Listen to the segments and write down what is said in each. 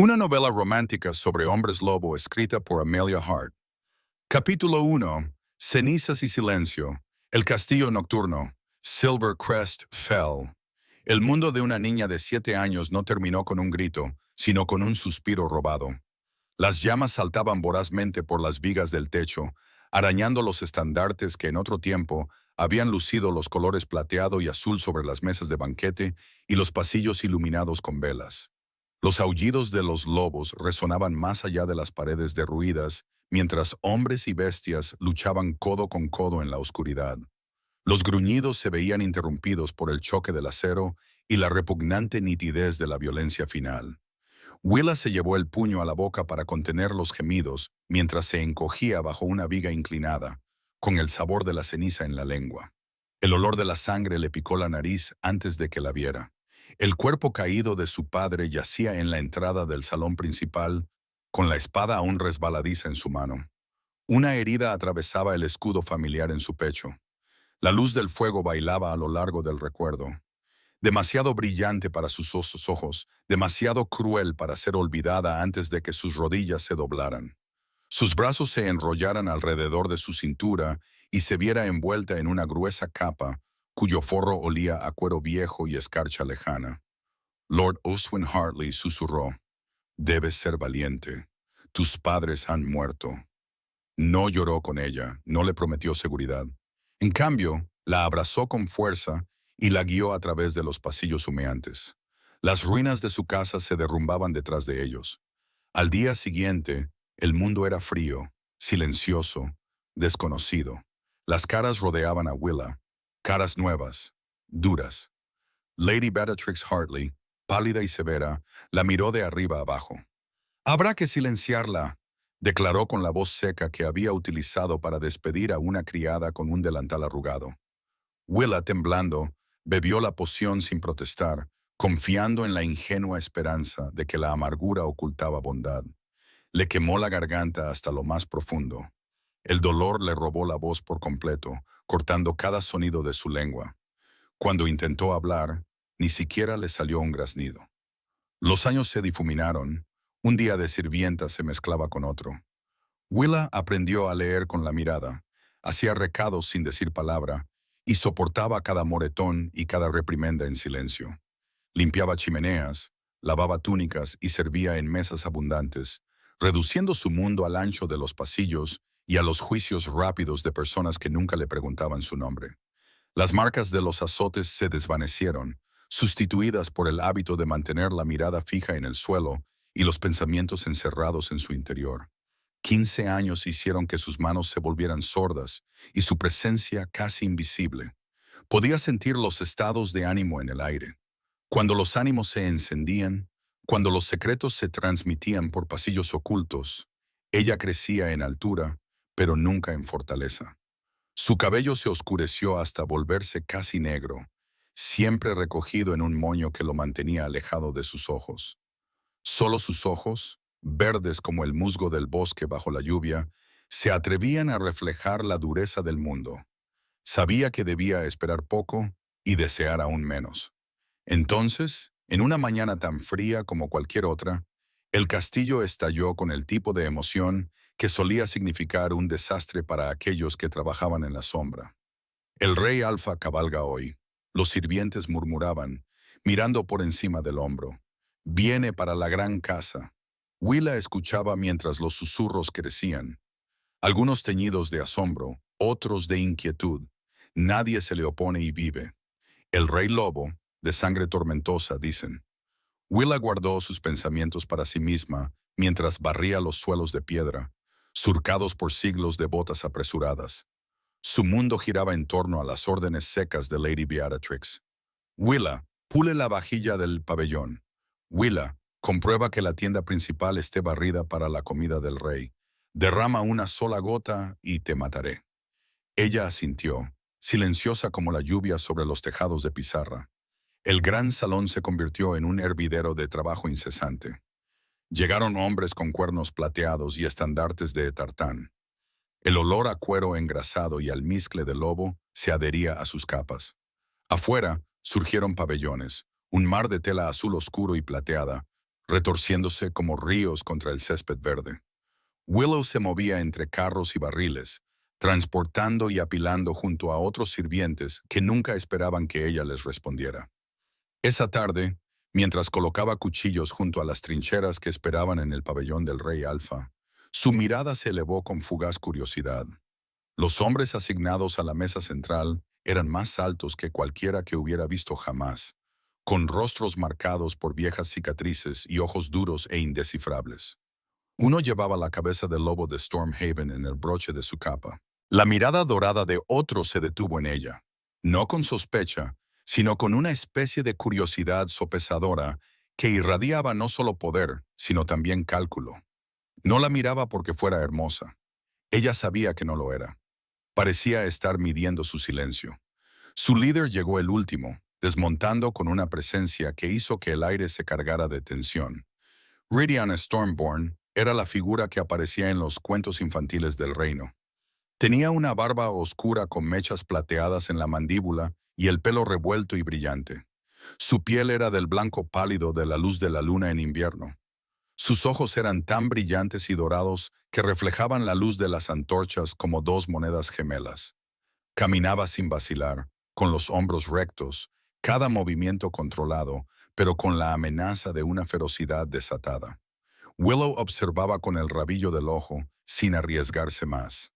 Una novela romántica sobre hombres lobo escrita por Amelia Hart. Capítulo 1. Cenizas y silencio. El castillo nocturno. Silver Crest Fell. El mundo de una niña de 7 años no terminó con un grito, sino con un suspiro robado. Las llamas saltaban vorazmente por las vigas del techo, arañando los estandartes que en otro tiempo habían lucido los colores plateado y azul sobre las mesas de banquete y los pasillos iluminados con velas. Los aullidos de los lobos resonaban más allá de las paredes derruidas, mientras hombres y bestias luchaban codo con codo en la oscuridad. Los gruñidos se veían interrumpidos por el choque del acero y la repugnante nitidez de la violencia final. Willa se llevó el puño a la boca para contener los gemidos mientras se encogía bajo una viga inclinada, con el sabor de la ceniza en la lengua. El olor de la sangre le picó la nariz antes de que la viera. El cuerpo caído de su padre yacía en la entrada del salón principal, con la espada aún resbaladiza en su mano. Una herida atravesaba el escudo familiar en su pecho. La luz del fuego bailaba a lo largo del recuerdo. Demasiado brillante para sus ojos, demasiado cruel para ser olvidada antes de que sus rodillas se doblaran. Sus brazos se enrollaran alrededor de su cintura y se viera envuelta en una gruesa capa, cuyo forro olía a cuero viejo y escarcha lejana. Lord Oswin Hartley susurró: «Debes ser valiente. Tus padres han muerto». No lloró con ella, no le prometió seguridad. En cambio, la abrazó con fuerza y la guió a través de los pasillos humeantes. Las ruinas de su casa se derrumbaban detrás de ellos. Al día siguiente, el mundo era frío, silencioso, desconocido. Las caras rodeaban a Willa, caras nuevas, duras. Lady Bellatrix Hartley, pálida y severa, la miró de arriba abajo. «Habrá que silenciarla», declaró con la voz seca que había utilizado para despedir a una criada con un delantal arrugado. Willa, temblando, bebió la poción sin protestar, confiando en la ingenua esperanza de que la amargura ocultaba bondad. Le quemó la garganta hasta lo más profundo. El dolor le robó la voz por completo, cortando cada sonido de su lengua. Cuando intentó hablar, ni siquiera le salió un graznido. Los años se difuminaron. Un día de sirvienta se mezclaba con otro. Willa aprendió a leer con la mirada, hacía recados sin decir palabra, y soportaba cada moretón y cada reprimenda en silencio. Limpiaba chimeneas, lavaba túnicas y servía en mesas abundantes, reduciendo su mundo al ancho de los pasillos y a los juicios rápidos de personas que nunca le preguntaban su nombre. Las marcas de los azotes se desvanecieron, sustituidas por el hábito de mantener la mirada fija en el suelo y los pensamientos encerrados en su interior. 15 años hicieron que sus manos se volvieran sordas y su presencia casi invisible. Podía sentir los estados de ánimo en el aire. Cuando los ánimos se encendían, cuando los secretos se transmitían por pasillos ocultos, ella crecía en altura, pero nunca en fortaleza. Su cabello se oscureció hasta volverse casi negro, siempre recogido en un moño que lo mantenía alejado de sus ojos. Solo sus ojos, verdes como el musgo del bosque bajo la lluvia, se atrevían a reflejar la dureza del mundo. Sabía que debía esperar poco y desear aún menos. Entonces, en una mañana tan fría como cualquier otra, el castillo estalló con el tipo de emoción que solía significar un desastre para aquellos que trabajaban en la sombra. «El rey Alfa cabalga hoy», los sirvientes murmuraban, mirando por encima del hombro. «Viene para la gran casa». Willa escuchaba mientras los susurros crecían. Algunos teñidos de asombro, otros de inquietud. Nadie se le opone y vive. «El rey lobo, de sangre tormentosa», dicen. Willa guardó sus pensamientos para sí misma mientras barría los suelos de piedra, surcados por siglos de botas apresuradas. Su mundo giraba en torno a las órdenes secas de Lady Bellatrix. «Willa, pule la vajilla del pabellón. Willa, comprueba que la tienda principal esté barrida para la comida del rey. Derrama una sola gota y te mataré». Ella asintió, silenciosa como la lluvia sobre los tejados de pizarra. El gran salón se convirtió en un hervidero de trabajo incesante. Llegaron hombres con cuernos plateados y estandartes de tartán. El olor a cuero engrasado y almizcle de lobo se adhería a sus capas. Afuera surgieron pabellones, un mar de tela azul oscuro y plateada, retorciéndose como ríos contra el césped verde. Willow se movía entre carros y barriles, transportando y apilando junto a otros sirvientes que nunca esperaban que ella les respondiera. Esa tarde, mientras colocaba cuchillos junto a las trincheras que esperaban en el pabellón del rey Alfa, su mirada se elevó con fugaz curiosidad. Los hombres asignados a la mesa central eran más altos que cualquiera que hubiera visto jamás, con rostros marcados por viejas cicatrices y ojos duros e indescifrables. Uno llevaba la cabeza del lobo de Stormhaven en el broche de su capa. La mirada dorada de otro se detuvo en ella, no con sospecha, sino con una especie de curiosidad sopesadora que irradiaba no solo poder, sino también cálculo. No la miraba porque fuera hermosa. Ella sabía que no lo era. Parecía estar midiendo su silencio. Su líder llegó el último, desmontando con una presencia que hizo que el aire se cargara de tensión. Ridian Stormborn era la figura que aparecía en los cuentos infantiles del reino. Tenía una barba oscura con mechas plateadas en la mandíbula y el pelo revuelto y brillante. Su piel era del blanco pálido de la luz de la luna en invierno. Sus ojos eran tan brillantes y dorados que reflejaban la luz de las antorchas como dos monedas gemelas. Caminaba sin vacilar, con los hombros rectos, cada movimiento controlado, pero con la amenaza de una ferocidad desatada. Willow observaba con el rabillo del ojo, sin arriesgarse más.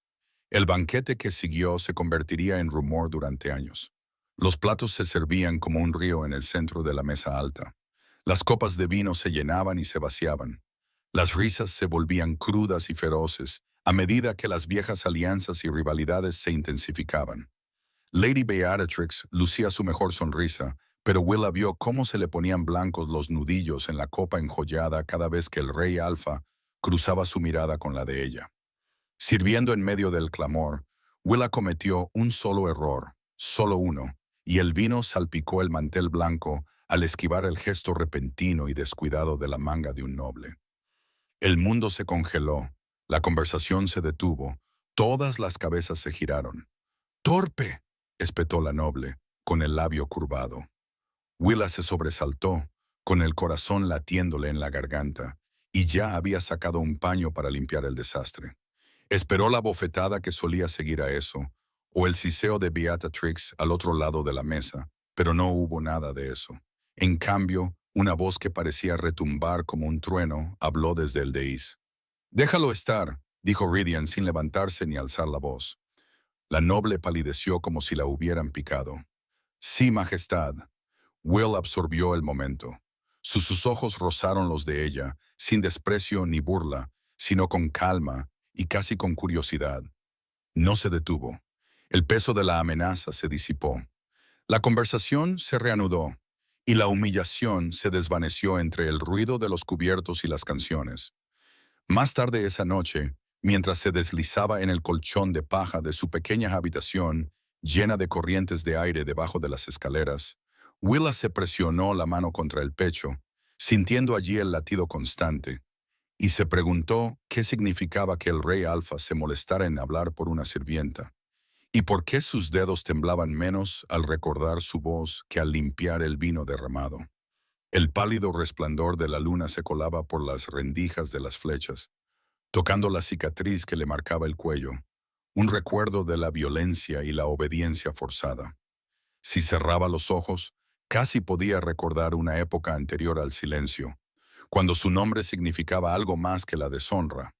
El banquete que siguió se convertiría en rumor durante años. Los platos se servían como un río en el centro de la mesa alta. Las copas de vino se llenaban y se vaciaban. Las risas se volvían crudas y feroces a medida que las viejas alianzas y rivalidades se intensificaban. Lady Beatrix lucía su mejor sonrisa, pero Willa vio cómo se le ponían blancos los nudillos en la copa enjollada cada vez que el rey Alfa cruzaba su mirada con la de ella. Sirviendo en medio del clamor, Willa cometió un solo error, solo uno, y el vino salpicó el mantel blanco al esquivar el gesto repentino y descuidado de la manga de un noble. El mundo se congeló, la conversación se detuvo, todas las cabezas se giraron. ¡Torpe!, espetó la noble, con el labio curvado. Willa se sobresaltó, con el corazón latiéndole en la garganta, y ya había sacado un paño para limpiar el desastre. Esperó la bofetada que solía seguir a eso, o el siseo de Beatrix al otro lado de la mesa, pero no hubo nada de eso. En cambio, una voz que parecía retumbar como un trueno habló desde el dais. «Déjalo estar», dijo Ridian sin levantarse ni alzar la voz. La noble palideció como si la hubieran picado. «Sí, majestad». Will absorbió el momento. Sus ojos rozaron los de ella, sin desprecio ni burla, sino con calma y casi con curiosidad. No se detuvo. El peso de la amenaza se disipó. La conversación se reanudó, y la humillación se desvaneció entre el ruido de los cubiertos y las canciones. Más tarde esa noche, mientras se deslizaba en el colchón de paja de su pequeña habitación, llena de corrientes de aire debajo de las escaleras, Willa se presionó la mano contra el pecho, sintiendo allí el latido constante, y se preguntó qué significaba que el rey Alfa se molestara en hablar por una sirvienta, y por qué sus dedos temblaban menos al recordar su voz que al limpiar el vino derramado. El pálido resplandor de la luna se colaba por las rendijas de las flechas, tocando la cicatriz que le marcaba el cuello, un recuerdo de la violencia y la obediencia forzada. Si cerraba los ojos, casi podía recordar una época anterior al silencio, cuando su nombre significaba algo más que la deshonra.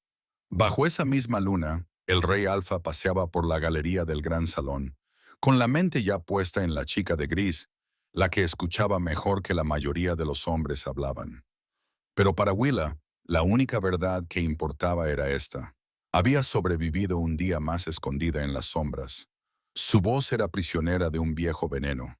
Bajo esa misma luna, el rey Alfa paseaba por la galería del gran salón, con la mente ya puesta en la chica de gris, la que escuchaba mejor que la mayoría de los hombres hablaban. Pero para Willa, la única verdad que importaba era esta. Había sobrevivido un día más escondida en las sombras. Su voz era prisionera de un viejo veneno.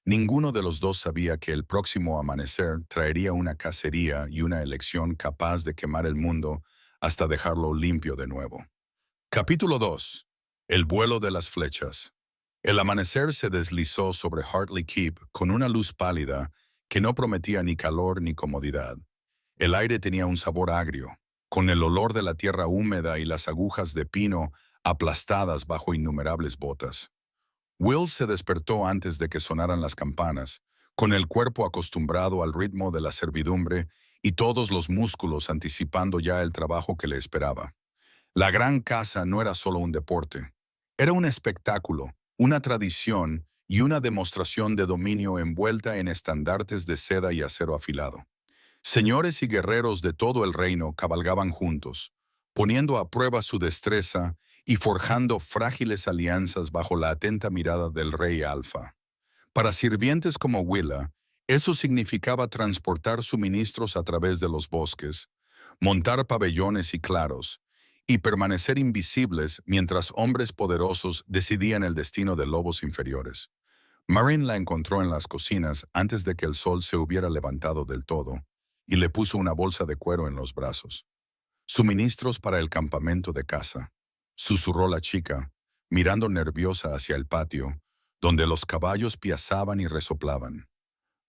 Ninguno de los dos sabía que el próximo amanecer traería una cacería y una elección capaz de quemar el mundo hasta dejarlo limpio de nuevo. Capítulo 2. El vuelo de las flechas. El amanecer se deslizó sobre Hartley Keep con una luz pálida que no prometía ni calor ni comodidad. El aire tenía un sabor agrio, con el olor de la tierra húmeda y las agujas de pino aplastadas bajo innumerables botas. Will se despertó antes de que sonaran las campanas, con el cuerpo acostumbrado al ritmo de la servidumbre y todos los músculos anticipando ya el trabajo que le esperaba. La gran caza no era solo un deporte, era un espectáculo, una tradición y una demostración de dominio envuelta en estandartes de seda y acero afilado. Señores y guerreros de todo el reino cabalgaban juntos, poniendo a prueba su destreza y forjando frágiles alianzas bajo la atenta mirada del rey Alfa. Para sirvientes como Willa, eso significaba transportar suministros a través de los bosques, montar pabellones y claros, y permanecer invisibles mientras hombres poderosos decidían el destino de lobos inferiores. Marin la encontró en las cocinas antes de que el sol se hubiera levantado del todo, y le puso una bolsa de cuero en los brazos. Suministros para el campamento de caza, susurró la chica, mirando nerviosa hacia el patio, donde los caballos piazaban y resoplaban.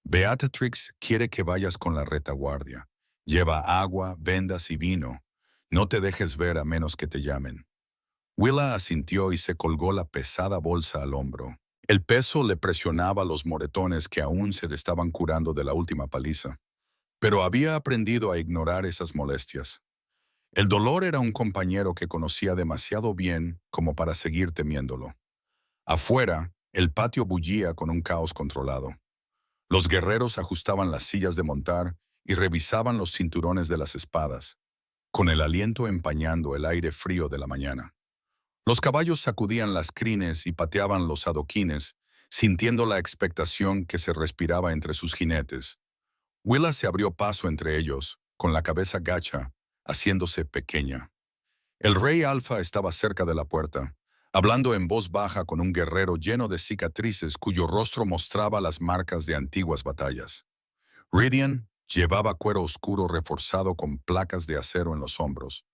Beatrix quiere que vayas con la retaguardia. Lleva agua, vendas y vino. No te dejes ver a menos que te llamen. Willa asintió y se colgó la pesada bolsa al hombro. El peso le presionaba los moretones que aún se le estaban curando de la última paliza. Pero había aprendido a ignorar esas molestias. El dolor era un compañero que conocía demasiado bien como para seguir temiéndolo. Afuera, el patio bullía con un caos controlado. Los guerreros ajustaban las sillas de montar y revisaban los cinturones de las espadas, con el aliento empañando el aire frío de la mañana. Los caballos sacudían las crines y pateaban los adoquines, sintiendo la expectación que se respiraba entre sus jinetes. Willa se abrió paso entre ellos, con la cabeza gacha, haciéndose pequeña. El rey Alfa estaba cerca de la puerta, hablando en voz baja con un guerrero lleno de cicatrices cuyo rostro mostraba las marcas de antiguas batallas. Ridian llevaba cuero oscuro reforzado con placas de acero en los hombros,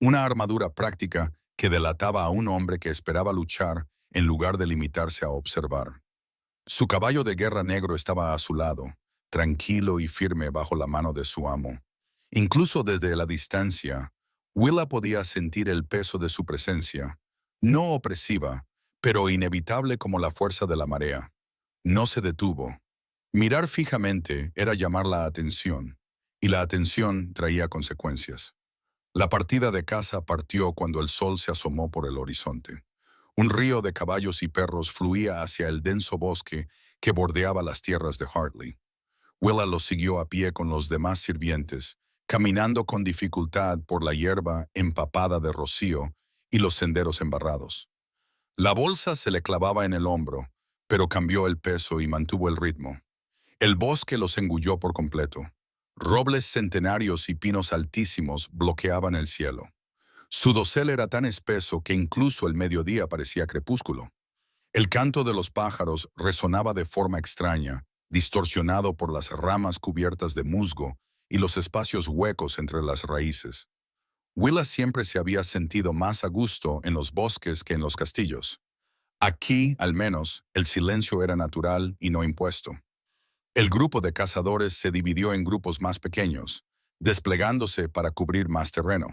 una armadura práctica que delataba a un hombre que esperaba luchar en lugar de limitarse a observar. Su caballo de guerra negro estaba a su lado, tranquilo y firme bajo la mano de su amo. Incluso desde la distancia, Willa podía sentir el peso de su presencia, no opresiva, pero inevitable como la fuerza de la marea. No se detuvo. Mirar fijamente era llamar la atención, y la atención traía consecuencias. La partida de caza partió cuando el sol se asomó por el horizonte. Un río de caballos y perros fluía hacia el denso bosque que bordeaba las tierras de Hartley. Willa lo siguió a pie con los demás sirvientes, caminando con dificultad por la hierba empapada de rocío y los senderos embarrados. La bolsa se le clavaba en el hombro, pero cambió el peso y mantuvo el ritmo. El bosque los engulló por completo. Robles centenarios y pinos altísimos bloqueaban el cielo. Su dosel era tan espeso que incluso el mediodía parecía crepúsculo. El canto de los pájaros resonaba de forma extraña, distorsionado por las ramas cubiertas de musgo y los espacios huecos entre las raíces. Willa siempre se había sentido más a gusto en los bosques que en los castillos. Aquí, al menos, el silencio era natural y no impuesto. El grupo de cazadores se dividió en grupos más pequeños, desplegándose para cubrir más terreno.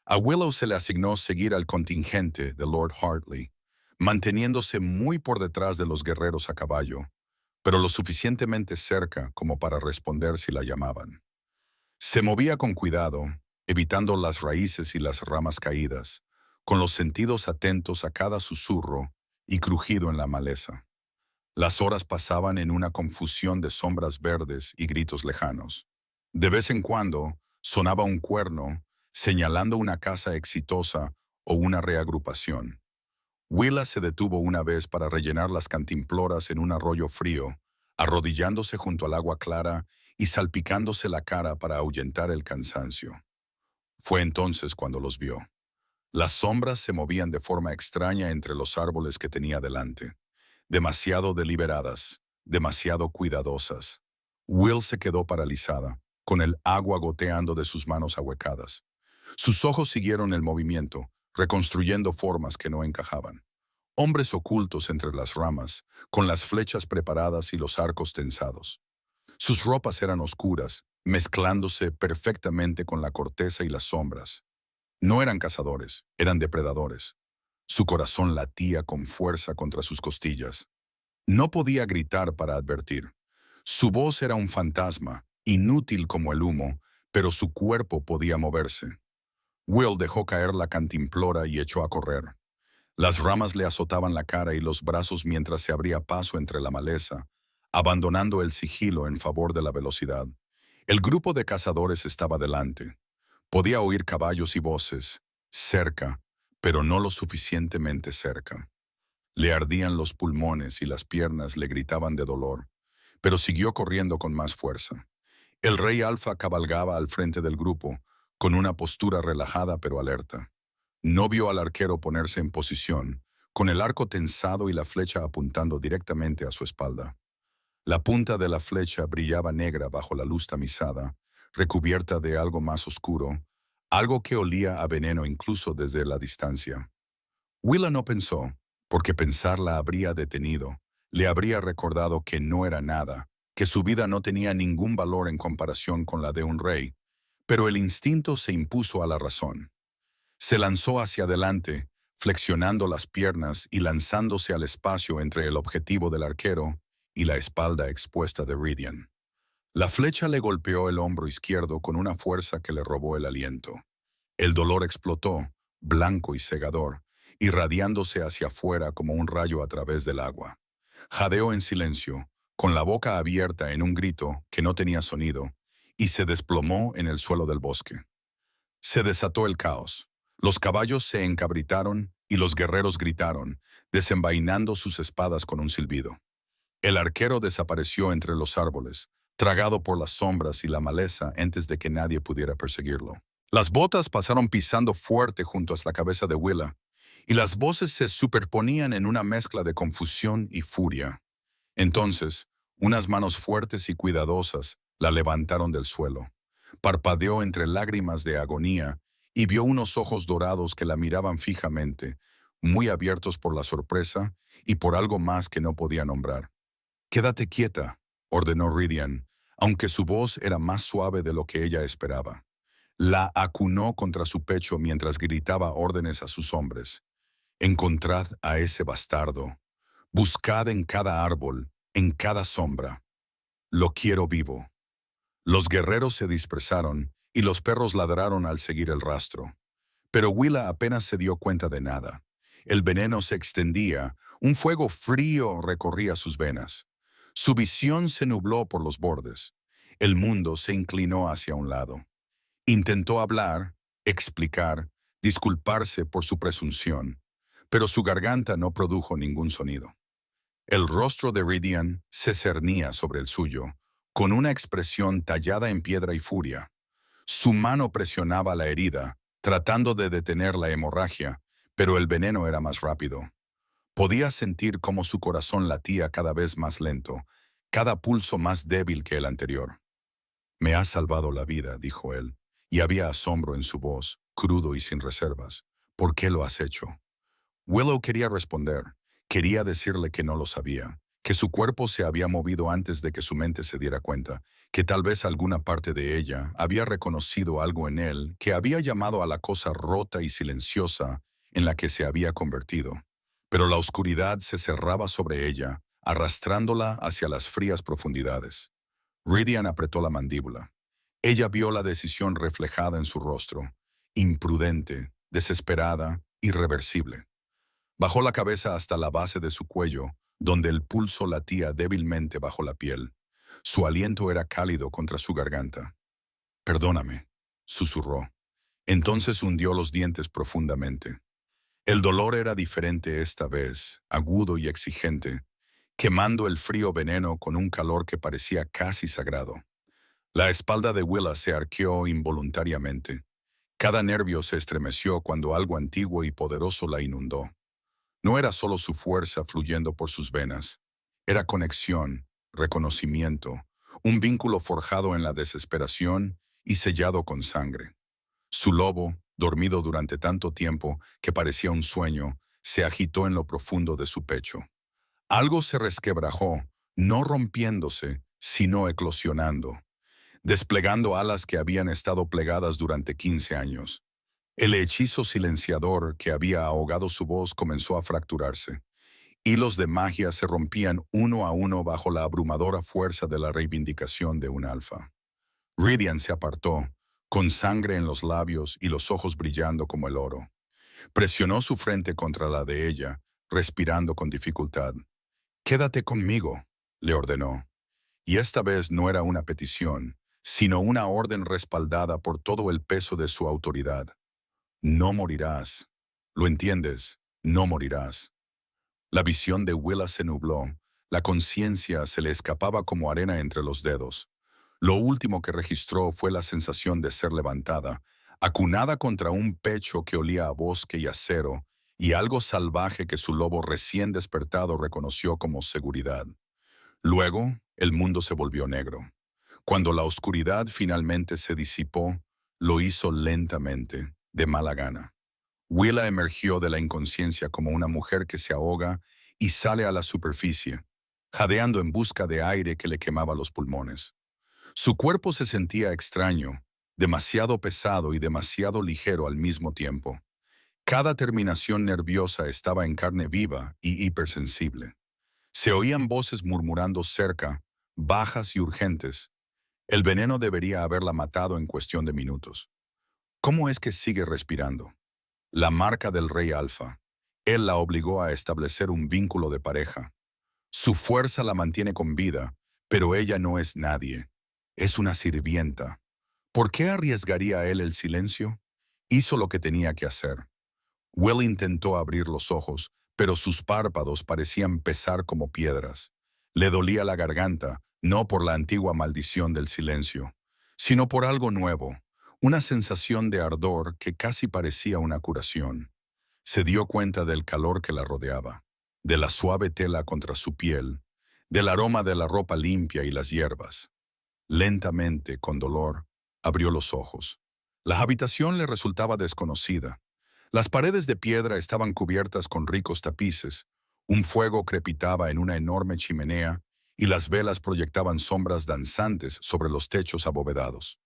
A Willow se le asignó seguir al contingente de Lord Hartley, manteniéndose muy por detrás de los guerreros a caballo, pero lo suficientemente cerca como para responder si la llamaban. Se movía con cuidado, evitando las raíces y las ramas caídas, con los sentidos atentos a cada susurro y crujido en la maleza. Las horas pasaban en una confusión de sombras verdes y gritos lejanos. De vez en cuando sonaba un cuerno, señalando una caza exitosa o una reagrupación. Willa se detuvo una vez para rellenar las cantimploras en un arroyo frío, arrodillándose junto al agua clara y salpicándose la cara para ahuyentar el cansancio. Fue entonces cuando los vio. Las sombras se movían de forma extraña entre los árboles que tenía delante, demasiado deliberadas, demasiado cuidadosas. Will se quedó paralizada, con el agua goteando de sus manos ahuecadas. Sus ojos siguieron el movimiento, reconstruyendo formas que no encajaban. Hombres ocultos entre las ramas, con las flechas preparadas y los arcos tensados. Sus ropas eran oscuras, mezclándose perfectamente con la corteza y las sombras. No eran cazadores, eran depredadores. Su corazón latía con fuerza contra sus costillas. No podía gritar para advertir. Su voz era un fantasma, inútil como el humo, pero su cuerpo podía moverse. Will dejó caer la cantimplora y echó a correr. Las ramas le azotaban la cara y los brazos mientras se abría paso entre la maleza, abandonando el sigilo en favor de la velocidad. El grupo de cazadores estaba delante. Podía oír caballos y voces, cerca, pero no lo suficientemente cerca. Le ardían los pulmones y las piernas le gritaban de dolor, pero siguió corriendo con más fuerza. El rey Alfa cabalgaba al frente del grupo, con una postura relajada pero alerta. No vio al arquero ponerse en posición, con el arco tensado y la flecha apuntando directamente a su espalda. La punta de la flecha brillaba negra bajo la luz tamizada, recubierta de algo más oscuro, algo que olía a veneno incluso desde la distancia. Willa no pensó, porque pensar la habría detenido, le habría recordado que no era nada, que su vida no tenía ningún valor en comparación con la de un rey, pero el instinto se impuso a la razón. Se lanzó hacia adelante, flexionando las piernas y lanzándose al espacio entre el objetivo del arquero y la espalda expuesta de Ridian. La flecha le golpeó el hombro izquierdo con una fuerza que le robó el aliento. El dolor explotó, blanco y cegador, irradiándose hacia afuera como un rayo a través del agua. Jadeó en silencio, con la boca abierta en un grito que no tenía sonido, y se desplomó en el suelo del bosque. Se desató el caos. Los caballos se encabritaron y los guerreros gritaron, desenvainando sus espadas con un silbido. El arquero desapareció entre los árboles, tragado por las sombras y la maleza antes de que nadie pudiera perseguirlo. Las botas pasaron pisando fuerte junto a la cabeza de Willa, y las voces se superponían en una mezcla de confusión y furia. Entonces, unas manos fuertes y cuidadosas la levantaron del suelo. Parpadeó entre lágrimas de agonía y vio unos ojos dorados que la miraban fijamente, muy abiertos por la sorpresa y por algo más que no podía nombrar. «Quédate quieta», ordenó Ridian, aunque su voz era más suave de lo que ella esperaba. La acunó contra su pecho mientras gritaba órdenes a sus hombres. «Encontrad a ese bastardo. Buscad en cada árbol, en cada sombra. Lo quiero vivo». Los guerreros se dispersaron y los perros ladraron al seguir el rastro. Pero Willa apenas se dio cuenta de nada. El veneno se extendía, un fuego frío recorría sus venas. Su visión se nubló por los bordes. El mundo se inclinó hacia un lado. Intentó hablar, explicar, disculparse por su presunción, pero su garganta no produjo ningún sonido. El rostro de Ridian se cernía sobre el suyo, con una expresión tallada en piedra y furia. Su mano presionaba la herida, tratando de detener la hemorragia, pero el veneno era más rápido. Podía sentir cómo su corazón latía cada vez más lento, cada pulso más débil que el anterior. «Me has salvado la vida», dijo él, y había asombro en su voz, crudo y sin reservas. «¿Por qué lo has hecho?» Willow quería responder. Quería decirle que no lo sabía, que su cuerpo se había movido antes de que su mente se diera cuenta, que tal vez alguna parte de ella había reconocido algo en él que había llamado a la cosa rota y silenciosa en la que se había convertido. Pero la oscuridad se cerraba sobre ella, arrastrándola hacia las frías profundidades. Ridian apretó la mandíbula. Ella vio la decisión reflejada en su rostro, imprudente, desesperada, irreversible. Bajó la cabeza hasta la base de su cuello, donde el pulso latía débilmente bajo la piel. Su aliento era cálido contra su garganta. «Perdóname», susurró. Entonces hundió los dientes profundamente. El dolor era diferente esta vez, agudo y exigente, quemando el frío veneno con un calor que parecía casi sagrado. La espalda de Willa se arqueó involuntariamente. Cada nervio se estremeció cuando algo antiguo y poderoso la inundó. No era solo su fuerza fluyendo por sus venas. Era conexión, reconocimiento, un vínculo forjado en la desesperación y sellado con sangre. Su lobo, dormido durante tanto tiempo que parecía un sueño, se agitó en lo profundo de su pecho. Algo se resquebrajó, no rompiéndose, sino eclosionando, desplegando alas que habían estado plegadas durante 15 años. El hechizo silenciador que había ahogado su voz comenzó a fracturarse. Hilos de magia se rompían uno a uno bajo la abrumadora fuerza de la reivindicación de un alfa. Ridian se apartó, con sangre en los labios y los ojos brillando como el oro. Presionó su frente contra la de ella, respirando con dificultad. «Quédate conmigo», le ordenó. Y esta vez no era una petición, sino una orden respaldada por todo el peso de su autoridad. «No morirás. ¿Lo entiendes? No morirás». La visión de Willa se nubló, la conciencia se le escapaba como arena entre los dedos. Lo último que registró fue la sensación de ser levantada, acunada contra un pecho que olía a bosque y acero, y algo salvaje que su lobo recién despertado reconoció como seguridad. Luego, el mundo se volvió negro. Cuando la oscuridad finalmente se disipó, lo hizo lentamente, de mala gana. Willa emergió de la inconsciencia como una mujer que se ahoga y sale a la superficie, jadeando en busca de aire que le quemaba los pulmones. Su cuerpo se sentía extraño, demasiado pesado y demasiado ligero al mismo tiempo. Cada terminación nerviosa estaba en carne viva y hipersensible. Se oían voces murmurando cerca, bajas y urgentes. El veneno debería haberla matado en cuestión de minutos. ¿Cómo es que sigue respirando? La marca del rey alfa. Él la obligó a establecer un vínculo de pareja. Su fuerza la mantiene con vida, pero ella no es nadie. Es una sirvienta. ¿Por qué arriesgaría él el silencio? Hizo lo que tenía que hacer. Will intentó abrir los ojos, pero sus párpados parecían pesar como piedras. Le dolía la garganta, no por la antigua maldición del silencio, sino por algo nuevo, una sensación de ardor que casi parecía una curación. Se dio cuenta del calor que la rodeaba, de la suave tela contra su piel, del aroma de la ropa limpia y las hierbas. Lentamente, con dolor, abrió los ojos. La habitación le resultaba desconocida. Las paredes de piedra estaban cubiertas con ricos tapices, un fuego crepitaba en una enorme chimenea y las velas proyectaban sombras danzantes sobre los techos abovedados.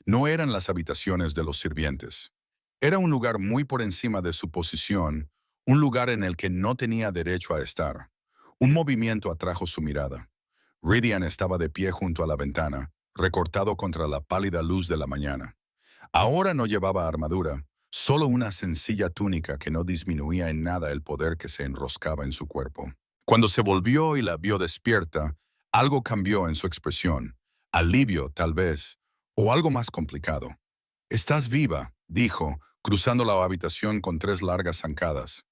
No eran las habitaciones de los sirvientes. Era un lugar muy por encima de su posición, un lugar en el que no tenía derecho a estar. Un movimiento atrajo su mirada. Ridian estaba de pie junto a la ventana, recortado contra la pálida luz de la mañana. Ahora no llevaba armadura, solo una sencilla túnica que no disminuía en nada el poder que se enroscaba en su cuerpo. Cuando se volvió y la vio despierta, algo cambió en su expresión. Alivio, tal vez, o algo más complicado. «Estás viva», dijo, cruzando la habitación con 3 largas zancadas.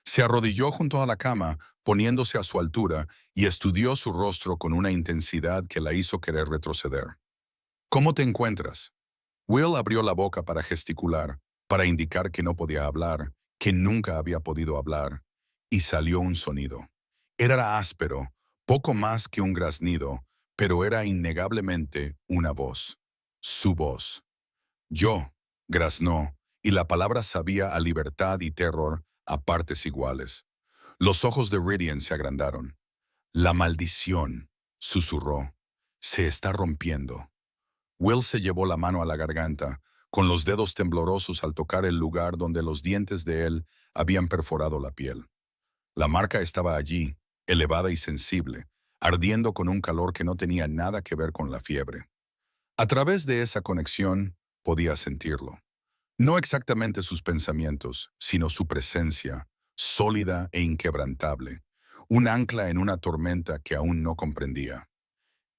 Se arrodilló junto a la cama, poniéndose a su altura, y estudió su rostro con una intensidad que la hizo querer retroceder. «¿Cómo te encuentras?» Will abrió la boca para gesticular, para indicar que no podía hablar, que nunca había podido hablar, y salió un sonido. Era áspero, poco más que un graznido, pero era innegablemente una voz. Su voz. «Yo», graznó, y la palabra sabía a libertad y terror a partes iguales. Los ojos de Ridian se agrandaron. «La maldición», susurró, «se está rompiendo». Will se llevó la mano a la garganta, con los dedos temblorosos al tocar el lugar donde los dientes de él habían perforado la piel. La marca estaba allí, elevada y sensible, ardiendo con un calor que no tenía nada que ver con la fiebre. A través de esa conexión, podía sentirlo. No exactamente sus pensamientos, sino su presencia, sólida e inquebrantable, un ancla en una tormenta que aún no comprendía.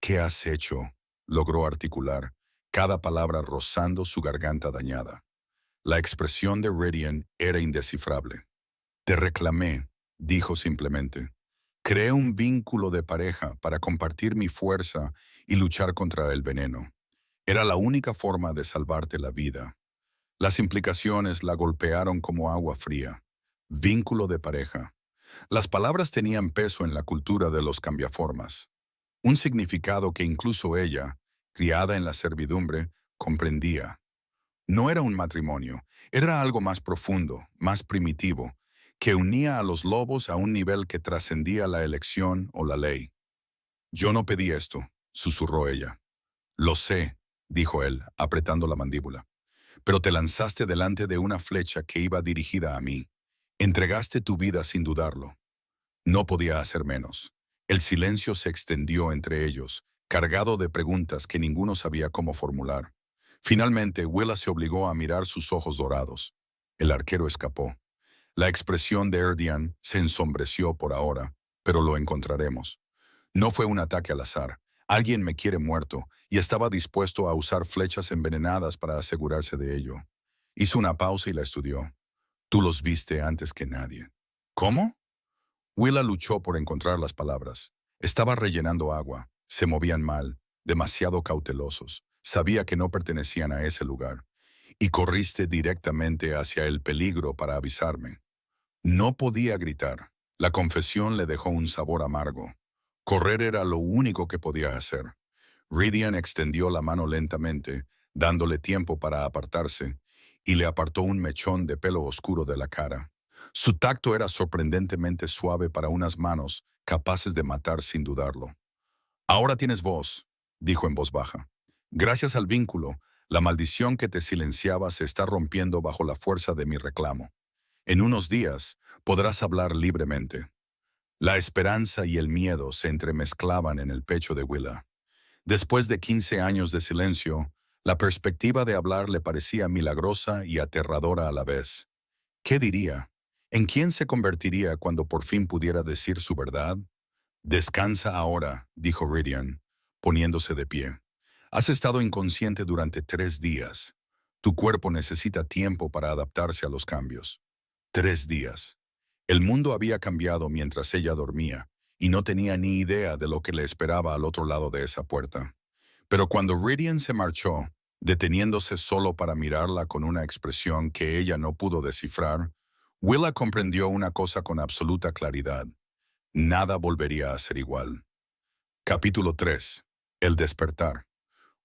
«¿Qué has hecho?», logró articular, cada palabra rozando su garganta dañada. La expresión de Ridian era indescifrable. «Te reclamé», dijo simplemente. «Creé un vínculo de pareja para compartir mi fuerza y luchar contra el veneno. Era la única forma de salvarte la vida». Las implicaciones la golpearon como agua fría. Vínculo de pareja. Las palabras tenían peso en la cultura de los cambiaformas. Un significado que incluso ella, criada en la servidumbre, comprendía. No era un matrimonio, era algo más profundo, más primitivo, que unía a los lobos a un nivel que trascendía la elección o la ley. «Yo no pedí esto», susurró ella. «Lo sé», dijo él, apretando la mandíbula. «Pero te lanzaste delante de una flecha que iba dirigida a mí. Entregaste tu vida sin dudarlo». No podía hacer menos. El silencio se extendió entre ellos, cargado de preguntas que ninguno sabía cómo formular. Finalmente, Willa se obligó a mirar sus ojos dorados. El arquero escapó. La expresión de Erdian se ensombreció por ahora, pero lo encontraremos. No fue un ataque al azar. Alguien me quiere muerto y estaba dispuesto a usar flechas envenenadas para asegurarse de ello. Hizo una pausa y la estudió. Tú los viste antes que nadie. ¿Cómo? Willa luchó por encontrar las palabras. Estaba rellenando agua. Se movían mal, demasiado cautelosos. Sabía que no pertenecían a ese lugar. Y corriste directamente hacia el peligro para avisarme. No podía gritar. La confesión le dejó un sabor amargo. Correr era lo único que podía hacer. Ridian extendió la mano lentamente, dándole tiempo para apartarse, y le apartó un mechón de pelo oscuro de la cara. Su tacto era sorprendentemente suave para unas manos capaces de matar sin dudarlo. Ahora tienes voz, dijo en voz baja. Gracias al vínculo, la maldición que te silenciaba se está rompiendo bajo la fuerza de mi reclamo. En unos días podrás hablar libremente. La esperanza y el miedo se entremezclaban en el pecho de Willa. Después de 15 años de silencio, la perspectiva de hablar le parecía milagrosa y aterradora a la vez. ¿Qué diría? ¿En quién se convertiría cuando por fin pudiera decir su verdad? Descansa ahora, dijo Ridian, poniéndose de pie. Has estado inconsciente durante 3 días. Tu cuerpo necesita tiempo para adaptarse a los cambios. 3 días. El mundo había cambiado mientras ella dormía, y no tenía ni idea de lo que le esperaba al otro lado de esa puerta. Pero cuando Ridian se marchó, deteniéndose solo para mirarla con una expresión que ella no pudo descifrar, Willa comprendió una cosa con absoluta claridad. Nada volvería a ser igual. Capítulo 3. El despertar.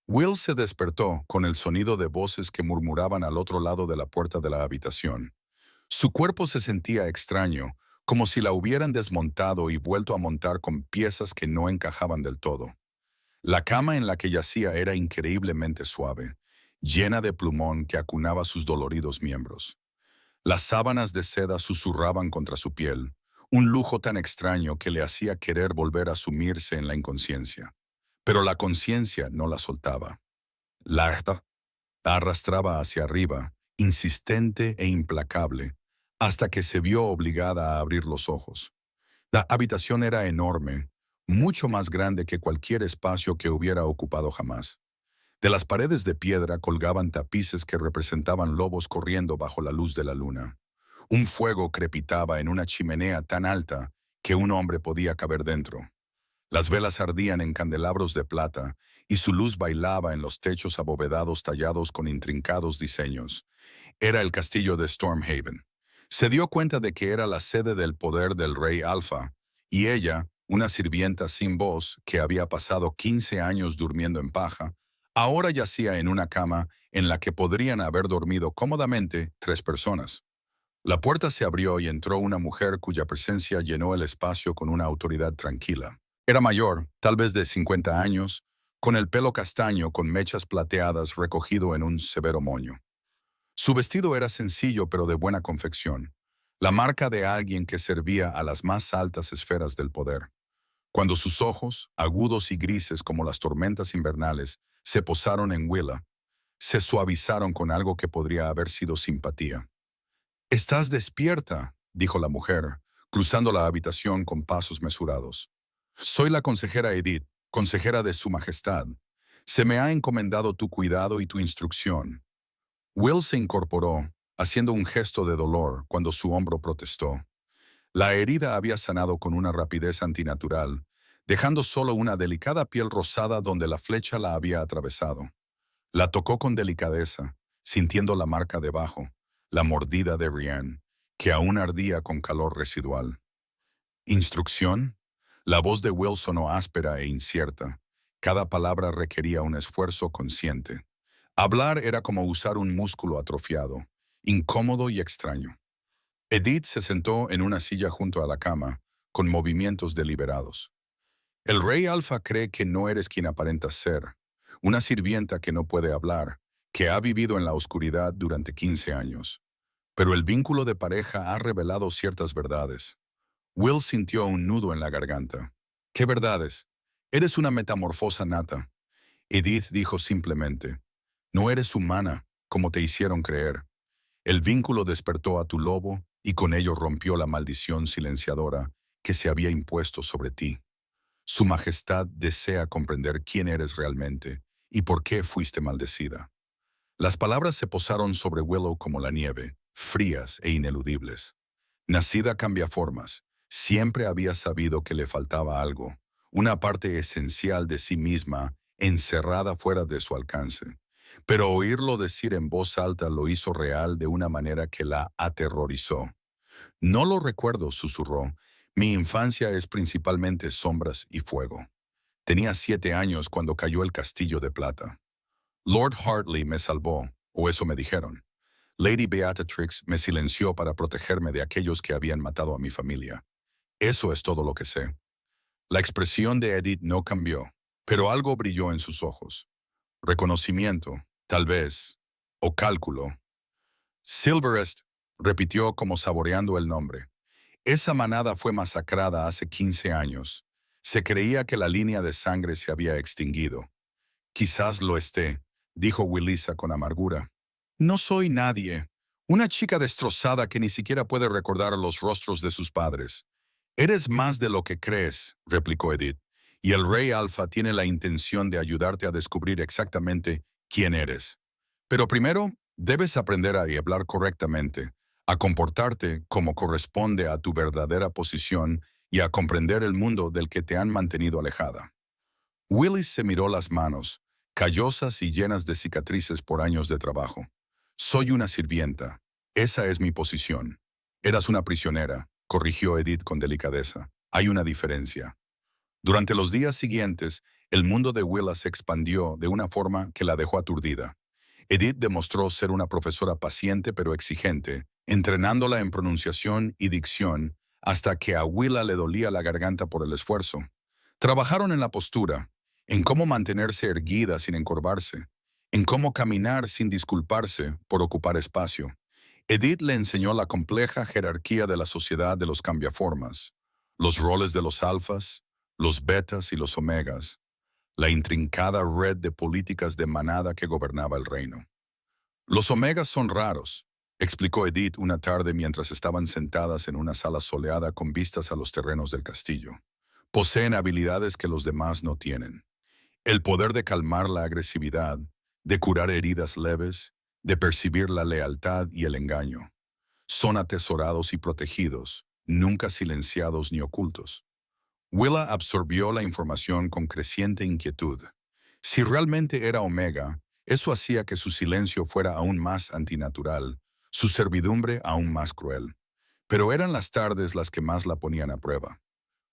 Will se despertó con el sonido de voces que murmuraban al otro lado de la puerta de la habitación. Su cuerpo se sentía extraño, como si la hubieran desmontado y vuelto a montar con piezas que no encajaban del todo. La cama en la que yacía era increíblemente suave, llena de plumón que acunaba sus doloridos miembros. Las sábanas de seda susurraban contra su piel, un lujo tan extraño que le hacía querer volver a sumirse en la inconsciencia. Pero la conciencia no la soltaba. La arrastraba hacia arriba, insistente e implacable, hasta que se vio obligada a abrir los ojos. La habitación era enorme, mucho más grande que cualquier espacio que hubiera ocupado jamás. De las paredes de piedra colgaban tapices que representaban lobos corriendo bajo la luz de la luna. Un fuego crepitaba en una chimenea tan alta que un hombre podía caber dentro. Las velas ardían en candelabros de plata y su luz bailaba en los techos abovedados tallados con intrincados diseños. Era el castillo de Stormhaven. Se dio cuenta de que era la sede del poder del rey Alfa, y ella, una sirvienta sin voz que había pasado 15 años durmiendo en paja, ahora yacía en una cama en la que podrían haber dormido cómodamente 3 personas. La puerta se abrió y entró una mujer cuya presencia llenó el espacio con una autoridad tranquila. Era mayor, tal vez de 50 años, con el pelo castaño con mechas plateadas recogido en un severo moño. Su vestido era sencillo pero de buena confección, la marca de alguien que servía a las más altas esferas del poder. Cuando sus ojos, agudos y grises como las tormentas invernales, se posaron en Willa, se suavizaron con algo que podría haber sido simpatía. «Estás despierta», dijo la mujer, cruzando la habitación con pasos mesurados. «Soy la consejera Edith, consejera de Su Majestad. Se me ha encomendado tu cuidado y tu instrucción». Will se incorporó, haciendo un gesto de dolor cuando su hombro protestó. La herida había sanado con una rapidez antinatural, dejando solo una delicada piel rosada donde la flecha la había atravesado. La tocó con delicadeza, sintiendo la marca debajo, la mordida de Rian, que aún ardía con calor residual. ¿Instrucción? La voz de Will sonó áspera e incierta. Cada palabra requería un esfuerzo consciente. Hablar era como usar un músculo atrofiado, incómodo y extraño. Edith se sentó en una silla junto a la cama, con movimientos deliberados. El rey Alfa cree que no eres quien aparentas ser, una sirvienta que no puede hablar, que ha vivido en la oscuridad durante 15 años. Pero el vínculo de pareja ha revelado ciertas verdades. Will sintió un nudo en la garganta. ¿Qué verdades? Eres una metamorfosa nata. Edith dijo simplemente, no eres humana, como te hicieron creer. El vínculo despertó a tu lobo y con ello rompió la maldición silenciadora que se había impuesto sobre ti. Su Majestad desea comprender quién eres realmente y por qué fuiste maldecida. Las palabras se posaron sobre Willow como la nieve, frías e ineludibles. Nacida cambiaformas, siempre había sabido que le faltaba algo, una parte esencial de sí misma encerrada fuera de su alcance. Pero oírlo decir en voz alta lo hizo real de una manera que la aterrorizó. No lo recuerdo, susurró. Mi infancia es principalmente sombras y fuego. Tenía 7 años cuando cayó el Castillo de Plata. Lord Hartley me salvó, o eso me dijeron. Lady Beatrix me silenció para protegerme de aquellos que habían matado a mi familia. Eso es todo lo que sé. La expresión de Edith no cambió, pero algo brilló en sus ojos. Reconocimiento, tal vez, o cálculo. Silverest, repitió como saboreando el nombre. Esa manada fue masacrada hace 15 años. Se creía que la línea de sangre se había extinguido. Quizás lo esté, dijo Willisa con amargura. No soy nadie. Una chica destrozada que ni siquiera puede recordar los rostros de sus padres. Eres más de lo que crees, replicó Edith, y el Rey Alfa tiene la intención de ayudarte a descubrir exactamente quién eres. Pero primero, debes aprender a hablar correctamente, a comportarte como corresponde a tu verdadera posición y a comprender el mundo del que te han mantenido alejada. Willis se miró las manos, callosas y llenas de cicatrices por años de trabajo. Soy una sirvienta. Esa es mi posición. Eras una prisionera, corrigió Edith con delicadeza. Hay una diferencia. Durante los días siguientes, el mundo de Willa se expandió de una forma que la dejó aturdida. Edith demostró ser una profesora paciente pero exigente, entrenándola en pronunciación y dicción hasta que a Willa le dolía la garganta por el esfuerzo. Trabajaron en la postura, en cómo mantenerse erguida sin encorvarse, en cómo caminar sin disculparse por ocupar espacio. Edith le enseñó la compleja jerarquía de la sociedad de los cambiaformas, los roles de los alfas, los betas y los omegas, la intrincada red de políticas de manada que gobernaba el reino. Los omegas son raros, explicó Edith una tarde mientras estaban sentadas en una sala soleada con vistas a los terrenos del castillo. Poseen habilidades que los demás no tienen. El poder de calmar la agresividad, de curar heridas leves, de percibir la lealtad y el engaño. Son atesorados y protegidos, nunca silenciados ni ocultos. Willa absorbió la información con creciente inquietud. Si realmente era Omega, eso hacía que su silencio fuera aún más antinatural, su servidumbre aún más cruel. Pero eran las tardes las que más la ponían a prueba.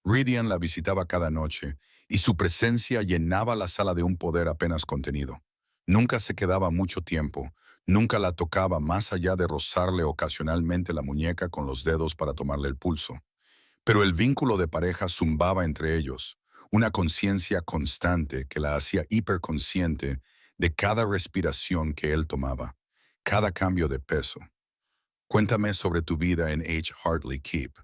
Ridian la visitaba cada noche, y su presencia llenaba la sala de un poder apenas contenido. Nunca se quedaba mucho tiempo, nunca la tocaba más allá de rozarle ocasionalmente la muñeca con los dedos para tomarle el pulso. Pero el vínculo de pareja zumbaba entre ellos, una conciencia constante que la hacía hiperconsciente de cada respiración que él tomaba, cada cambio de peso. Cuéntame sobre tu vida en H. Hartley Keep,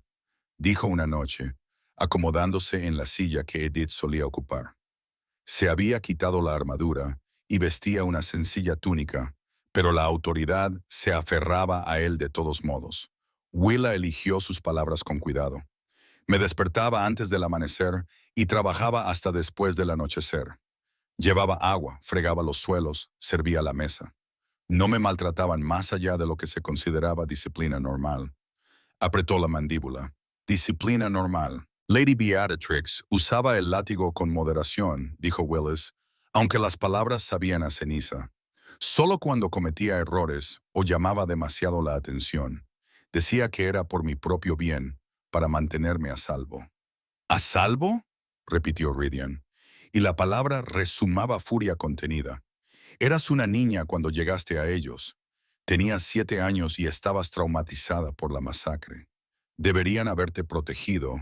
dijo una noche, acomodándose en la silla que Edith solía ocupar. Se había quitado la armadura y vestía una sencilla túnica, pero la autoridad se aferraba a él de todos modos. Willa eligió sus palabras con cuidado. Me despertaba antes del amanecer y trabajaba hasta después del anochecer. Llevaba agua, fregaba los suelos, servía la mesa. No me maltrataban más allá de lo que se consideraba disciplina normal. Apretó la mandíbula. Disciplina normal. Lady Beatrix usaba el látigo con moderación, dijo Willis, aunque las palabras sabían a ceniza. Solo cuando cometía errores o llamaba demasiado la atención. Decía que era por mi propio bien, para mantenerme a salvo. ¿A salvo?, repitió Ridian, y la palabra resumaba furia contenida. Eras una niña cuando llegaste a ellos. Tenías 7 años y estabas traumatizada por la masacre. Deberían haberte protegido,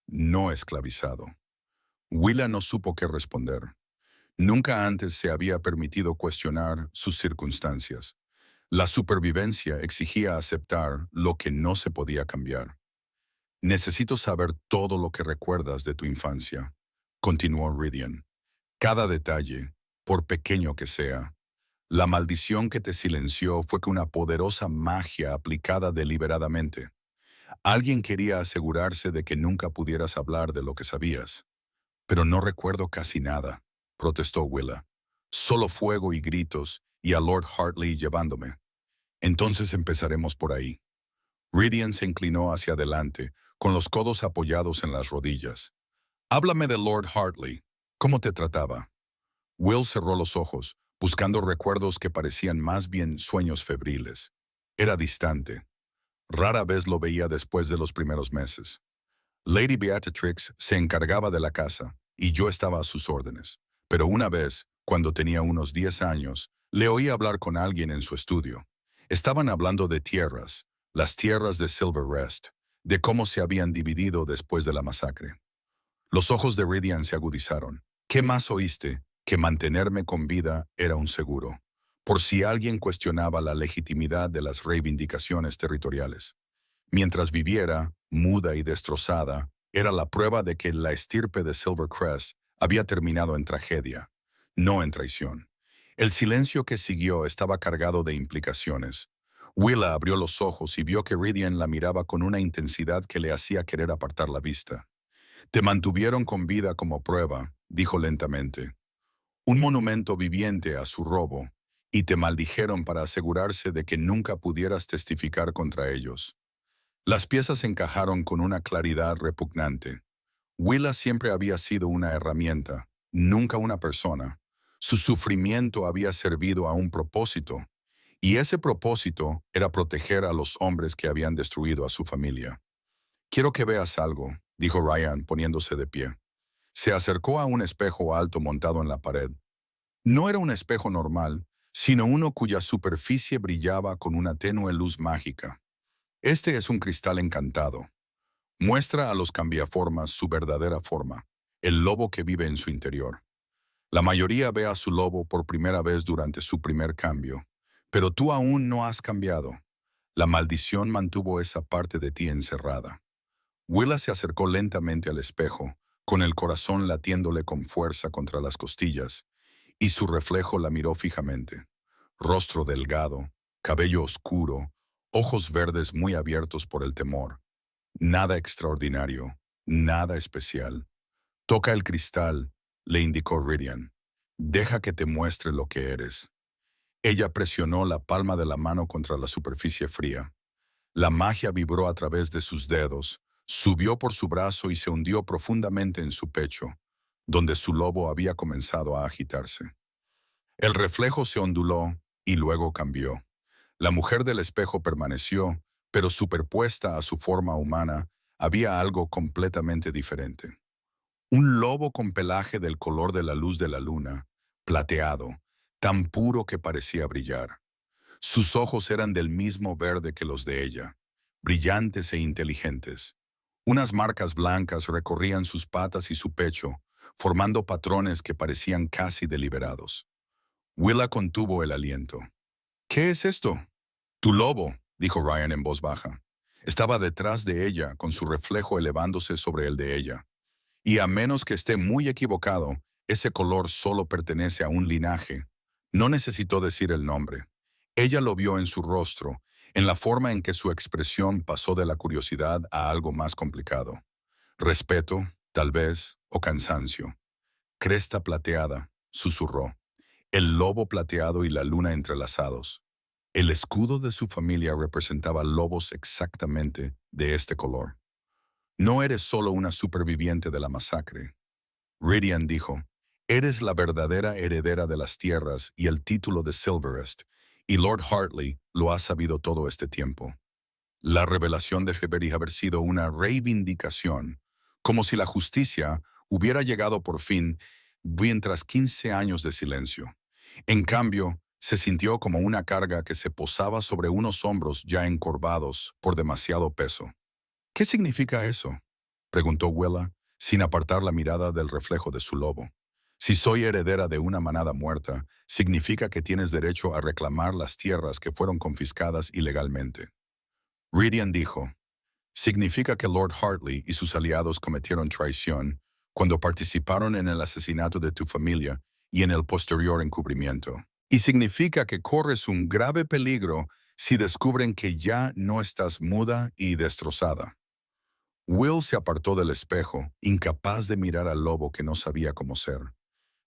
no esclavizado. Willa no supo qué responder. Nunca antes se había permitido cuestionar sus circunstancias. La supervivencia exigía aceptar lo que no se podía cambiar. Necesito saber todo lo que recuerdas de tu infancia. continuó Ridian. Cada detalle, por pequeño que sea. La maldición que te silenció fue que una poderosa magia aplicada deliberadamente. Alguien quería asegurarse de que nunca pudieras hablar de lo que sabías. Pero no recuerdo casi nada, protestó Willa. Solo fuego y gritos, y a Lord Hartley llevándome. Entonces empezaremos por ahí. Ridian se inclinó hacia adelante, con los codos apoyados en las rodillas. Háblame de Lord Hartley. ¿Cómo te trataba? Will cerró los ojos, buscando recuerdos que parecían más bien sueños febriles. Era distante. Rara vez lo veía después de los primeros meses. Lady Beatrix se encargaba de la casa, y yo estaba a sus órdenes. Pero una vez, cuando tenía unos 10 años, le oí hablar con alguien en su estudio. Estaban hablando de tierras, las tierras de Silver Rest, de cómo se habían dividido después de la masacre. Los ojos de Ridian se agudizaron. ¿Qué más oíste? Que mantenerme con vida era un seguro, por si alguien cuestionaba la legitimidad de las reivindicaciones territoriales. Mientras viviera, muda y destrozada, era la prueba de que la estirpe de Silvercrest había terminado en tragedia, no en traición. El silencio que siguió estaba cargado de implicaciones. Willa abrió los ojos y vio que Ridian la miraba con una intensidad que le hacía querer apartar la vista. Te mantuvieron con vida como prueba, dijo lentamente. Un monumento viviente a su robo, y te maldijeron para asegurarse de que nunca pudieras testificar contra ellos. Las piezas encajaron con una claridad repugnante. Willa siempre había sido una herramienta, nunca una persona. Su sufrimiento había servido a un propósito, y ese propósito era proteger a los hombres que habían destruido a su familia. Quiero que veas algo, dijo Ryan poniéndose de pie. Se acercó a un espejo alto montado en la pared. No era un espejo normal, sino uno cuya superficie brillaba con una tenue luz mágica. Este es un cristal encantado. Muestra a los cambiaformas su verdadera forma, el lobo que vive en su interior. La mayoría ve a su lobo por primera vez durante su primer cambio, pero tú aún no has cambiado. La maldición mantuvo esa parte de ti encerrada. Willa se acercó lentamente al espejo, con el corazón latiéndole con fuerza contra las costillas, y su reflejo la miró fijamente. Rostro delgado, cabello oscuro, ojos verdes muy abiertos por el temor. Nada extraordinario, nada especial. Toca el cristal, le indicó Ridian. Deja que te muestre lo que eres. Ella presionó la palma de la mano contra la superficie fría. La magia vibró a través de sus dedos, subió por su brazo y se hundió profundamente en su pecho, donde su lobo había comenzado a agitarse. El reflejo se onduló y luego cambió. La mujer del espejo permaneció, pero superpuesta a su forma humana, había algo completamente diferente. Un lobo con pelaje del color de la luz de la luna, plateado, tan puro que parecía brillar. Sus ojos eran del mismo verde que los de ella, brillantes e inteligentes. Unas marcas blancas recorrían sus patas y su pecho, formando patrones que parecían casi deliberados. Willa contuvo el aliento. ¿Qué es esto? Tu lobo, dijo Ryan en voz baja. Estaba detrás de ella, con su reflejo elevándose sobre el de ella. Y a menos que esté muy equivocado, ese color solo pertenece a un linaje. No necesitó decir el nombre. Ella lo vio en su rostro, en la forma en que su expresión pasó de la curiosidad a algo más complicado. Respeto, tal vez, o cansancio. Cresta plateada, susurró. El lobo plateado y la luna entrelazados. El escudo de su familia representaba lobos exactamente de este color. No eres solo una superviviente de la masacre. Ridian dijo, eres la verdadera heredera de las tierras y el título de Silverest, y Lord Hartley lo ha sabido todo este tiempo. La revelación debería haber sido una reivindicación, como si la justicia hubiera llegado por fin tras 15 años de silencio. En cambio, se sintió como una carga que se posaba sobre unos hombros ya encorvados por demasiado peso. ¿Qué significa eso?, preguntó Willa, sin apartar la mirada del reflejo de su lobo. Si soy heredera de una manada muerta, significa que tienes derecho a reclamar las tierras que fueron confiscadas ilegalmente. Ridian dijo, significa que Lord Hartley y sus aliados cometieron traición, cuando participaron en el asesinato de tu familia y en el posterior encubrimiento. Y significa que corres un grave peligro si descubren que ya no estás muda y destrozada. Will se apartó del espejo, incapaz de mirar al lobo que no sabía cómo ser.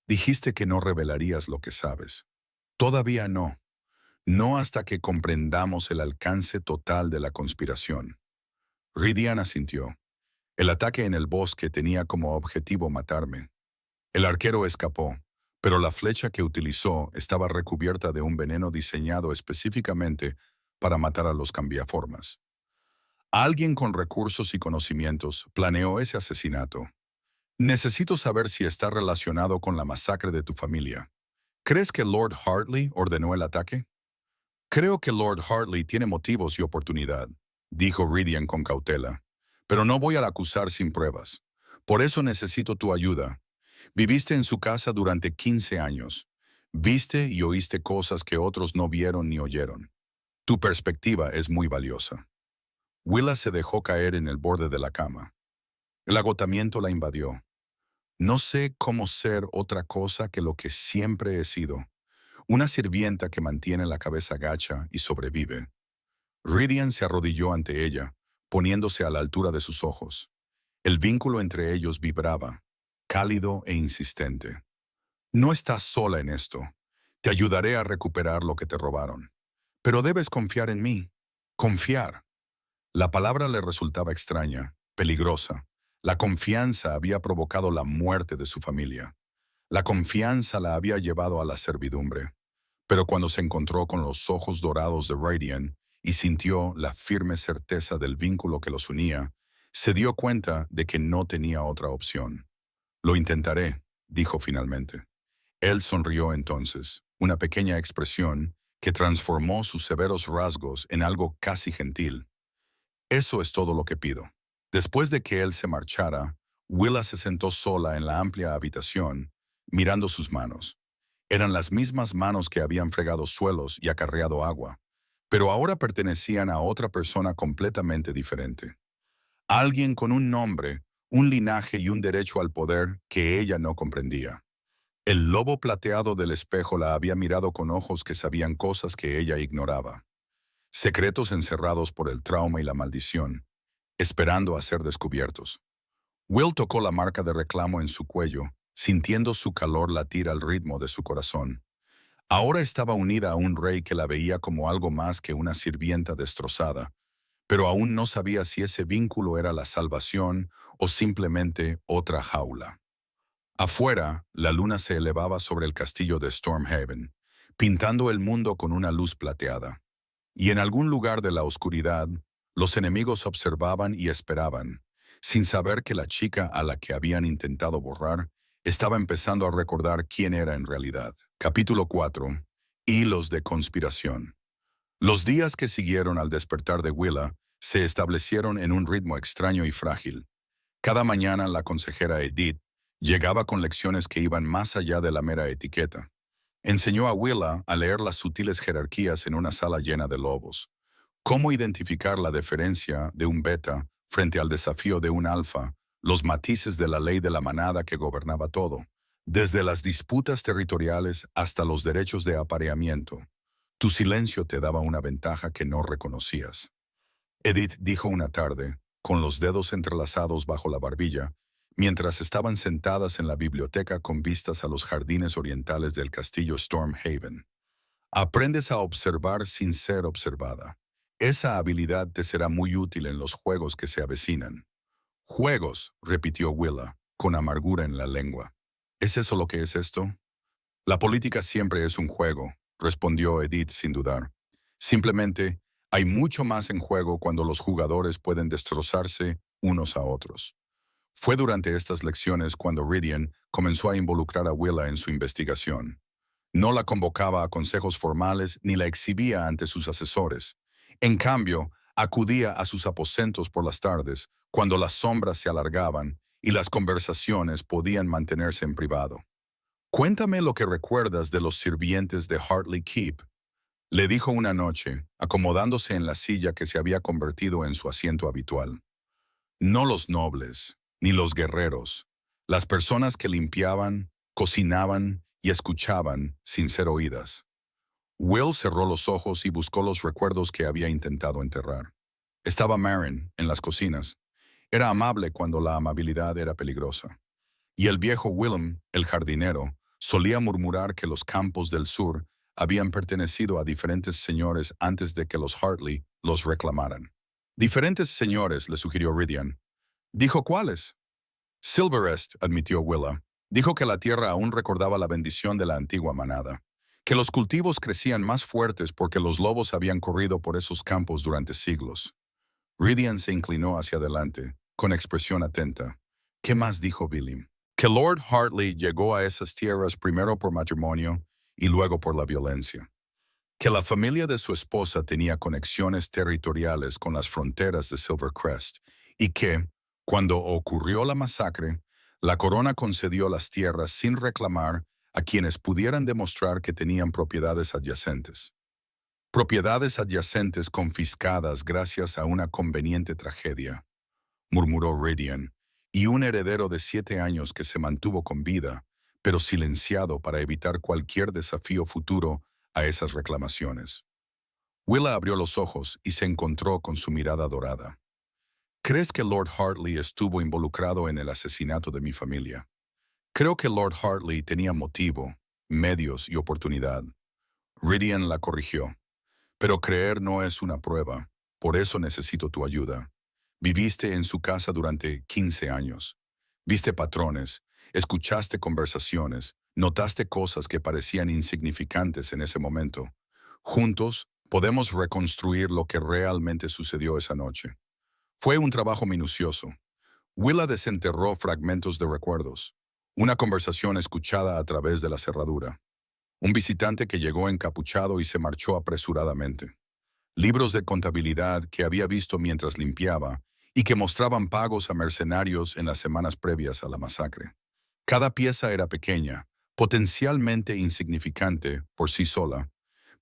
Dijiste que no revelarías lo que sabes. Todavía no. No hasta que comprendamos el alcance total de la conspiración. Ridian asintió. El ataque en el bosque tenía como objetivo matarme. El arquero escapó, pero la flecha que utilizó estaba recubierta de un veneno diseñado específicamente para matar a los cambiaformas. Alguien con recursos y conocimientos planeó ese asesinato. Necesito saber si está relacionado con la masacre de tu familia. ¿Crees que Lord Hartley ordenó el ataque? Creo que Lord Hartley tiene motivos y oportunidad, dijo Ridian con cautela, pero no voy a acusar sin pruebas. Por eso necesito tu ayuda. Viviste en su casa durante 15 años. Viste y oíste cosas que otros no vieron ni oyeron. Tu perspectiva es muy valiosa. Willa se dejó caer en el borde de la cama. El agotamiento la invadió. No sé cómo ser otra cosa que lo que siempre he sido. Una sirvienta que mantiene la cabeza gacha y sobrevive. Ridian se arrodilló ante ella, poniéndose a la altura de sus ojos. El vínculo entre ellos vibraba, cálido e insistente. No estás sola en esto. Te ayudaré a recuperar lo que te robaron. Pero debes confiar en mí. Confiar. La palabra le resultaba extraña, peligrosa. La confianza había provocado la muerte de su familia. La confianza la había llevado a la servidumbre. Pero cuando se encontró con los ojos dorados de Ridian y sintió la firme certeza del vínculo que los unía, se dio cuenta de que no tenía otra opción. Lo intentaré, dijo finalmente. Él sonrió entonces, una pequeña expresión que transformó sus severos rasgos en algo casi gentil. Eso es todo lo que pido. Después de que él se marchara, Willa se sentó sola en la amplia habitación, mirando sus manos. Eran las mismas manos que habían fregado suelos y acarreado agua, pero ahora pertenecían a otra persona completamente diferente. Alguien con un nombre, un linaje y un derecho al poder que ella no comprendía. El lobo plateado del espejo la había mirado con ojos que sabían cosas que ella ignoraba. Secretos encerrados por el trauma y la maldición, esperando a ser descubiertos. Will tocó la marca de reclamo en su cuello, sintiendo su calor latir al ritmo de su corazón. Ahora estaba unida a un rey que la veía como algo más que una sirvienta destrozada, pero aún no sabía si ese vínculo era la salvación o simplemente otra jaula. Afuera, la luna se elevaba sobre el castillo de Stormhaven, pintando el mundo con una luz plateada. Y en algún lugar de la oscuridad, los enemigos observaban y esperaban, sin saber que la chica a la que habían intentado borrar estaba empezando a recordar quién era en realidad. Capítulo 4. Hilos de conspiración. Los días que siguieron al despertar de Willa se establecieron en un ritmo extraño y frágil. Cada mañana la consejera Edith llegaba con lecciones que iban más allá de la mera etiqueta. Enseñó a Willa a leer las sutiles jerarquías en una sala llena de lobos. Cómo identificar la deferencia de un beta frente al desafío de un alfa, los matices de la ley de la manada que gobernaba todo, desde las disputas territoriales hasta los derechos de apareamiento. Tu silencio te daba una ventaja que no reconocías. Edith dijo una tarde, con los dedos entrelazados bajo la barbilla, mientras estaban sentadas en la biblioteca con vistas a los jardines orientales del castillo Stormhaven. Aprendes a observar sin ser observada. Esa habilidad te será muy útil en los juegos que se avecinan. Juegos, repitió Willa, con amargura en la lengua. ¿Es eso lo que es esto? La política siempre es un juego, respondió Edith sin dudar. Simplemente, hay mucho más en juego cuando los jugadores pueden destrozarse unos a otros. Fue durante estas lecciones cuando Ridian comenzó a involucrar a Willa en su investigación. No la convocaba a consejos formales ni la exhibía ante sus asesores. En cambio, acudía a sus aposentos por las tardes, cuando las sombras se alargaban y las conversaciones podían mantenerse en privado. «Cuéntame lo que recuerdas de los sirvientes de Hartley Keep», le dijo una noche, acomodándose en la silla que se había convertido en su asiento habitual. «No los nobles, ni los guerreros, Las personas que limpiaban, cocinaban y escuchaban sin ser oídas. Will cerró los ojos y buscó los recuerdos que había intentado enterrar. Estaba Marin en las cocinas. Era amable cuando la amabilidad era peligrosa. Y el viejo Willem, el jardinero, solía murmurar que los campos del sur habían pertenecido a diferentes señores antes de que los Hartley los reclamaran. Diferentes señores, le sugirió Ridian. ¿Dijo cuáles? Silverest, admitió Willa, dijo que la tierra aún recordaba la bendición de la antigua manada, que los cultivos crecían más fuertes porque los lobos habían corrido por esos campos durante siglos. Ridian se inclinó hacia adelante, con expresión atenta. ¿Qué más dijo Billy? Que Lord Hartley llegó a esas tierras primero por matrimonio y luego por la violencia. Que la familia de su esposa tenía conexiones territoriales con las fronteras de Silvercrest y que, cuando ocurrió la masacre, la corona concedió las tierras sin reclamar a quienes pudieran demostrar que tenían propiedades adyacentes. Propiedades adyacentes confiscadas gracias a una conveniente tragedia, murmuró Ridian, y un heredero de 7 años que se mantuvo con vida, pero silenciado para evitar cualquier desafío futuro a esas reclamaciones. Willa abrió los ojos y se encontró con su mirada dorada. ¿Crees que Lord Hartley estuvo involucrado en el asesinato de mi familia? Creo que Lord Hartley tenía motivo, medios y oportunidad. Ridian la corrigió. Pero creer no es una prueba, por eso necesito tu ayuda. Viviste en su casa durante 15 años. Viste patrones, escuchaste conversaciones, notaste cosas que parecían insignificantes en ese momento. Juntos, podemos reconstruir lo que realmente sucedió esa noche. Fue un trabajo minucioso. Willa desenterró fragmentos de recuerdos. Una conversación escuchada a través de la cerradura. Un visitante que llegó encapuchado y se marchó apresuradamente. Libros de contabilidad que había visto mientras limpiaba y que mostraban pagos a mercenarios en las semanas previas a la masacre. Cada pieza era pequeña, potencialmente insignificante por sí sola,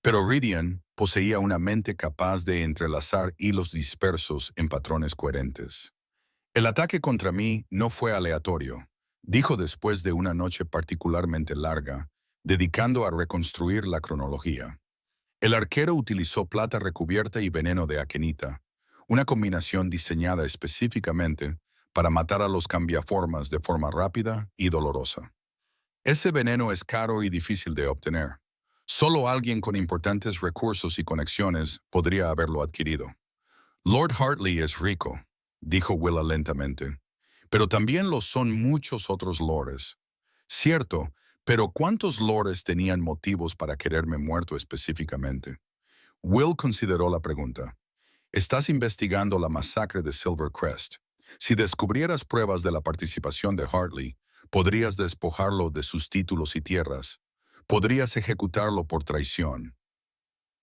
pero Ridian poseía una mente capaz de entrelazar hilos dispersos en patrones coherentes. El ataque contra mí no fue aleatorio, dijo después de una noche particularmente larga, dedicando a reconstruir la cronología. El arquero utilizó plata recubierta y veneno de akenita, una combinación diseñada específicamente para matar a los cambiaformas de forma rápida y dolorosa. Ese veneno es caro y difícil de obtener. Solo alguien con importantes recursos y conexiones podría haberlo adquirido. Lord Hartley es rico, dijo Willa lentamente, pero también lo son muchos otros lores. Cierto, pero ¿cuántos lores tenían motivos para quererme muerto específicamente? Will consideró la pregunta. Estás investigando la masacre de Silvercrest. Si descubrieras pruebas de la participación de Hartley, podrías despojarlo de sus títulos y tierras. Podrías ejecutarlo por traición.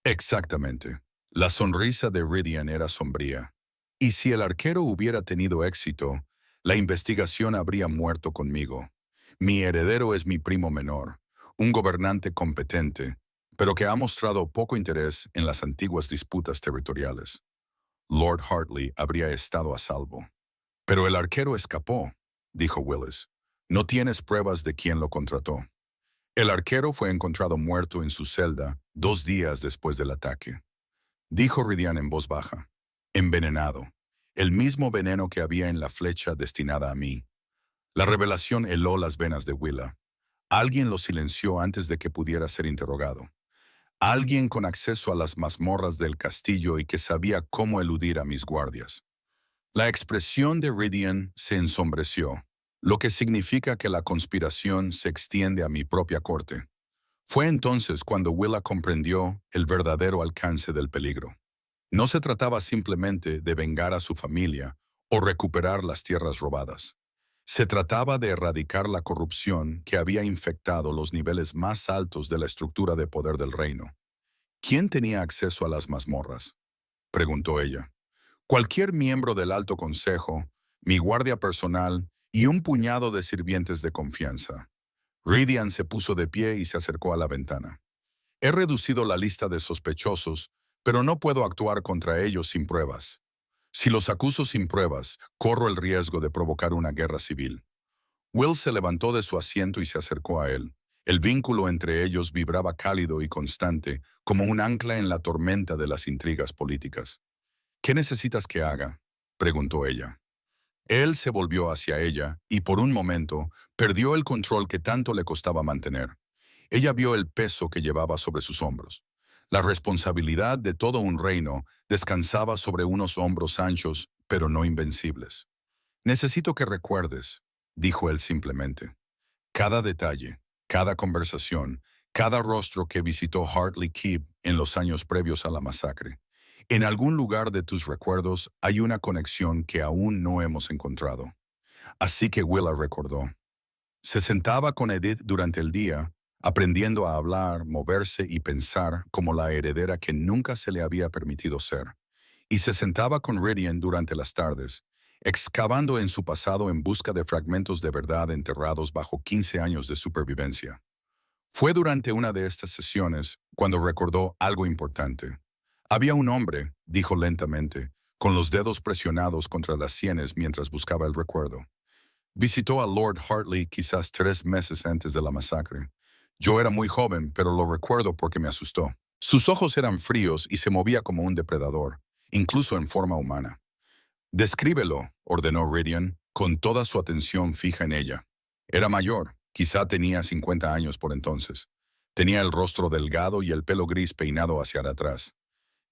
Exactamente. La sonrisa de Ridian era sombría. Y si el arquero hubiera tenido éxito, la investigación habría muerto conmigo. Mi heredero es mi primo menor, un gobernante competente, pero que ha mostrado poco interés en las antiguas disputas territoriales. Lord Hartley habría estado a salvo. Pero el arquero escapó, dijo Willis. No tienes pruebas de quién lo contrató. El arquero fue encontrado muerto en su celda 2 días después del ataque. Dijo Ridian en voz baja. Envenenado. El mismo veneno que había en la flecha destinada a mí. La revelación heló las venas de Willa. Alguien lo silenció antes de que pudiera ser interrogado. Alguien con acceso a las mazmorras del castillo y que sabía cómo eludir a mis guardias. La expresión de Ridian se ensombreció, lo que significa que la conspiración se extiende a mi propia corte. Fue entonces cuando Willa comprendió el verdadero alcance del peligro. No se trataba simplemente de vengar a su familia o recuperar las tierras robadas. Se trataba de erradicar la corrupción que había infectado los niveles más altos de la estructura de poder del reino. ¿Quién tenía acceso a las mazmorras?, preguntó ella. Cualquier miembro del Alto Consejo, mi guardia personal y un puñado de sirvientes de confianza. Ridian se puso de pie y se acercó a la ventana. He reducido la lista de sospechosos, pero no puedo actuar contra ellos sin pruebas. Si los acuso sin pruebas, corro el riesgo de provocar una guerra civil. Will se levantó de su asiento y se acercó a él. El vínculo entre ellos vibraba cálido y constante, como un ancla en la tormenta de las intrigas políticas. ¿Qué necesitas que haga?, preguntó ella. Él se volvió hacia ella y por un momento perdió el control que tanto le costaba mantener. Ella vio el peso que llevaba sobre sus hombros. La responsabilidad de todo un reino descansaba sobre unos hombros anchos, pero no invencibles. Necesito que recuerdes, dijo él simplemente, cada detalle, cada conversación, cada rostro que visitó Hartley Keep en los años previos a la masacre. En algún lugar de tus recuerdos hay una conexión que aún no hemos encontrado. Así que Willa recordó. Se sentaba con Edith durante el día, aprendiendo a hablar, moverse y pensar como la heredera que nunca se le había permitido ser. Y se sentaba con Ridian durante las tardes, excavando en su pasado en busca de fragmentos de verdad enterrados bajo 15 años de supervivencia. Fue durante una de estas sesiones cuando recordó algo importante. Había un hombre, dijo lentamente, con los dedos presionados contra las sienes mientras buscaba el recuerdo. Visitó a Lord Hartley quizás 3 meses antes de la masacre. Yo era muy joven, pero lo recuerdo porque me asustó. Sus ojos eran fríos y se movía como un depredador, incluso en forma humana. Descríbelo, ordenó Ridian, con toda su atención fija en ella. Era mayor, quizá tenía 50 años por entonces. Tenía el rostro delgado y el pelo gris peinado hacia atrás.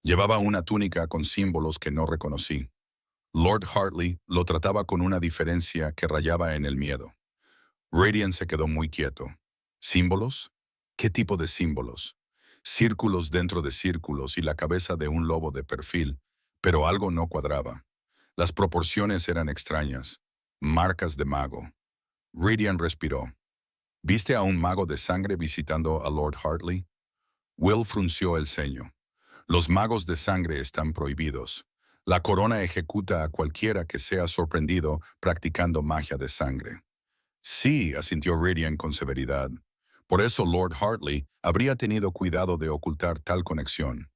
Llevaba una túnica con símbolos que no reconocí. Lord Hartley lo trataba con una diferencia que rayaba en el miedo. Ridian se quedó muy quieto. ¿Símbolos? ¿Qué tipo de símbolos? Círculos dentro de círculos y la cabeza de un lobo de perfil, pero algo no cuadraba. Las proporciones eran extrañas. Marcas de mago. Ridian respiró. ¿Viste a un mago de sangre visitando a Lord Hartley? Will frunció el ceño. Los magos de sangre están prohibidos. La corona ejecuta a cualquiera que sea sorprendido practicando magia de sangre. Sí, asintió Ridian con severidad. Por eso Lord Hartley habría tenido cuidado de ocultar tal conexión.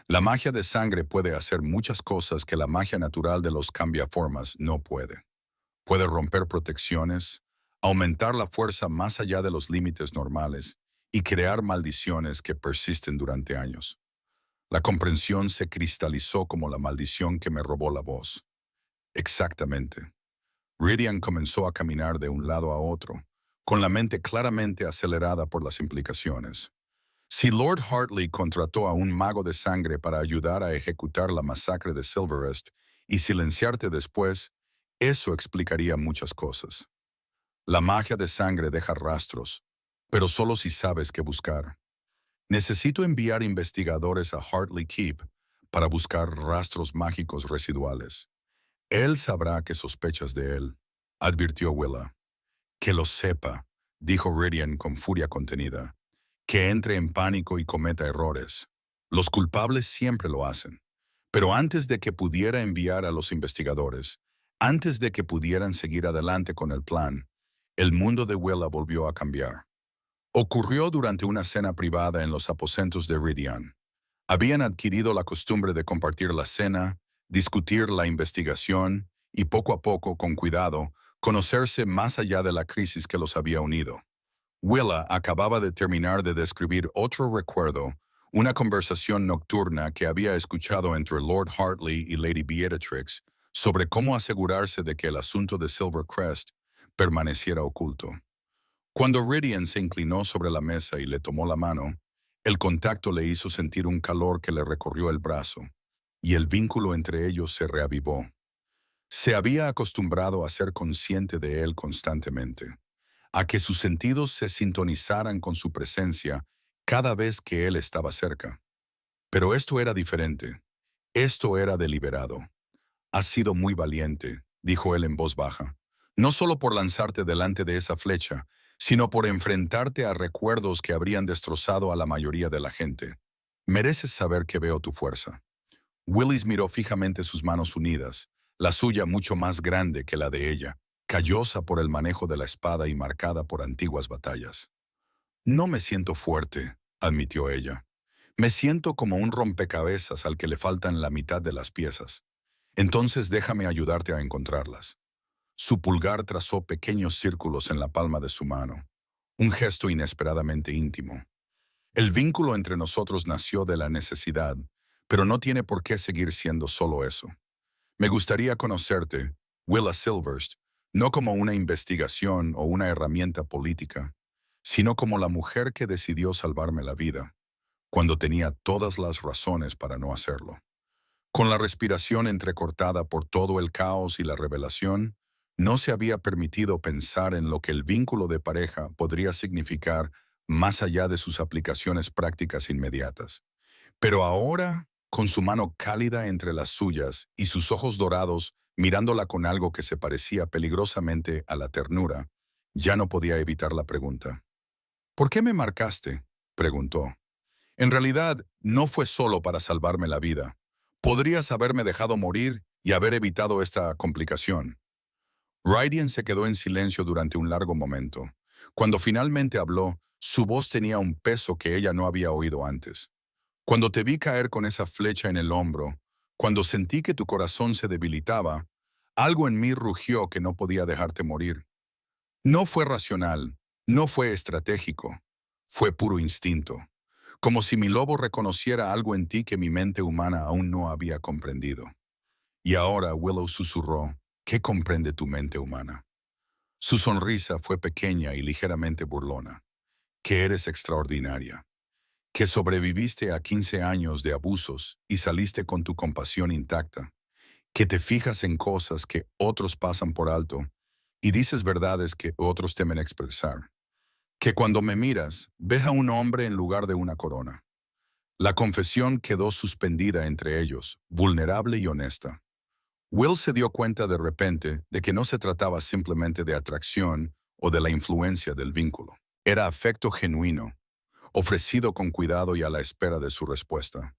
La magia de sangre puede hacer muchas cosas que la magia natural de los cambiaformas no puede. Puede romper protecciones, aumentar la fuerza más allá de los límites normales y crear maldiciones que persisten durante años. La comprensión se cristalizó como la maldición que me robó la voz. Exactamente. Ridian comenzó a caminar de un lado a otro, con la mente claramente acelerada por las implicaciones. Si Lord Hartley contrató a un mago de sangre para ayudar a ejecutar la masacre de Silverest y silenciarte después, eso explicaría muchas cosas. La magia de sangre deja rastros, pero solo si sabes qué buscar. Necesito enviar investigadores a Hartley Keep para buscar rastros mágicos residuales. Él sabrá que sospechas de él, advirtió Willa. Que lo sepa, dijo Ridian con furia contenida. Que entre en pánico y cometa errores. Los culpables siempre lo hacen. Pero antes de que pudiera enviar a los investigadores, antes de que pudieran seguir adelante con el plan, el mundo de Willa volvió a cambiar. Ocurrió durante una cena privada en los aposentos de Ridian. Habían adquirido la costumbre de compartir la cena, discutir la investigación y poco a poco, con cuidado, conocerse más allá de la crisis que los había unido. Willa acababa de terminar de describir otro recuerdo, una conversación nocturna que había escuchado entre Lord Hartley y Lady Beatrix sobre cómo asegurarse de que el asunto de Silvercrest permaneciera oculto. Cuando Ridian se inclinó sobre la mesa y le tomó la mano, el contacto le hizo sentir un calor que le recorrió el brazo, y el vínculo entre ellos se reavivó. Se había acostumbrado a ser consciente de él constantemente, a que sus sentidos se sintonizaran con su presencia cada vez que él estaba cerca. Pero esto era diferente. Esto era deliberado. Has sido muy valiente, dijo él en voz baja, no solo por lanzarte delante de esa flecha, sino por enfrentarte a recuerdos que habrían destrozado a la mayoría de la gente. Mereces saber que veo tu fuerza. Willis miró fijamente sus manos unidas, la suya mucho más grande que la de ella, callosa por el manejo de la espada y marcada por antiguas batallas. No me siento fuerte, admitió ella. Me siento como un rompecabezas al que le faltan la mitad de las piezas. Entonces déjame ayudarte a encontrarlas. Su pulgar trazó pequeños círculos en la palma de su mano, un gesto inesperadamente íntimo. El vínculo entre nosotros nació de la necesidad, pero no tiene por qué seguir siendo solo eso. Me gustaría conocerte, Willa Silverst, no como una investigación o una herramienta política, sino como la mujer que decidió salvarme la vida, cuando tenía todas las razones para no hacerlo. Con la respiración entrecortada por todo el caos y la revelación, no se había permitido pensar en lo que el vínculo de pareja podría significar más allá de sus aplicaciones prácticas inmediatas. Pero ahora, con su mano cálida entre las suyas y sus ojos dorados mirándola con algo que se parecía peligrosamente a la ternura, ya no podía evitar la pregunta. ¿Por qué me marcaste?, preguntó. En realidad, no fue solo para salvarme la vida. Podrías haberme dejado morir y haber evitado esta complicación. Rydian se quedó en silencio durante un largo momento. Cuando finalmente habló, su voz tenía un peso que ella no había oído antes. Cuando te vi caer con esa flecha en el hombro, cuando sentí que tu corazón se debilitaba, algo en mí rugió que no podía dejarte morir. No fue racional, no fue estratégico, fue puro instinto, como si mi lobo reconociera algo en ti que mi mente humana aún no había comprendido. Y ahora Willow susurró, ¿qué comprende tu mente humana? Su sonrisa fue pequeña y ligeramente burlona. Que eres extraordinaria, que sobreviviste a 15 años de abusos y saliste con tu compasión intacta, que te fijas en cosas que otros pasan por alto y dices verdades que otros temen expresar, que cuando me miras, ves a un hombre en lugar de una corona. La confesión quedó suspendida entre ellos, vulnerable y honesta. Will se dio cuenta de repente de que no se trataba simplemente de atracción o de la influencia del vínculo. Era afecto genuino, ofrecido con cuidado y a la espera de su respuesta.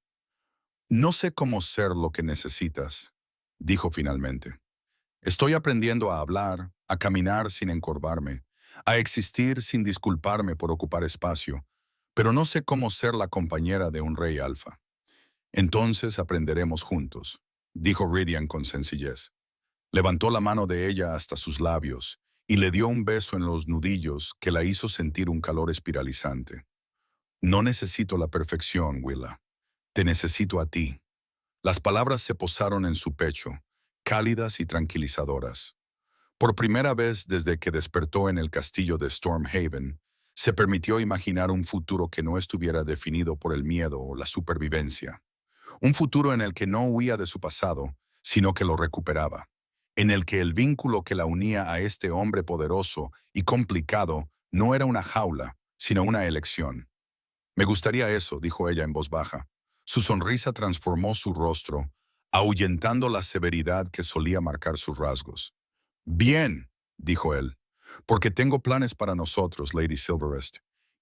No sé cómo ser lo que necesitas, dijo finalmente. Estoy aprendiendo a hablar, a caminar sin encorvarme, a existir sin disculparme por ocupar espacio, pero no sé cómo ser la compañera de un rey alfa. Entonces aprenderemos juntos, dijo Rydian con sencillez. Levantó la mano de ella hasta sus labios y le dio un beso en los nudillos que la hizo sentir un calor espiralizante. No necesito la perfección, Willa. Te necesito a ti. Las palabras se posaron en su pecho, cálidas y tranquilizadoras. Por primera vez desde que despertó en el castillo de Stormhaven, se permitió imaginar un futuro que no estuviera definido por el miedo o la supervivencia. Un futuro en el que no huía de su pasado, sino que lo recuperaba. En el que el vínculo que la unía a este hombre poderoso y complicado no era una jaula, sino una elección. Me gustaría eso, dijo ella en voz baja. Su sonrisa transformó su rostro, ahuyentando la severidad que solía marcar sus rasgos. Bien, dijo él, porque tengo planes para nosotros, Lady Silverest,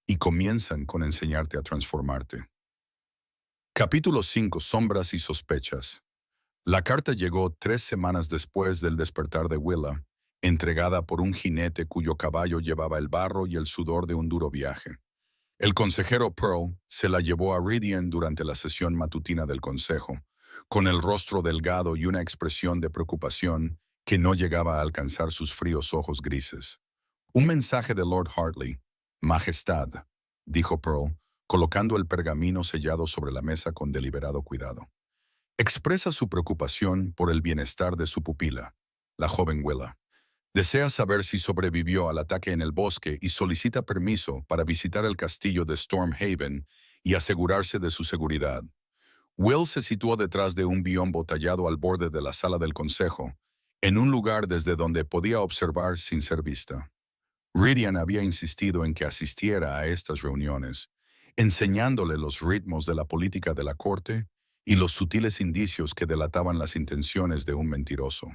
y comienzan con enseñarte a transformarte. Capítulo 5. Sombras y sospechas. La carta llegó 3 semanas después del despertar de Willa, entregada por un jinete cuyo caballo llevaba el barro y el sudor de un duro viaje. El consejero Pearl se la llevó a Rydian durante la sesión matutina del consejo, con el rostro delgado y una expresión de preocupación que no llegaba a alcanzar sus fríos ojos grises. Un mensaje de Lord Hartley. Majestad, dijo Pearl, colocando el pergamino sellado sobre la mesa con deliberado cuidado. Expresa su preocupación por el bienestar de su pupila, la joven Willa. Desea saber si sobrevivió al ataque en el bosque y solicita permiso para visitar el castillo de Stormhaven y asegurarse de su seguridad. Will se situó detrás de un biombo tallado al borde de la sala del consejo, en un lugar desde donde podía observar sin ser vista. Rydian había insistido en que asistiera a estas reuniones, enseñándole los ritmos de la política de la corte y los sutiles indicios que delataban las intenciones de un mentiroso.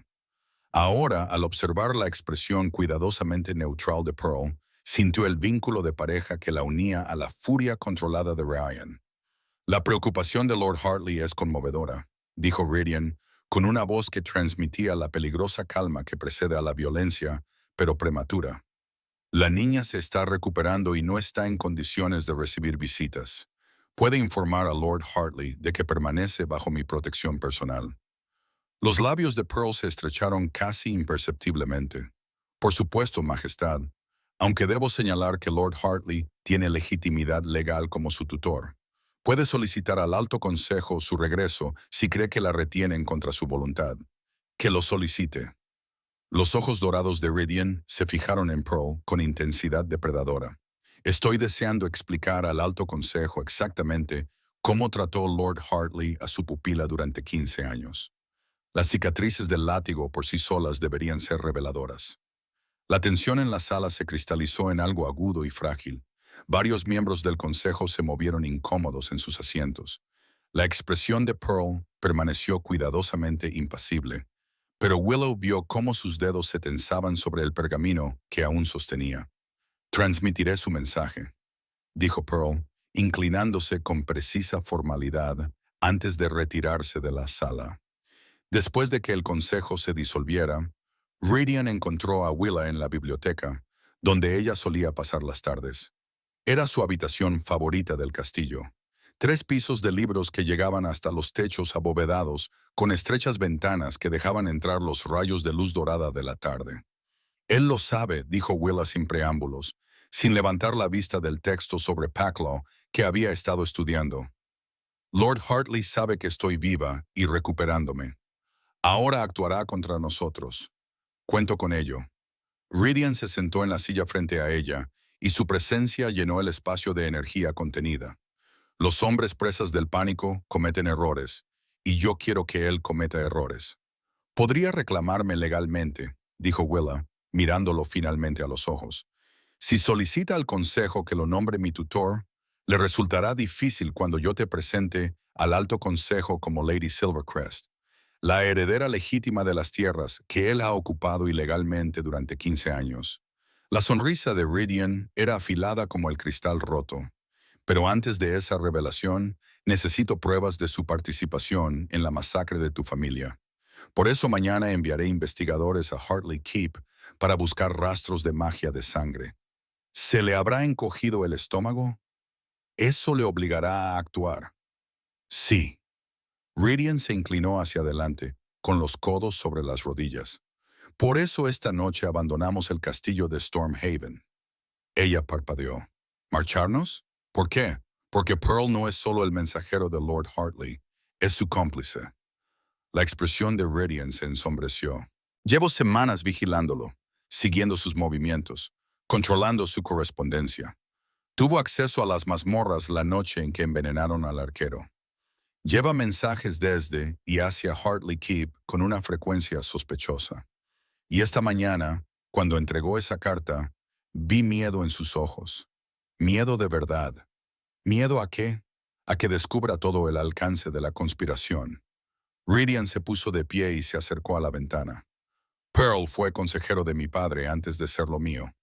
Ahora, al observar la expresión cuidadosamente neutral de Pearl, sintió el vínculo de pareja que la unía a la furia controlada de Ryan. La preocupación de Lord Hartley es conmovedora, dijo Rydian, con una voz que transmitía la peligrosa calma que precede a la violencia, pero prematura. La niña se está recuperando y no está en condiciones de recibir visitas. Puede informar a Lord Hartley de que permanece bajo mi protección personal. Los labios de Pearl se estrecharon casi imperceptiblemente. Por supuesto, Majestad, aunque debo señalar que Lord Hartley tiene legitimidad legal como su tutor. Puede solicitar al Alto Consejo su regreso si cree que la retienen contra su voluntad. Que lo solicite. Los ojos dorados de Ridian se fijaron en Pearl con intensidad depredadora. Estoy deseando explicar al Alto Consejo exactamente cómo trató Lord Hartley a su pupila durante 15 años. Las cicatrices del látigo por sí solas deberían ser reveladoras. La tensión en la sala se cristalizó en algo agudo y frágil. Varios miembros del consejo se movieron incómodos en sus asientos. La expresión de Pearl permaneció cuidadosamente impasible, pero Willow vio cómo sus dedos se tensaban sobre el pergamino que aún sostenía. Transmitiré su mensaje, dijo Pearl, inclinándose con precisa formalidad antes de retirarse de la sala. Después de que el consejo se disolviera, Ridian encontró a Willa en la biblioteca, donde ella solía pasar las tardes. Era su habitación favorita del castillo. 3 pisos de libros que llegaban hasta los techos abovedados, con estrechas ventanas que dejaban entrar los rayos de luz dorada de la tarde. Él lo sabe, dijo Willa sin preámbulos, sin levantar la vista del texto sobre Packlaw que había estado estudiando. Lord Hartley sabe que estoy viva y recuperándome. Ahora actuará contra nosotros. Cuento con ello. Ridian se sentó en la silla frente a ella, y su presencia llenó el espacio de energía contenida. Los hombres presas del pánico cometen errores, y yo quiero que él cometa errores. Podría reclamarme legalmente, dijo Willa, mirándolo finalmente a los ojos. Si solicita al consejo que lo nombre mi tutor, le resultará difícil cuando yo te presente al alto consejo como Lady Silvercrest, la heredera legítima de las tierras que él ha ocupado ilegalmente durante 15 años. La sonrisa de Ridian era afilada como el cristal roto. Pero antes de esa revelación, necesito pruebas de su participación en la masacre de tu familia. Por eso mañana enviaré investigadores a Hartley Keep para buscar rastros de magia de sangre. ¿Se le habrá encogido el estómago? Eso le obligará a actuar. Sí. Ridian se inclinó hacia adelante, con los codos sobre las rodillas. Por eso esta noche abandonamos el castillo de Stormhaven. Ella parpadeó. ¿Marcharnos? ¿Por qué? Porque Pearl no es solo el mensajero de Lord Hartley, es su cómplice. La expresión de Ridian se ensombreció. Llevo semanas vigilándolo, siguiendo sus movimientos, controlando su correspondencia. Tuvo acceso a las mazmorras la noche en que envenenaron al arquero. Lleva mensajes desde y hacia Hartley Keep con una frecuencia sospechosa. Y esta mañana, cuando entregó esa carta, vi miedo en sus ojos. Miedo de verdad. ¿Miedo a qué? A que descubra todo el alcance de la conspiración. Ridian se puso de pie y se acercó a la ventana. Pearl fue consejero de mi padre antes de serlo mío.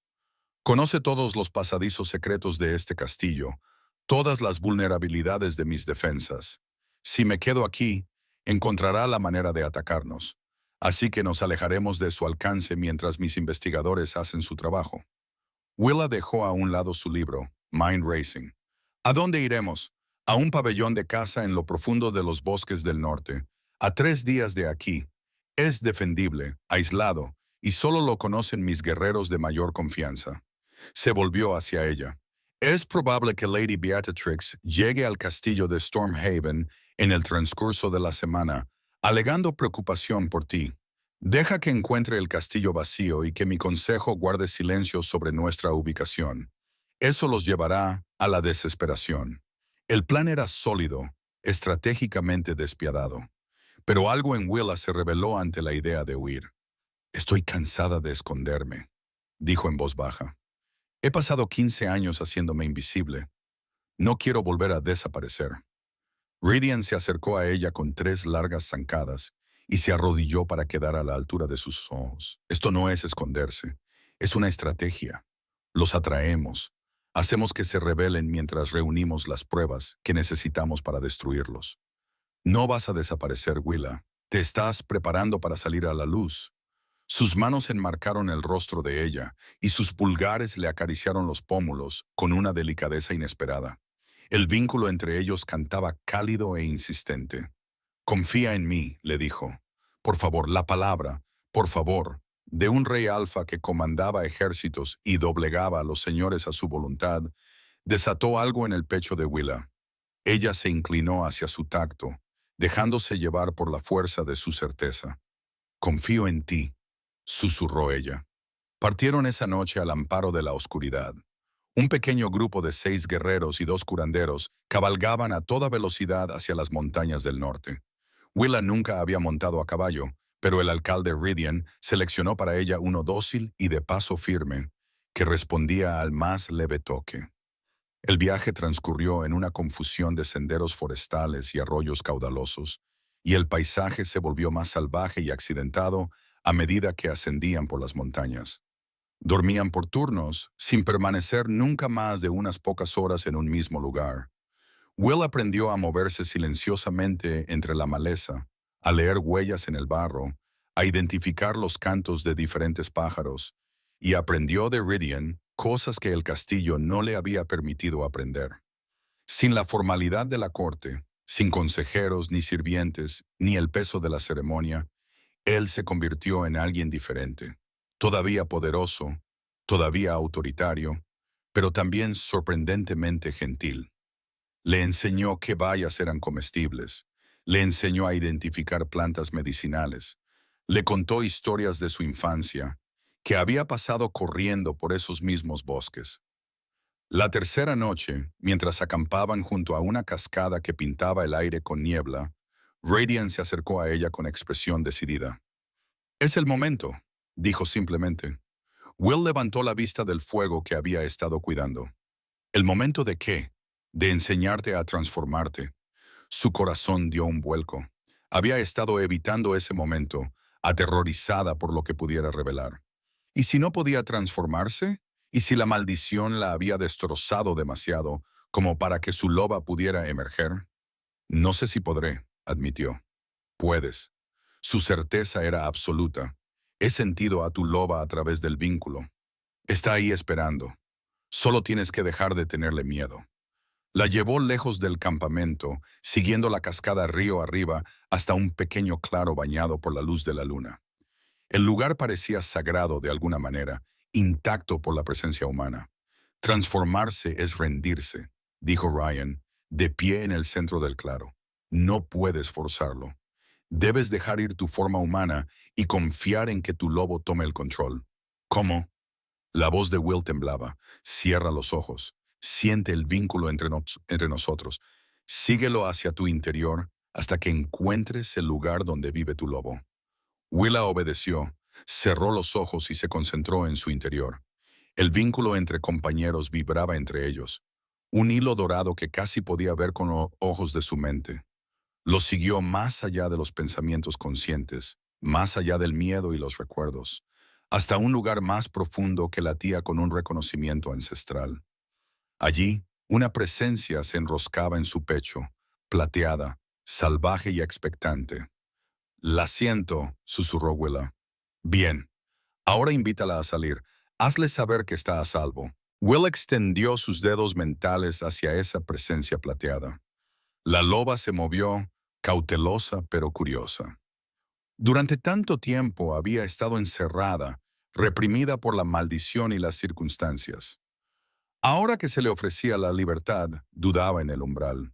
Conoce todos los pasadizos secretos de este castillo, todas las vulnerabilidades de mis defensas. Si me quedo aquí, encontrará la manera de atacarnos. Así que nos alejaremos de su alcance mientras mis investigadores hacen su trabajo. Willa dejó a un lado su libro, Mind Racing. ¿A dónde iremos? A un pabellón de caza en lo profundo de los bosques del norte, a 3 días de aquí. Es defendible, aislado, y solo lo conocen mis guerreros de mayor confianza. Se volvió hacia ella. Es probable que Lady Beatrix llegue al castillo de Stormhaven en el transcurso de la semana, alegando preocupación por ti. Deja que encuentre el castillo vacío y que mi consejo guarde silencio sobre nuestra ubicación. Eso los llevará a la desesperación. El plan era sólido, estratégicamente despiadado. Pero algo en Willa se rebeló ante la idea de huir. Estoy cansada de esconderme, dijo en voz baja. He pasado 15 años haciéndome invisible. No quiero volver a desaparecer. Ridian se acercó a ella con 3 largas zancadas y se arrodilló para quedar a la altura de sus ojos. Esto no es esconderse, es una estrategia. Los atraemos. Hacemos que se rebelen mientras reunimos las pruebas que necesitamos para destruirlos. No vas a desaparecer, Willa. Te estás preparando para salir a la luz. Sus manos enmarcaron el rostro de ella y sus pulgares le acariciaron los pómulos con una delicadeza inesperada. El vínculo entre ellos cantaba cálido e insistente. Confía en mí, le dijo. Por favor, la palabra, por favor, de un rey alfa que comandaba ejércitos y doblegaba a los señores a su voluntad, desató algo en el pecho de Willa. Ella se inclinó hacia su tacto, dejándose llevar por la fuerza de su certeza. «Confío en ti», susurró ella. Partieron esa noche al amparo de la oscuridad. Un pequeño grupo de 6 guerreros y 2 curanderos cabalgaban a toda velocidad hacia las montañas del norte. Willa nunca había montado a caballo, pero el alcalde Ridian seleccionó para ella uno dócil y de paso firme, que respondía al más leve toque. El viaje transcurrió en una confusión de senderos forestales y arroyos caudalosos, y el paisaje se volvió más salvaje y accidentado a medida que ascendían por las montañas. Dormían por turnos, sin permanecer nunca más de unas pocas horas en un mismo lugar. Will aprendió a moverse silenciosamente entre la maleza, a leer huellas en el barro, a identificar los cantos de diferentes pájaros, y aprendió de Ridian cosas que el castillo no le había permitido aprender. Sin la formalidad de la corte, sin consejeros ni sirvientes, ni el peso de la ceremonia, él se convirtió en alguien diferente, todavía poderoso, todavía autoritario, pero también sorprendentemente gentil. Le enseñó qué bayas eran comestibles, le enseñó a identificar plantas medicinales, le contó historias de su infancia, que había pasado corriendo por esos mismos bosques. La tercera noche, mientras acampaban junto a una cascada que pintaba el aire con niebla, Radiant se acercó a ella con expresión decidida. «Es el momento», dijo simplemente. Will levantó la vista del fuego que había estado cuidando. «¿El momento de qué?» «De enseñarte a transformarte». Su corazón dio un vuelco. Había estado evitando ese momento, aterrorizada por lo que pudiera revelar. ¿Y si no podía transformarse? ¿Y si la maldición la había destrozado demasiado como para que su loba pudiera emerger? «No sé si podré», admitió. «Puedes». Su certeza era absoluta. «He sentido a tu loba a través del vínculo. Está ahí esperando. Solo tienes que dejar de tenerle miedo». La llevó lejos del campamento, siguiendo la cascada río arriba hasta un pequeño claro bañado por la luz de la luna. El lugar parecía sagrado de alguna manera, intacto por la presencia humana. «Transformarse es rendirse», dijo Ryan, de pie en el centro del claro. «No puedes forzarlo. Debes dejar ir tu forma humana y confiar en que tu lobo tome el control». «¿Cómo?» La voz de Will temblaba. «Cierra los ojos. Siente el vínculo entre nosotros. Síguelo hacia tu interior hasta que encuentres el lugar donde vive tu lobo». Willa obedeció, cerró los ojos y se concentró en su interior. El vínculo entre compañeros vibraba entre ellos. Un hilo dorado que casi podía ver con los ojos de su mente. Lo siguió más allá de los pensamientos conscientes, más allá del miedo y los recuerdos, hasta un lugar más profundo que latía con un reconocimiento ancestral. Allí, una presencia se enroscaba en su pecho, plateada, salvaje y expectante. «La siento», susurró Willa. «Bien. Ahora invítala a salir. Hazle saber que está a salvo». Will extendió sus dedos mentales hacia esa presencia plateada. La loba se movió, cautelosa pero curiosa. Durante tanto tiempo había estado encerrada, reprimida por la maldición y las circunstancias. Ahora que se le ofrecía la libertad, dudaba en el umbral.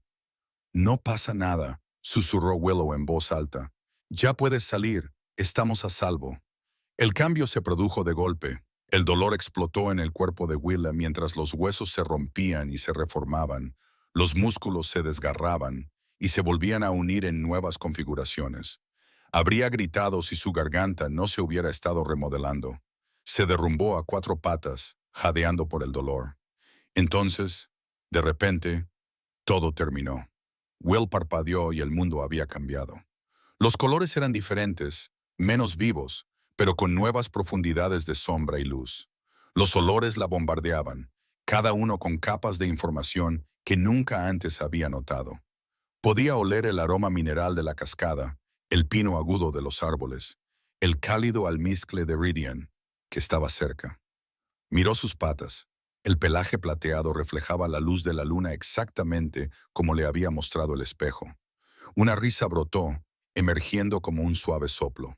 «No pasa nada», susurró Willow en voz alta. «Ya puedes salir, estamos a salvo». El cambio se produjo de golpe. El dolor explotó en el cuerpo de Willa mientras los huesos se rompían y se reformaban, los músculos se desgarraban y se volvían a unir en nuevas configuraciones. Habría gritado si su garganta no se hubiera estado remodelando. Se derrumbó a 4 patas, jadeando por el dolor. Entonces, de repente, todo terminó. Will parpadeó y el mundo había cambiado. Los colores eran diferentes, menos vivos, pero con nuevas profundidades de sombra y luz. Los olores la bombardeaban, cada uno con capas de información que nunca antes había notado. Podía oler el aroma mineral de la cascada, el pino agudo de los árboles, el cálido almizcle de Ridian, que estaba cerca. Miró sus patas. El pelaje plateado reflejaba la luz de la luna exactamente como le había mostrado el espejo. Una risa brotó, emergiendo como un suave soplo.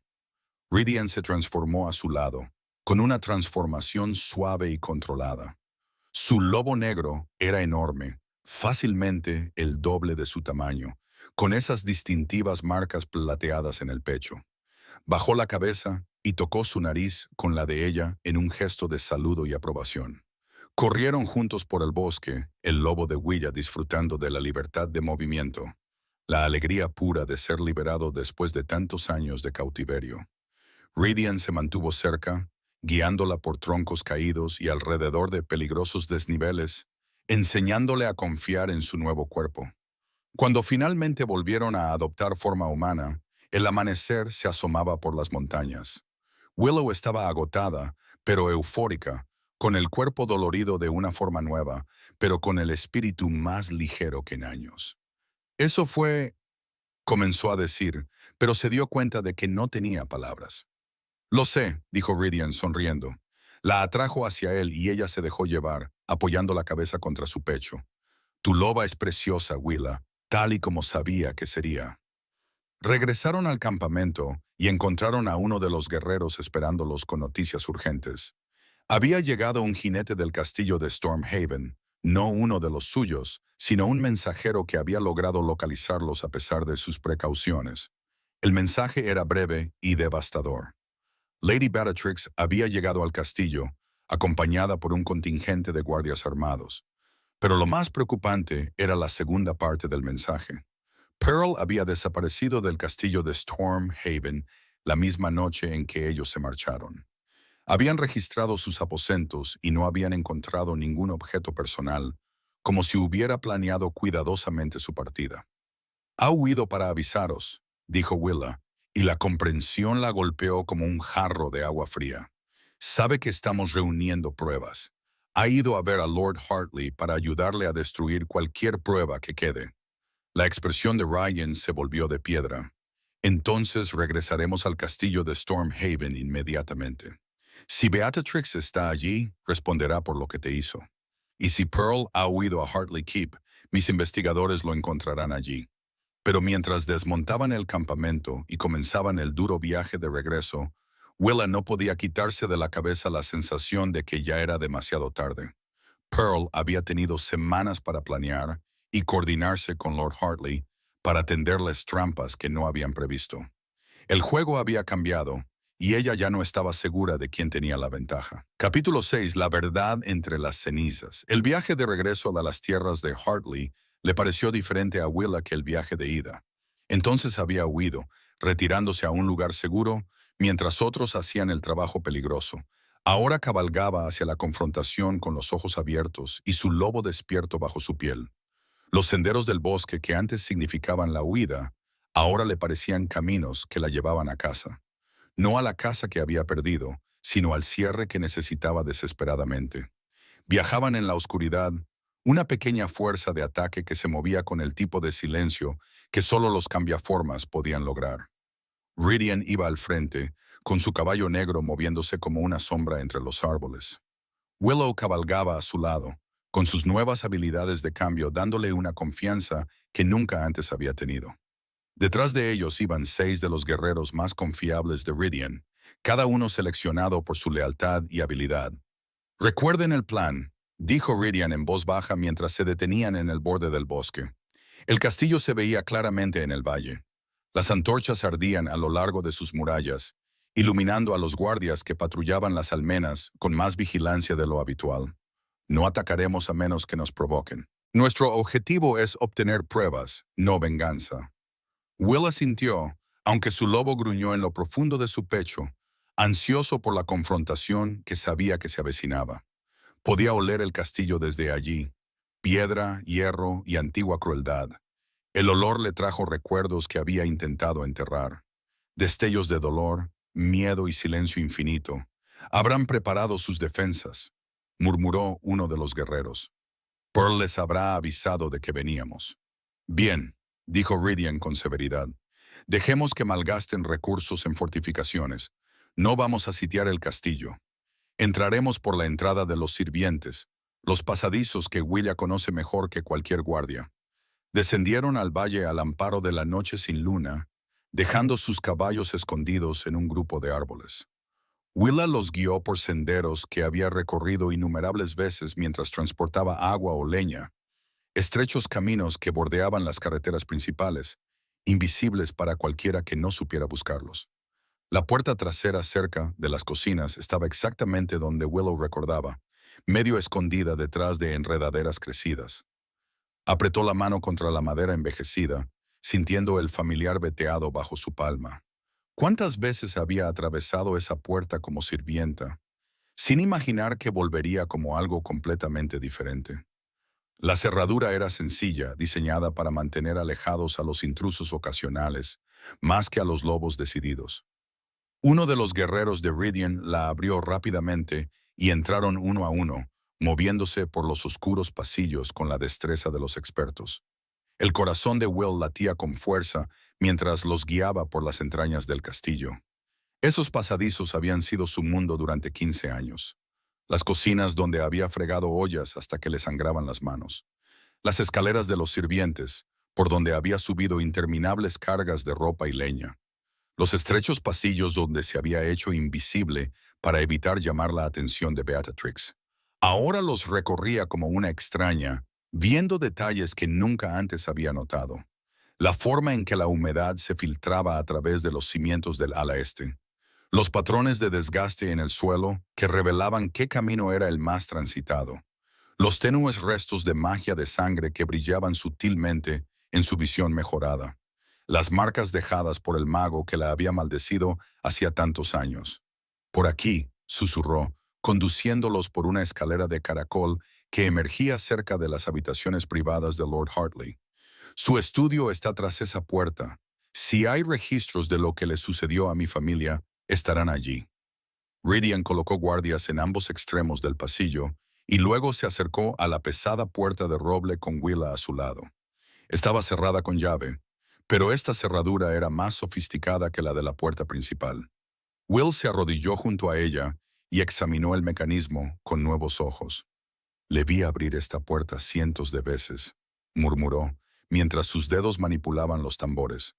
Ridian se transformó a su lado, con una transformación suave y controlada. Su lobo negro era enorme, fácilmente el doble de su tamaño, con esas distintivas marcas plateadas en el pecho. Bajó la cabeza y tocó su nariz con la de ella en un gesto de saludo y aprobación. Corrieron juntos por el bosque, el lobo de Willa disfrutando de la libertad de movimiento, la alegría pura de ser liberado después de tantos años de cautiverio. Ridian se mantuvo cerca, guiándola por troncos caídos y alrededor de peligrosos desniveles, enseñándole a confiar en su nuevo cuerpo. Cuando finalmente volvieron a adoptar forma humana, el amanecer se asomaba por las montañas. Willow estaba agotada, pero eufórica, con el cuerpo dolorido de una forma nueva, pero con el espíritu más ligero que en años. Eso fue, comenzó a decir, pero se dio cuenta de que no tenía palabras. Lo sé, dijo Ridian sonriendo. La atrajo hacia él y ella se dejó llevar, apoyando la cabeza contra su pecho. Tu loba es preciosa, Willa, tal y como sabía que sería. Regresaron al campamento y encontraron a uno de los guerreros esperándolos con noticias urgentes. Había llegado un jinete del castillo de Stormhaven, no uno de los suyos, sino un mensajero que había logrado localizarlos a pesar de sus precauciones. El mensaje era breve y devastador. Lady Bellatrix había llegado al castillo, acompañada por un contingente de guardias armados. Pero lo más preocupante era la segunda parte del mensaje. Pearl había desaparecido del castillo de Stormhaven la misma noche en que ellos se marcharon. Habían registrado sus aposentos y no habían encontrado ningún objeto personal, como si hubiera planeado cuidadosamente su partida. Ha huido para avisaros, dijo Willa, y la comprensión la golpeó como un jarro de agua fría. Sabe que estamos reuniendo pruebas. Ha ido a ver a Lord Hartley para ayudarle a destruir cualquier prueba que quede. La expresión de Ryan se volvió de piedra. Entonces regresaremos al castillo de Stormhaven inmediatamente. Si Beatrix está allí, responderá por lo que te hizo. Y si Pearl ha huido a Hartley Keep, mis investigadores lo encontrarán allí. Pero mientras desmontaban el campamento y comenzaban el duro viaje de regreso, Willa no podía quitarse de la cabeza la sensación de que ya era demasiado tarde. Pearl había tenido semanas para planear y coordinarse con Lord Hartley para tenderles trampas que no habían previsto. El juego había cambiado y ella ya no estaba segura de quién tenía la ventaja. Capítulo 6. La verdad entre las cenizas. El viaje de regreso a las tierras de Hartley le pareció diferente a Willa que el viaje de ida. Entonces había huido, retirándose a un lugar seguro, mientras otros hacían el trabajo peligroso. Ahora cabalgaba hacia la confrontación con los ojos abiertos y su lobo despierto bajo su piel. Los senderos del bosque que antes significaban la huida, ahora le parecían caminos que la llevaban a casa. No a la casa que había perdido, sino al cierre que necesitaba desesperadamente. Viajaban en la oscuridad, una pequeña fuerza de ataque que se movía con el tipo de silencio que solo los cambiaformas podían lograr. Ridian iba al frente, con su caballo negro moviéndose como una sombra entre los árboles. Willow cabalgaba a su lado, con sus nuevas habilidades de cambio dándole una confianza que nunca antes había tenido. Detrás de ellos iban 6 de los guerreros más confiables de Ridian, cada uno seleccionado por su lealtad y habilidad. Recuerden el plan, dijo Ridian en voz baja mientras se detenían en el borde del bosque. El castillo se veía claramente en el valle. Las antorchas ardían a lo largo de sus murallas, iluminando a los guardias que patrullaban las almenas con más vigilancia de lo habitual. No atacaremos a menos que nos provoquen. Nuestro objetivo es obtener pruebas, no venganza. Will asintió, aunque su lobo gruñó en lo profundo de su pecho, ansioso por la confrontación que sabía que se avecinaba. Podía oler el castillo desde allí, piedra, hierro y antigua crueldad. El olor le trajo recuerdos que había intentado enterrar. Destellos de dolor, miedo y silencio infinito. Habrán preparado sus defensas, murmuró uno de los guerreros. Pearl les habrá avisado de que veníamos. Bien, dijo Ridian con severidad. Dejemos que malgasten recursos en fortificaciones. No vamos a sitiar el castillo. Entraremos por la entrada de los sirvientes, los pasadizos que Willa conoce mejor que cualquier guardia. Descendieron al valle al amparo de la noche sin luna, dejando sus caballos escondidos en un grupo de árboles. Willa los guió por senderos que había recorrido innumerables veces mientras transportaba agua o leña, estrechos caminos que bordeaban las carreteras principales, invisibles para cualquiera que no supiera buscarlos. La puerta trasera cerca de las cocinas estaba exactamente donde Willow recordaba, medio escondida detrás de enredaderas crecidas. Apretó la mano contra la madera envejecida, sintiendo el familiar veteado bajo su palma. ¿Cuántas veces había atravesado esa puerta como sirvienta, sin imaginar que volvería como algo completamente diferente? La cerradura era sencilla, diseñada para mantener alejados a los intrusos ocasionales, más que a los lobos decididos. Uno de los guerreros de Ridian la abrió rápidamente y entraron uno a uno, moviéndose por los oscuros pasillos con la destreza de los expertos. El corazón de Will latía con fuerza mientras los guiaba por las entrañas del castillo. Esos pasadizos habían sido su mundo durante 15 años. Las cocinas donde había fregado ollas hasta que le sangraban las manos. Las escaleras de los sirvientes, por donde había subido interminables cargas de ropa y leña. Los estrechos pasillos donde se había hecho invisible para evitar llamar la atención de Beatrix. Ahora los recorría como una extraña, viendo detalles que nunca antes había notado. La forma en que la humedad se filtraba a través de los cimientos del ala este. Los patrones de desgaste en el suelo que revelaban qué camino era el más transitado. Los tenues restos de magia de sangre que brillaban sutilmente en su visión mejorada. Las marcas dejadas por el mago que la había maldecido hacía tantos años. Por aquí, susurró, conduciéndolos por una escalera de caracol que emergía cerca de las habitaciones privadas de Lord Hartley. Su estudio está tras esa puerta. Si hay registros de lo que le sucedió a mi familia, estarán allí. Ridian colocó guardias en ambos extremos del pasillo y luego se acercó a la pesada puerta de roble con Willa a su lado. Estaba cerrada con llave, pero esta cerradura era más sofisticada que la de la puerta principal. Will se arrodilló junto a ella y examinó el mecanismo con nuevos ojos. Le vi abrir esta puerta cientos de veces, murmuró, mientras sus dedos manipulaban los tambores.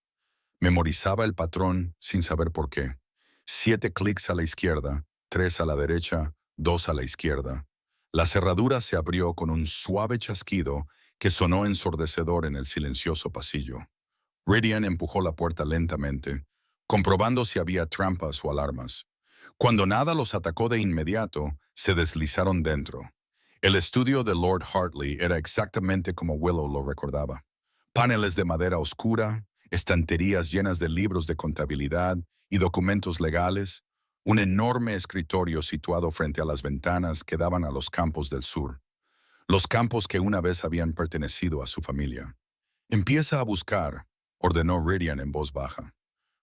Memorizaba el patrón sin saber por qué. 7 clics a la izquierda, 3 a la derecha, 2 a la izquierda. La cerradura se abrió con un suave chasquido que sonó ensordecedor en el silencioso pasillo. Ridian empujó la puerta lentamente, comprobando si había trampas o alarmas. Cuando nada los atacó de inmediato, se deslizaron dentro. El estudio de Lord Hartley era exactamente como Willow lo recordaba. Paneles de madera oscura, estanterías llenas de libros de contabilidad y documentos legales, un enorme escritorio situado frente a las ventanas que daban a los campos del sur, los campos que una vez habían pertenecido a su familia. Empieza a buscar, ordenó Ridian en voz baja.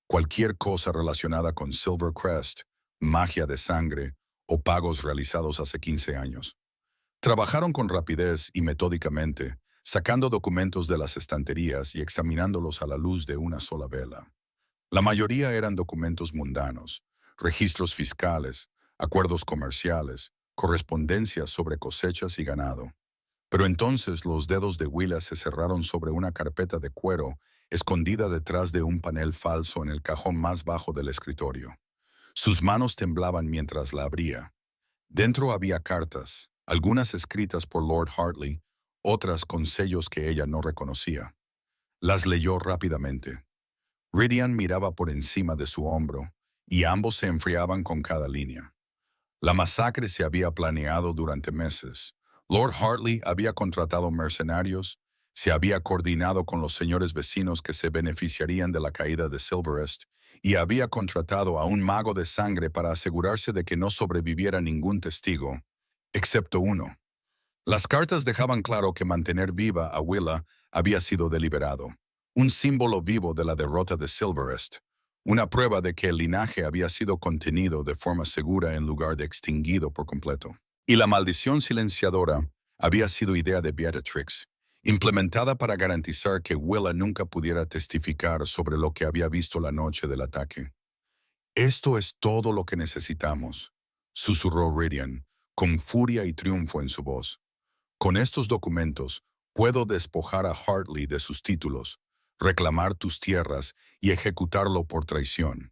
Cualquier cosa relacionada con Silvercrest, magia de sangre o pagos realizados hace 15 años. Trabajaron con rapidez y metódicamente, sacando documentos de las estanterías y examinándolos a la luz de una sola vela. La mayoría eran documentos mundanos, registros fiscales, acuerdos comerciales, correspondencias sobre cosechas y ganado. Pero entonces los dedos de Willa se cerraron sobre una carpeta de cuero escondida detrás de un panel falso en el cajón más bajo del escritorio. Sus manos temblaban mientras la abría. Dentro había cartas, algunas escritas por Lord Hartley, otras con sellos que ella no reconocía. Las leyó rápidamente. Ridian miraba por encima de su hombro, y ambos se enfriaban con cada línea. La masacre se había planeado durante meses. Lord Hartley había contratado mercenarios, se había coordinado con los señores vecinos que se beneficiarían de la caída de Silverest, y había contratado a un mago de sangre para asegurarse de que no sobreviviera ningún testigo, excepto uno. Las cartas dejaban claro que mantener viva a Willa había sido deliberado, un símbolo vivo de la derrota de Silverest, una prueba de que el linaje había sido contenido de forma segura en lugar de extinguido por completo. Y la maldición silenciadora había sido idea de Beatrix, implementada para garantizar que Willa nunca pudiera testificar sobre lo que había visto la noche del ataque. «Esto es todo lo que necesitamos», susurró Ridian, con furia y triunfo en su voz. «Con estos documentos, puedo despojar a Hartley de sus títulos, reclamar tus tierras y ejecutarlo por traición.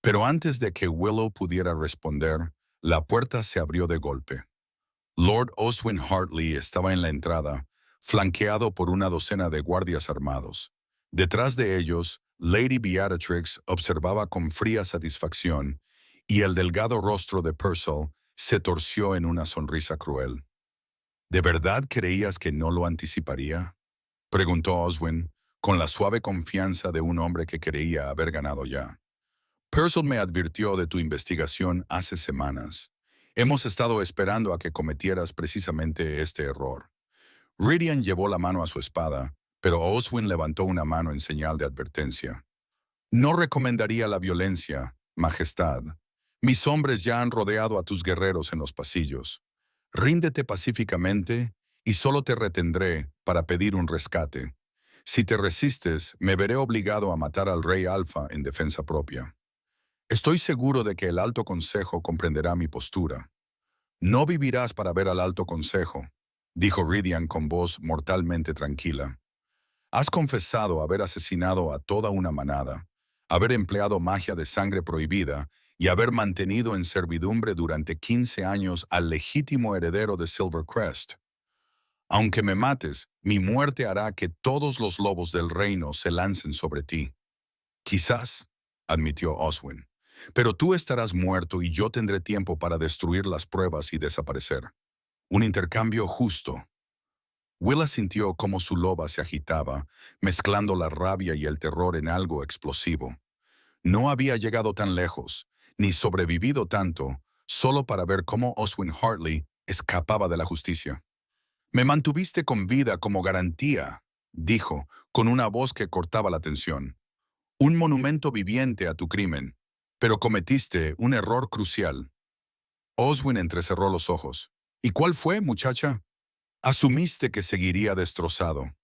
Pero antes de que Willow pudiera responder, la puerta se abrió de golpe. Lord Oswin Hartley estaba en la entrada, flanqueado por una docena de guardias armados. Detrás de ellos, Lady Beatrix observaba con fría satisfacción, y el delgado rostro de Purcell se torció en una sonrisa cruel. ¿De verdad creías que no lo anticiparía?, preguntó Oswin, con la suave confianza de un hombre que creía haber ganado ya. Purcell me advirtió de tu investigación hace semanas. Hemos estado esperando a que cometieras precisamente este error. Ridian llevó la mano a su espada, pero Oswin levantó una mano en señal de advertencia. No recomendaría la violencia, Majestad. Mis hombres ya han rodeado a tus guerreros en los pasillos. Ríndete pacíficamente y solo te retendré para pedir un rescate. Si te resistes, me veré obligado a matar al rey Alfa en defensa propia. Estoy seguro de que el Alto Consejo comprenderá mi postura. No vivirás para ver al Alto Consejo, dijo Ridian con voz mortalmente tranquila. Has confesado haber asesinado a toda una manada, haber empleado magia de sangre prohibida y haber mantenido en servidumbre durante 15 años al legítimo heredero de Silvercrest. Aunque me mates, mi muerte hará que todos los lobos del reino se lancen sobre ti. Quizás, admitió Oswin, pero tú estarás muerto y yo tendré tiempo para destruir las pruebas y desaparecer. Un intercambio justo. Willa sintió cómo su loba se agitaba, mezclando la rabia y el terror en algo explosivo. No había llegado tan lejos, ni sobrevivido tanto, solo para ver cómo Oswin Hartley escapaba de la justicia. Me mantuviste con vida como garantía, dijo, con una voz que cortaba la tensión. Un monumento viviente a tu crimen, pero cometiste un error crucial. Oswin entrecerró los ojos. ¿Y cuál fue, muchacha? Asumiste que seguiría destrozado.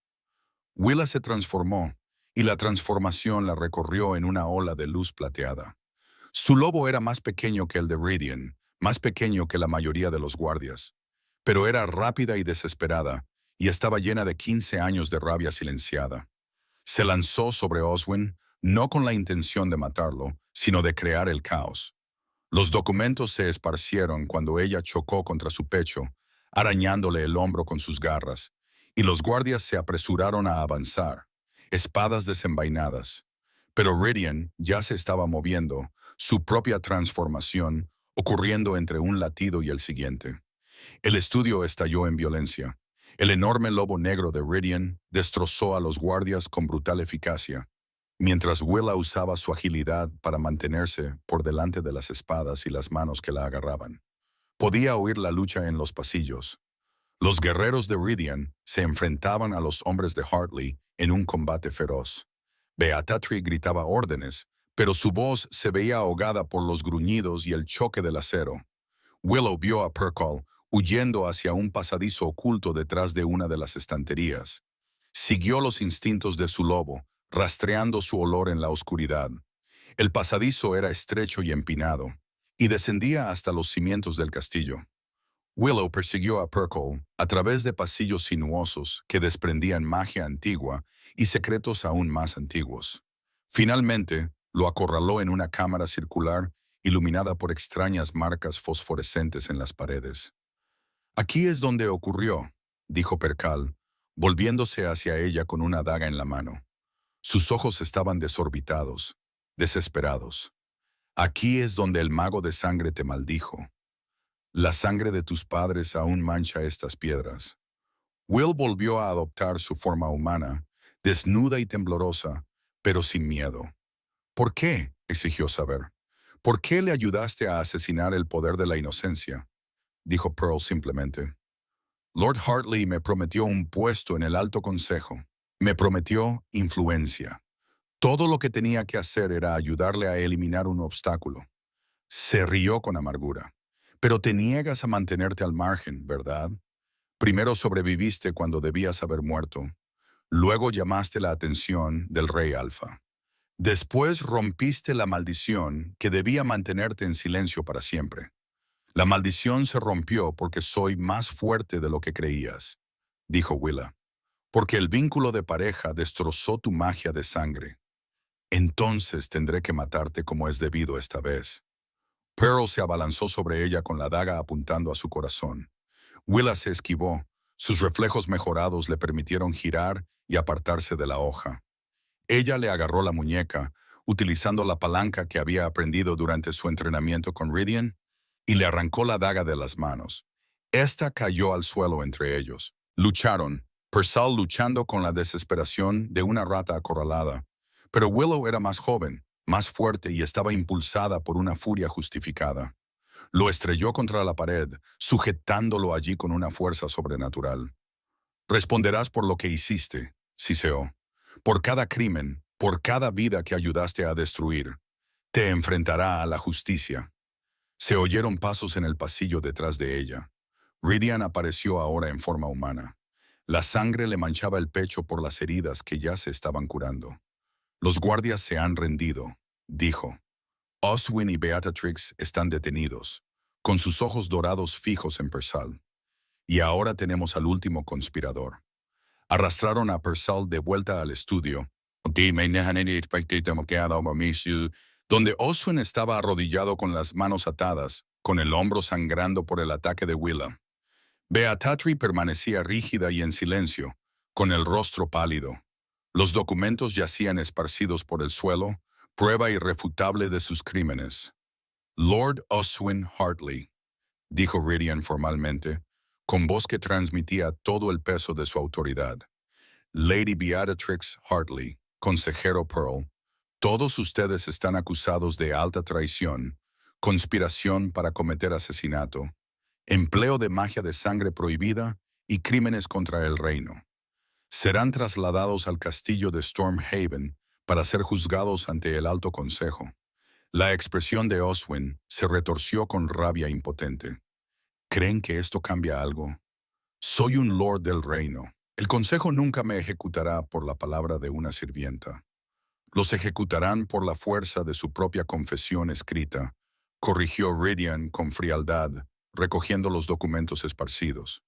Willa se transformó, y la transformación la recorrió en una ola de luz plateada. Su lobo era más pequeño que el de Ridian, más pequeño que la mayoría de los guardias, pero era rápida y desesperada, y estaba llena de 15 años de rabia silenciada. Se lanzó sobre Oswin, no con la intención de matarlo, sino de crear el caos. Los documentos se esparcieron cuando ella chocó contra su pecho, arañándole el hombro con sus garras, y los guardias se apresuraron a avanzar, espadas desenvainadas. Pero Ridian ya se estaba moviendo, su propia transformación ocurriendo entre un latido y el siguiente. El estudio estalló en violencia. El enorme lobo negro de Ridian destrozó a los guardias con brutal eficacia, mientras Willa usaba su agilidad para mantenerse por delante de las espadas y las manos que la agarraban. Podía oír la lucha en los pasillos. Los guerreros de Ridian se enfrentaban a los hombres de Hartley en un combate feroz. Beatrix gritaba órdenes, pero su voz se veía ahogada por los gruñidos y el choque del acero. Willow vio a Purcell huyendo hacia un pasadizo oculto detrás de una de las estanterías. Siguió los instintos de su lobo, rastreando su olor en la oscuridad. El pasadizo era estrecho y empinado, y descendía hasta los cimientos del castillo. Willow persiguió a Purcell a través de pasillos sinuosos que desprendían magia antigua y secretos aún más antiguos. Finalmente, lo acorraló en una cámara circular iluminada por extrañas marcas fosforescentes en las paredes. Aquí es donde ocurrió, dijo Percal, volviéndose hacia ella con una daga en la mano. Sus ojos estaban desorbitados, desesperados. Aquí es donde el mago de sangre te maldijo. La sangre de tus padres aún mancha estas piedras. Will volvió a adoptar su forma humana, desnuda y temblorosa, pero sin miedo. ¿Por qué?, exigió saber. ¿Por qué le ayudaste a asesinar el poder de la inocencia?, dijo Pearl simplemente. Lord Hartley me prometió un puesto en el Alto Consejo. Me prometió influencia. Todo lo que tenía que hacer era ayudarle a eliminar un obstáculo. Se rió con amargura. Pero te niegas a mantenerte al margen, ¿verdad? Primero sobreviviste cuando debías haber muerto. Luego llamaste la atención del Rey Alfa. Después rompiste la maldición que debía mantenerte en silencio para siempre. La maldición se rompió porque soy más fuerte de lo que creías, dijo Willa. porque el vínculo de pareja destrozó tu magia de sangre. Entonces tendré que matarte como es debido esta vez. Pearl se abalanzó sobre ella con la daga apuntando a su corazón. Willa se esquivó. Sus reflejos mejorados le permitieron girar y apartarse de la hoja. Ella le agarró la muñeca, utilizando la palanca que había aprendido durante su entrenamiento con Ridian, y le arrancó la daga de las manos. Esta cayó al suelo entre ellos. Lucharon, Purcell luchando con la desesperación de una rata acorralada. Pero Willow era más joven, más fuerte y estaba impulsada por una furia justificada. Lo estrelló contra la pared, sujetándolo allí con una fuerza sobrenatural. Responderás por lo que hiciste, Siseo. Por cada crimen, por cada vida que ayudaste a destruir. Te enfrentará a la justicia. Se oyeron pasos en el pasillo detrás de ella. Ridian apareció ahora en forma humana. La sangre le manchaba el pecho por las heridas que ya se estaban curando. Los guardias se han rendido, dijo. Oswin y Beatrix están detenidos, con sus ojos dorados fijos en Purcell. Y ahora tenemos al último conspirador. Arrastraron a Purcell de vuelta al estudio, donde Oswin estaba arrodillado con las manos atadas, con el hombro sangrando por el ataque de Willa. Beatriz permanecía rígida y en silencio, con el rostro pálido. Los documentos yacían esparcidos por el suelo, prueba irrefutable de sus crímenes. Lord Oswin Hartley, dijo Ridian formalmente, con voz que transmitía todo el peso de su autoridad. Lady Beatrix Hartley, consejero Pearl, todos ustedes están acusados de alta traición, conspiración para cometer asesinato, empleo de magia de sangre prohibida y crímenes contra el reino. Serán trasladados al castillo de Stormhaven para ser juzgados ante el Alto Consejo. La expresión de Oswin se retorció con rabia impotente. ¿Creen que esto cambia algo? Soy un lord del reino. El consejo nunca me ejecutará por la palabra de una sirvienta. Los ejecutarán por la fuerza de su propia confesión escrita, corrigió Ridian con frialdad, recogiendo los documentos esparcidos.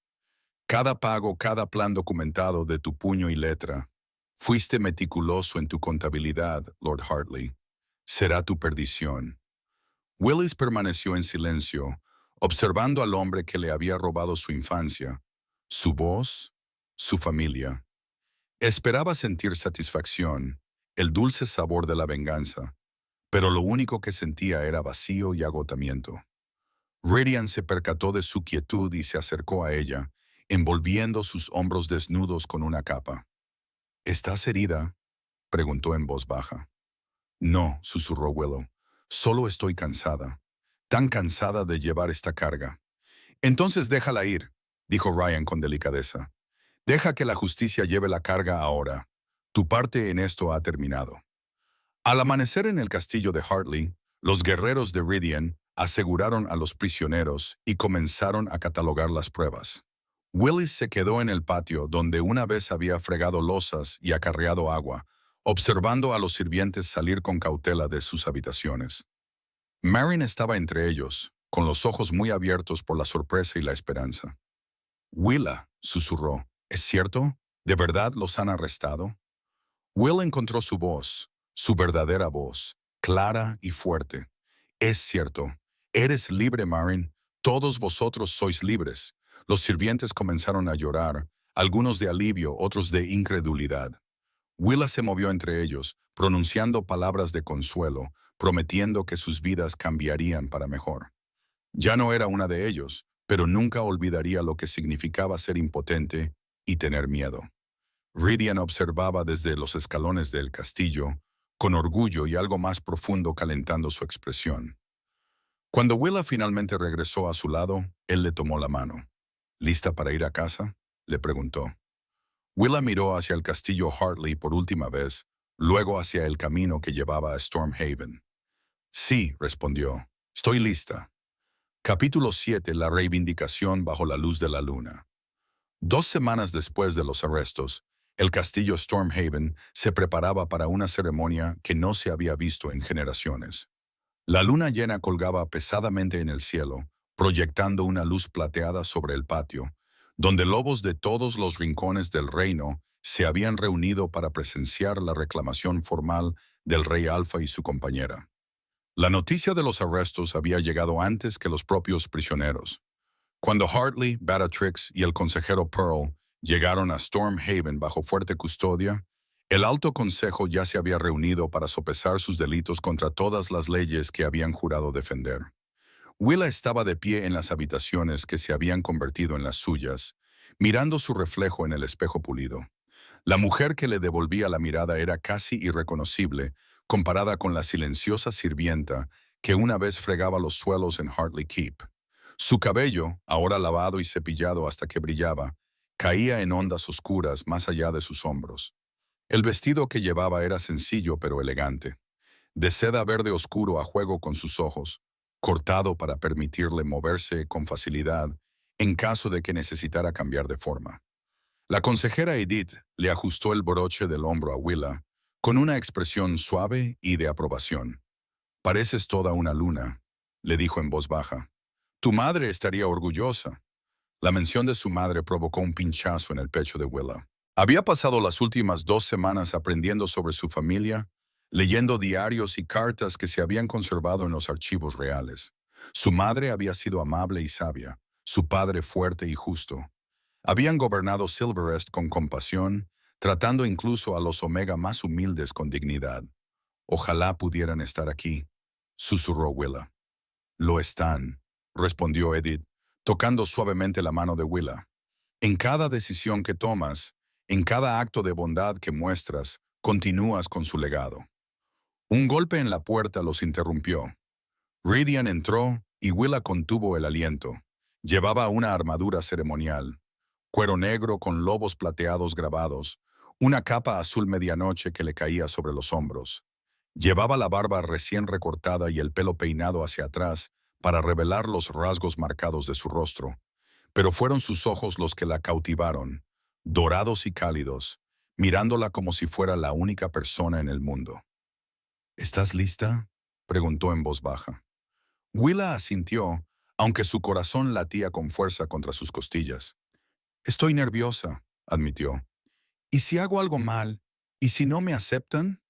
Cada pago, cada plan documentado de tu puño y letra. Fuiste meticuloso en tu contabilidad, Lord Hartley. Será tu perdición. Willis permaneció en silencio, observando al hombre que le había robado su infancia, su voz, su familia. Esperaba sentir satisfacción, el dulce sabor de la venganza, pero lo único que sentía era vacío y agotamiento. Ridian se percató de su quietud y se acercó a ella, envolviendo sus hombros desnudos con una capa. ¿Estás herida?, preguntó en voz baja. No, susurró Willow. Solo estoy cansada. Tan cansada de llevar esta carga. Entonces déjala ir, dijo Ryan con delicadeza. Deja que la justicia lleve la carga ahora. Tu parte en esto ha terminado. Al amanecer en el castillo de Hartley, los guerreros de Ridian aseguraron a los prisioneros y comenzaron a catalogar las pruebas. Willis se quedó en el patio donde una vez había fregado losas y acarreado agua, observando a los sirvientes salir con cautela de sus habitaciones. Marin estaba entre ellos, con los ojos muy abiertos por la sorpresa y la esperanza. Willa, susurró, ¿es cierto? ¿De verdad los han arrestado? Will encontró su voz, su verdadera voz, clara y fuerte. Es cierto, eres libre, Marin. Todos vosotros sois libres. Los sirvientes comenzaron a llorar, algunos de alivio, otros de incredulidad. Willa se movió entre ellos, pronunciando palabras de consuelo, prometiendo que sus vidas cambiarían para mejor. Ya no era una de ellos, pero nunca olvidaría lo que significaba ser impotente y tener miedo. Ridian observaba desde los escalones del castillo, con orgullo y algo más profundo calentando su expresión. Cuando Willa finalmente regresó a su lado, él le tomó la mano. ¿Lista para ir a casa?, le preguntó. Willa miró hacia el castillo Hartley por última vez, luego hacia el camino que llevaba a Stormhaven. Sí, respondió. Estoy lista. Capítulo 7. La reivindicación bajo la luz de la luna. 2 semanas después de los arrestos, el castillo Stormhaven se preparaba para una ceremonia que no se había visto en generaciones. La luna llena colgaba pesadamente en el cielo, proyectando una luz plateada sobre el patio, donde lobos de todos los rincones del reino se habían reunido para presenciar la reclamación formal del rey Alpha y su compañera. La noticia de los arrestos había llegado antes que los propios prisioneros. Cuando Hartley, Bellatrix y el consejero Pearl llegaron a Stormhaven bajo fuerte custodia, el Alto Consejo ya se había reunido para sopesar sus delitos contra todas las leyes que habían jurado defender. Willa estaba de pie en las habitaciones que se habían convertido en las suyas, mirando su reflejo en el espejo pulido. La mujer que le devolvía la mirada era casi irreconocible comparada con la silenciosa sirvienta que una vez fregaba los suelos en Hartley Keep. Su cabello, ahora lavado y cepillado hasta que brillaba, caía en ondas oscuras más allá de sus hombros. El vestido que llevaba era sencillo pero elegante, de seda verde oscuro a juego con sus ojos, cortado para permitirle moverse con facilidad en caso de que necesitara cambiar de forma. La consejera Edith le ajustó el broche del hombro a Willa con una expresión suave y de aprobación. «Pareces toda una luna», le dijo en voz baja. «Tu madre estaría orgullosa». La mención de su madre provocó un pinchazo en el pecho de Willa. Había pasado las últimas 2 semanas aprendiendo sobre su familia, leyendo diarios y cartas que se habían conservado en los archivos reales. Su madre había sido amable y sabia, su padre fuerte y justo. Habían gobernado Silverest con compasión, tratando incluso a los Omega más humildes con dignidad. «Ojalá pudieran estar aquí», susurró Willa. «Lo están», respondió Edith, tocando suavemente la mano de Willa. «En cada decisión que tomas, en cada acto de bondad que muestras, continúas con su legado». Un golpe en la puerta los interrumpió. Ridian entró y Willa contuvo el aliento. Llevaba una armadura ceremonial, cuero negro con lobos plateados grabados, una capa azul medianoche que le caía sobre los hombros. Llevaba la barba recién recortada y el pelo peinado hacia atrás para revelar los rasgos marcados de su rostro, pero fueron sus ojos los que la cautivaron, dorados y cálidos, mirándola como si fuera la única persona en el mundo. «¿Estás lista?», preguntó en voz baja. Willa asintió, aunque su corazón latía con fuerza contra sus costillas. «Estoy nerviosa», admitió. «¿Y si hago algo mal? ¿Y si no me aceptan?»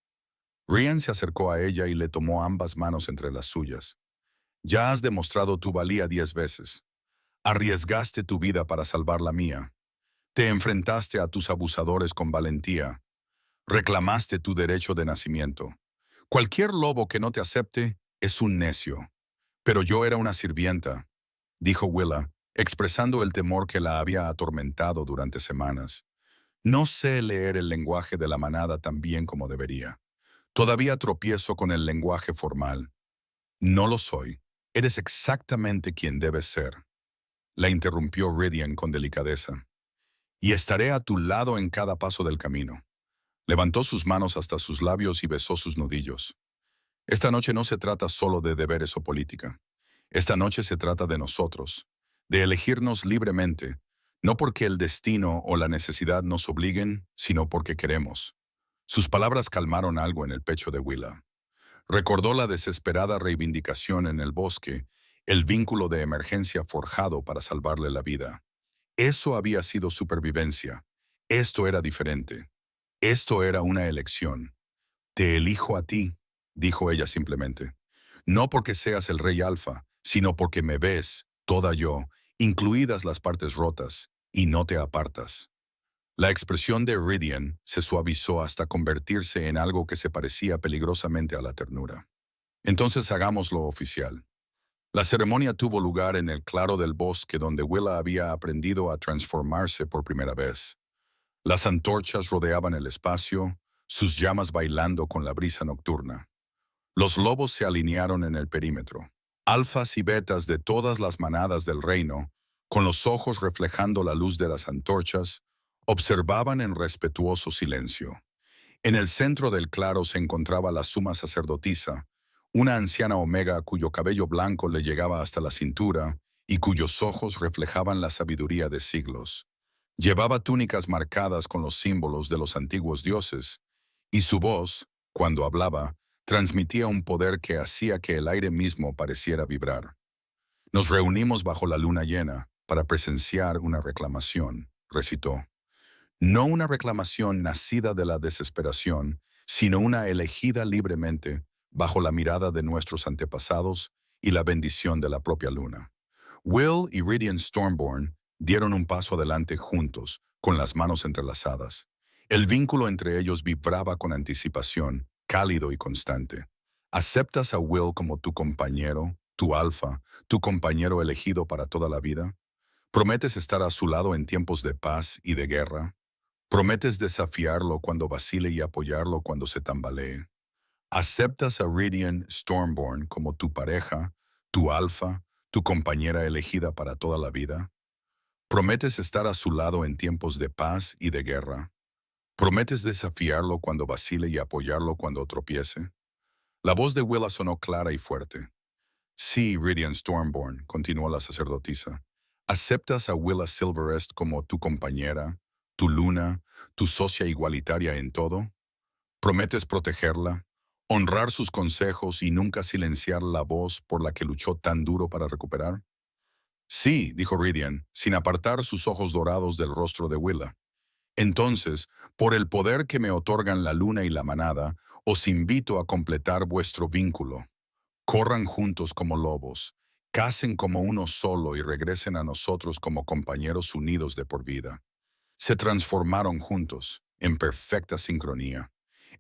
Rian se acercó a ella y le tomó ambas manos entre las suyas. «Ya has demostrado tu valía 10 veces. Arriesgaste tu vida para salvar la mía. Te enfrentaste a tus abusadores con valentía. Reclamaste tu derecho de nacimiento. Cualquier lobo que no te acepte es un necio. Pero yo era una sirvienta», dijo Willa, expresando el temor que la había atormentado durante semanas. «No sé leer el lenguaje de la manada tan bien como debería. Todavía tropiezo con el lenguaje formal». «No lo soy. Eres exactamente quien debes ser», la interrumpió Ridian con delicadeza. «Y estaré a tu lado en cada paso del camino». Levantó sus manos hasta sus labios y besó sus nudillos. «Esta noche no se trata solo de deberes o política. Esta noche se trata de nosotros, de elegirnos libremente, no porque el destino o la necesidad nos obliguen, sino porque queremos». Sus palabras calmaron algo en el pecho de Willa. Recordó la desesperada reivindicación en el bosque, el vínculo de emergencia forjado para salvarle la vida. Eso había sido supervivencia. Esto era diferente. Esto era una elección. «Te elijo a ti», dijo ella simplemente. «No porque seas el rey Alfa, sino porque me ves, toda yo, incluidas las partes rotas, y no te apartas». La expresión de Ridian se suavizó hasta convertirse en algo que se parecía peligrosamente a la ternura. «Entonces hagámoslo oficial». La ceremonia tuvo lugar en el claro del bosque donde Willa había aprendido a transformarse por primera vez. Las antorchas rodeaban el espacio, sus llamas bailando con la brisa nocturna. Los lobos se alinearon en el perímetro. Alfas y betas de todas las manadas del reino, con los ojos reflejando la luz de las antorchas, observaban en respetuoso silencio. En el centro del claro se encontraba la suma sacerdotisa, una anciana omega cuyo cabello blanco le llegaba hasta la cintura y cuyos ojos reflejaban la sabiduría de siglos. Llevaba túnicas marcadas con los símbolos de los antiguos dioses, y su voz, cuando hablaba, transmitía un poder que hacía que el aire mismo pareciera vibrar. «Nos reunimos bajo la luna llena para presenciar una reclamación», recitó. No una reclamación nacida de la desesperación, sino una elegida libremente bajo la mirada de nuestros antepasados y la bendición de la propia luna. Will y Ridian Stormborn dieron un paso adelante juntos, con las manos entrelazadas. El vínculo entre ellos vibraba con anticipación, cálido y constante. ¿Aceptas a Will como tu compañero, tu alfa, tu compañero elegido para toda la vida? ¿Prometes estar a su lado en tiempos de paz y de guerra? ¿Prometes desafiarlo cuando vacile y apoyarlo cuando se tambalee? ¿Aceptas a Ridian Stormborn como tu pareja, tu alfa, tu compañera elegida para toda la vida? ¿Prometes estar a su lado en tiempos de paz y de guerra? ¿Prometes desafiarlo cuando vacile y apoyarlo cuando tropiece? La voz de Willa sonó clara y fuerte. Sí, Ridian Stormborn, continuó la sacerdotisa. ¿Aceptas a Willa Silverest como tu compañera, tu luna, tu socia igualitaria en todo? ¿Prometes protegerla, honrar sus consejos y nunca silenciar la voz por la que luchó tan duro para recuperar? Sí, dijo Ridian, sin apartar sus ojos dorados del rostro de Willa. Entonces, por el poder que me otorgan la luna y la manada, os invito a completar vuestro vínculo. Corran juntos como lobos, cacen como uno solo y regresen a nosotros como compañeros unidos de por vida. Se transformaron juntos, en perfecta sincronía.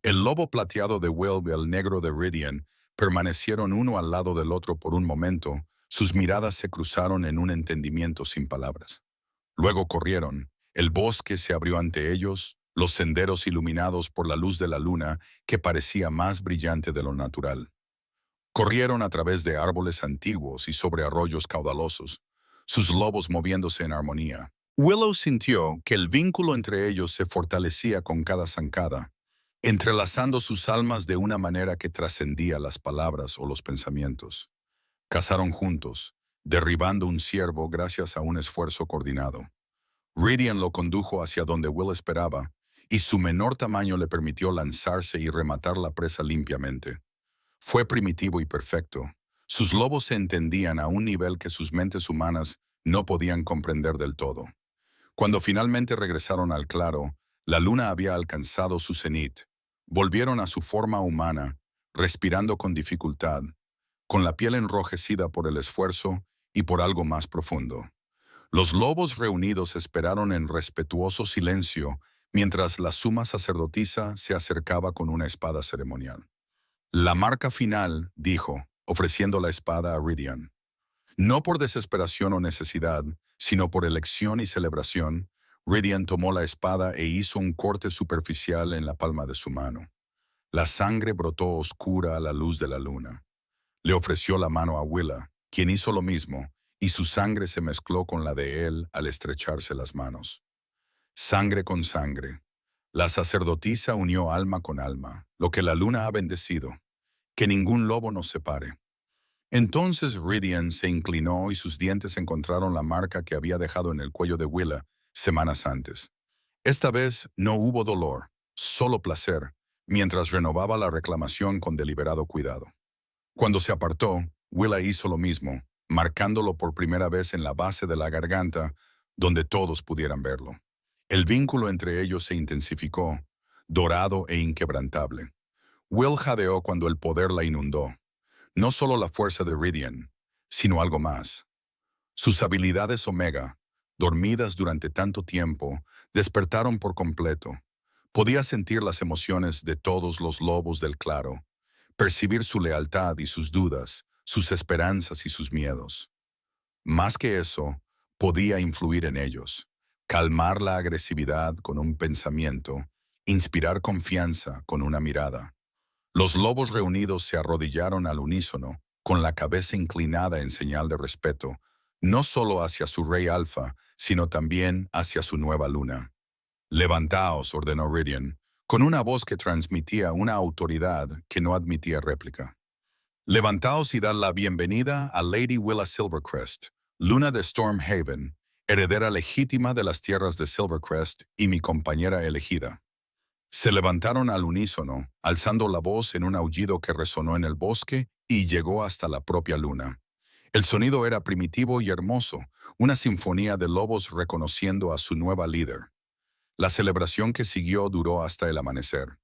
El lobo plateado de Will y el negro de Ridian permanecieron uno al lado del otro por un momento, sus miradas se cruzaron en un entendimiento sin palabras. Luego corrieron, el bosque se abrió ante ellos, los senderos iluminados por la luz de la luna que parecía más brillante de lo natural. Corrieron a través de árboles antiguos y sobre arroyos caudalosos, sus lobos moviéndose en armonía. Willow sintió que el vínculo entre ellos se fortalecía con cada zancada, entrelazando sus almas de una manera que trascendía las palabras o los pensamientos. Cazaron juntos, derribando un ciervo gracias a un esfuerzo coordinado. Ridian lo condujo hacia donde Will esperaba, y su menor tamaño le permitió lanzarse y rematar la presa limpiamente. Fue primitivo y perfecto. Sus lobos se entendían a un nivel que sus mentes humanas no podían comprender del todo. Cuando finalmente regresaron al claro, la luna había alcanzado su cenit. Volvieron a su forma humana, respirando con dificultad, con la piel enrojecida por el esfuerzo y por algo más profundo. Los lobos reunidos esperaron en respetuoso silencio mientras la suma sacerdotisa se acercaba con una espada ceremonial. La marca final, dijo, ofreciendo la espada a Ridian. No por desesperación o necesidad, sino por elección y celebración, Ridian tomó la espada e hizo un corte superficial en la palma de su mano. La sangre brotó oscura a la luz de la luna. Le ofreció la mano a Willa, quien hizo lo mismo, y su sangre se mezcló con la de él al estrecharse las manos. Sangre con sangre. La sacerdotisa unió alma con alma, lo que la luna ha bendecido. Que ningún lobo nos separe. Entonces Ridian se inclinó y sus dientes encontraron la marca que había dejado en el cuello de Willa semanas antes. Esta vez no hubo dolor, solo placer, mientras renovaba la reclamación con deliberado cuidado. Cuando se apartó, Willa hizo lo mismo, marcándolo por primera vez en la base de la garganta, donde todos pudieran verlo. El vínculo entre ellos se intensificó, dorado e inquebrantable. Will jadeó cuando el poder la inundó. No solo la fuerza de Ridian, sino algo más. Sus habilidades Omega, dormidas durante tanto tiempo, despertaron por completo. Podía sentir las emociones de todos los lobos del claro, percibir su lealtad y sus dudas, sus esperanzas y sus miedos. Más que eso, podía influir en ellos, calmar la agresividad con un pensamiento, inspirar confianza con una mirada. Los lobos reunidos se arrodillaron al unísono, con la cabeza inclinada en señal de respeto, no solo hacia su rey alfa, sino también hacia su nueva luna. Levantaos, ordenó Ridian, con una voz que transmitía una autoridad que no admitía réplica. Levantaos y dad la bienvenida a Lady Willa Silvercrest, luna de Stormhaven, heredera legítima de las tierras de Silvercrest y mi compañera elegida. Se levantaron al unísono, alzando la voz en un aullido que resonó en el bosque y llegó hasta la propia luna. El sonido era primitivo y hermoso, una sinfonía de lobos reconociendo a su nueva líder. La celebración que siguió duró hasta el amanecer.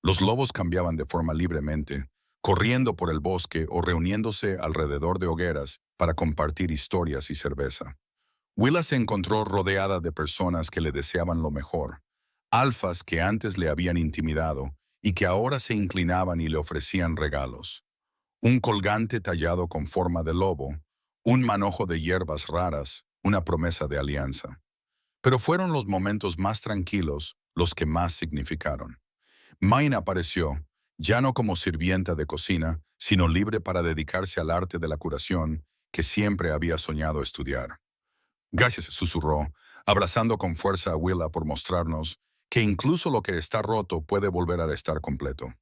Los lobos cambiaban de forma libremente, corriendo por el bosque o reuniéndose alrededor de hogueras para compartir historias y cerveza. Willa se encontró rodeada de personas que le deseaban lo mejor, alfas que antes le habían intimidado y que ahora se inclinaban y le ofrecían regalos. Un colgante tallado con forma de lobo, un manojo de hierbas raras, una promesa de alianza. Pero fueron los momentos más tranquilos los que más significaron. Main apareció, ya no como sirvienta de cocina, sino libre para dedicarse al arte de la curación que siempre había soñado estudiar. Gracias, susurró, abrazando con fuerza a Willa por mostrarnos que incluso lo que está roto puede volver a estar completo.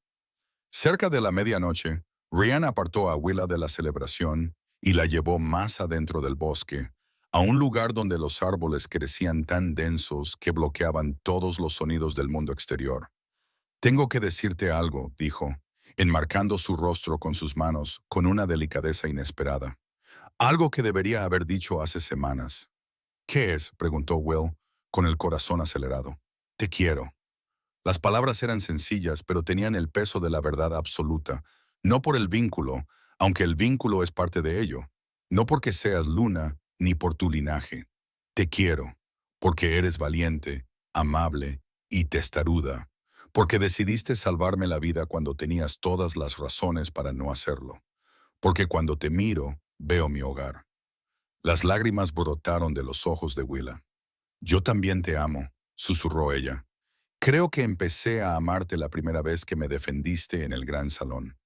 Cerca de la medianoche, Ryan apartó a Willa de la celebración y la llevó más adentro del bosque, a un lugar donde los árboles crecían tan densos que bloqueaban todos los sonidos del mundo exterior. Tengo que decirte algo, dijo, enmarcando su rostro con sus manos con una delicadeza inesperada. Algo que debería haber dicho hace semanas. ¿Qué es?, preguntó Will, con el corazón acelerado. Te quiero. Las palabras eran sencillas, pero tenían el peso de la verdad absoluta, no por el vínculo, aunque el vínculo es parte de ello, no porque seas Luna, ni por tu linaje. Te quiero, porque eres valiente, amable y testaruda, porque decidiste salvarme la vida cuando tenías todas las razones para no hacerlo, porque cuando te miro, veo mi hogar. Las lágrimas brotaron de los ojos de Willa. Yo también te amo, susurró ella. Creo que empecé a amarte la primera vez que me defendiste en el gran salón.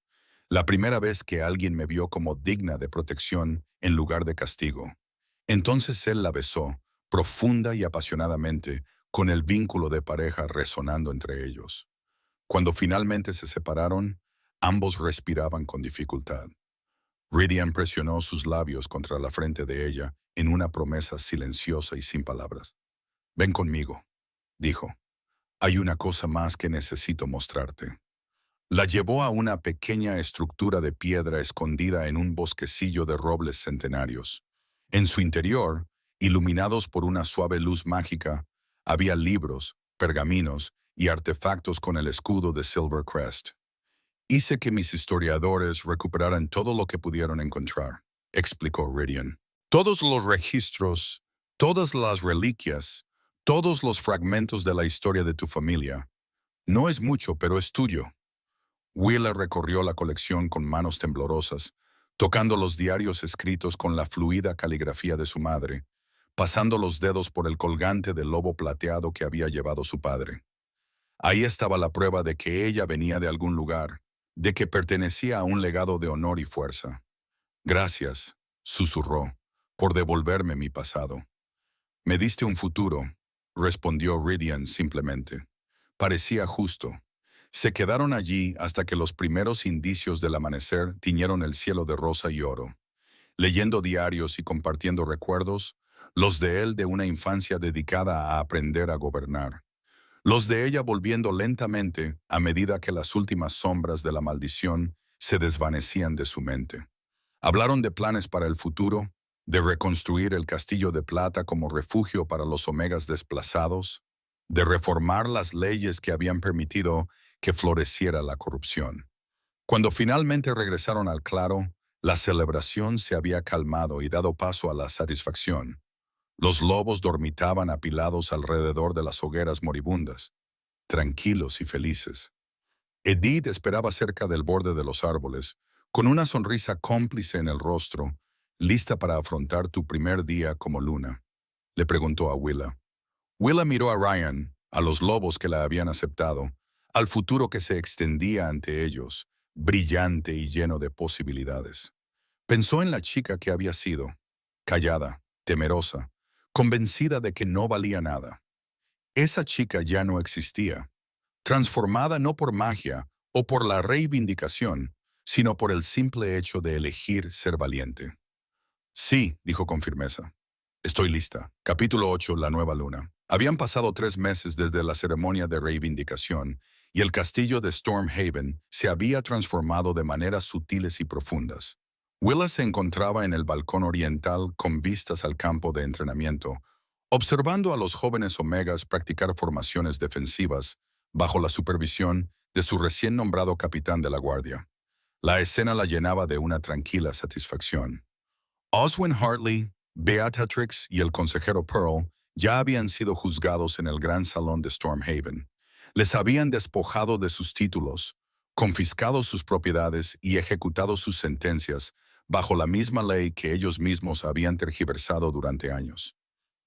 La primera vez que alguien me vio como digna de protección en lugar de castigo. Entonces él la besó, profunda y apasionadamente, con el vínculo de pareja resonando entre ellos. Cuando finalmente se separaron, ambos respiraban con dificultad. Ridian presionó sus labios contra la frente de ella en una promesa silenciosa y sin palabras. Ven conmigo, dijo. Hay una cosa más que necesito mostrarte. La llevó a una pequeña estructura de piedra escondida en un bosquecillo de robles centenarios. En su interior, iluminados por una suave luz mágica, había libros, pergaminos y artefactos con el escudo de Silvercrest. Hice que mis historiadores recuperaran todo lo que pudieron encontrar, explicó Ridian. Todos los registros, todas las reliquias, todos los fragmentos de la historia de tu familia. No es mucho, pero es tuyo. Willa recorrió la colección con manos temblorosas, tocando los diarios escritos con la fluida caligrafía de su madre, pasando los dedos por el colgante del lobo plateado que había llevado su padre. Ahí estaba la prueba de que ella venía de algún lugar, de que pertenecía a un legado de honor y fuerza. Gracias, susurró, por devolverme mi pasado. Me diste un futuro, respondió Ridian simplemente. Parecía justo. Se quedaron allí hasta que los primeros indicios del amanecer tiñeron el cielo de rosa y oro. Leyendo diarios y compartiendo recuerdos, los de él de una infancia dedicada a aprender a gobernar. Los de ella volviendo lentamente a medida que las últimas sombras de la maldición se desvanecían de su mente. Hablaron de planes para el futuro, de reconstruir el Castillo de Plata como refugio para los Omegas desplazados, de reformar las leyes que habían permitido que floreciera la corrupción. Cuando finalmente regresaron al claro, la celebración se había calmado y dado paso a la satisfacción. Los lobos dormitaban apilados alrededor de las hogueras moribundas, tranquilos y felices. Edith esperaba cerca del borde de los árboles, con una sonrisa cómplice en el rostro, lista para afrontar tu primer día como Luna. Le preguntó a Willa. Willa miró a Ryan, a los lobos que la habían aceptado, al futuro que se extendía ante ellos, brillante y lleno de posibilidades. Pensó en la chica que había sido, callada, temerosa, convencida de que no valía nada. Esa chica ya no existía, transformada no por magia o por la reivindicación, sino por el simple hecho de elegir ser valiente. Sí, dijo con firmeza. Estoy lista. Capítulo 8, La nueva luna. Habían pasado 3 meses desde la ceremonia de reivindicación y el castillo de Stormhaven se había transformado de maneras sutiles y profundas. Willa se encontraba en el balcón oriental con vistas al campo de entrenamiento, Observando a los jóvenes Omegas practicar formaciones defensivas bajo la supervisión de su recién nombrado capitán de la guardia, la escena la llenaba de una tranquila satisfacción. Oswin Hartley, Beatrix y el consejero Pearl ya habían sido juzgados en el gran salón de Stormhaven. Les habían despojado de sus títulos, confiscado sus propiedades y ejecutado sus sentencias bajo la misma ley que ellos mismos habían tergiversado durante años.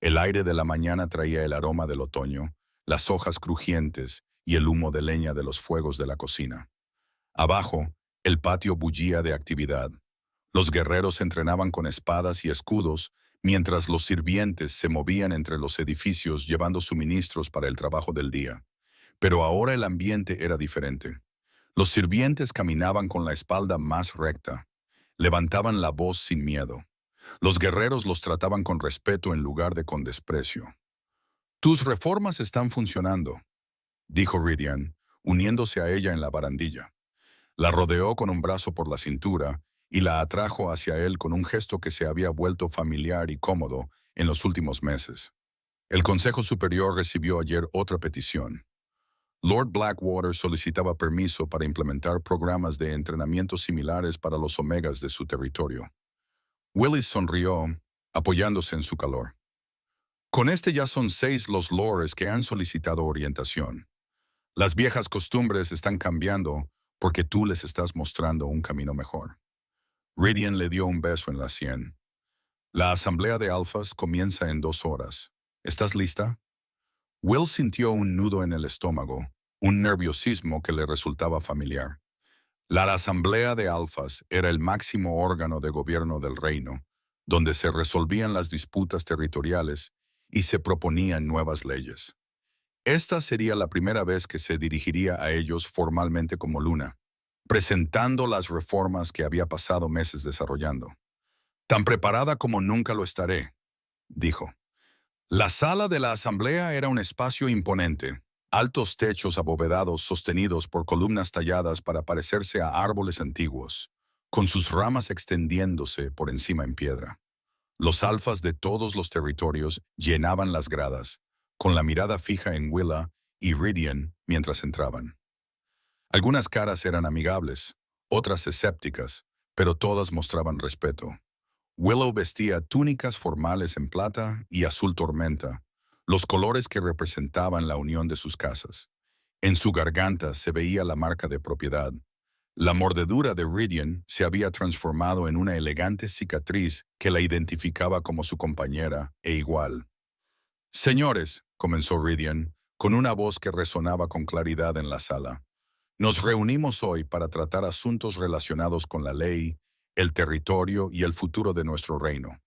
El aire de la mañana traía el aroma del otoño, las hojas crujientes y el humo de leña de los fuegos de la cocina. Abajo, el patio bullía de actividad. Los guerreros entrenaban con espadas y escudos, mientras los sirvientes se movían entre los edificios llevando suministros para el trabajo del día. Pero ahora el ambiente era diferente. Los sirvientes caminaban con la espalda más recta. Levantaban la voz sin miedo. Los guerreros los trataban con respeto en lugar de con desprecio. «Tus reformas están funcionando», dijo Ridian, uniéndose a ella en la barandilla. La rodeó con un brazo por la cintura y la atrajo hacia él con un gesto que se había vuelto familiar y cómodo en los últimos meses. El Consejo Superior recibió ayer otra petición. Lord Blackwater solicitaba permiso para implementar programas de entrenamiento similares para los Omegas de su territorio. Willis sonrió, apoyándose en su calor. Con este ya son 6 los lores que han solicitado orientación. Las viejas costumbres están cambiando porque tú les estás mostrando un camino mejor. Ridian le dio un beso en la sien. La asamblea de alfas comienza en 2 horas. ¿Estás lista? Will sintió un nudo en el estómago, un nerviosismo que le resultaba familiar. La asamblea de alfas era el máximo órgano de gobierno del reino, donde se resolvían las disputas territoriales y se proponían nuevas leyes. Esta sería la primera vez que se dirigiría a ellos formalmente como Luna, presentando las reformas que había pasado meses desarrollando. «Tan preparada como nunca lo estaré», dijo. La sala de la asamblea era un espacio imponente, altos techos abovedados sostenidos por columnas talladas para parecerse a árboles antiguos, con sus ramas extendiéndose por encima en piedra. Los alfas de todos los territorios llenaban las gradas, con la mirada fija en Willa y Ridian mientras entraban. Algunas caras eran amigables, otras escépticas, pero todas mostraban respeto. Willow vestía túnicas formales en plata y azul tormenta, los colores que representaban la unión de sus casas. En su garganta se veía la marca de propiedad. La mordedura de Ridian se había transformado en una elegante cicatriz que la identificaba como su compañera e igual. «Señores», comenzó Ridian, con una voz que resonaba con claridad en la sala, «nos reunimos hoy para tratar asuntos relacionados con la ley, el territorio y el futuro de nuestro reino.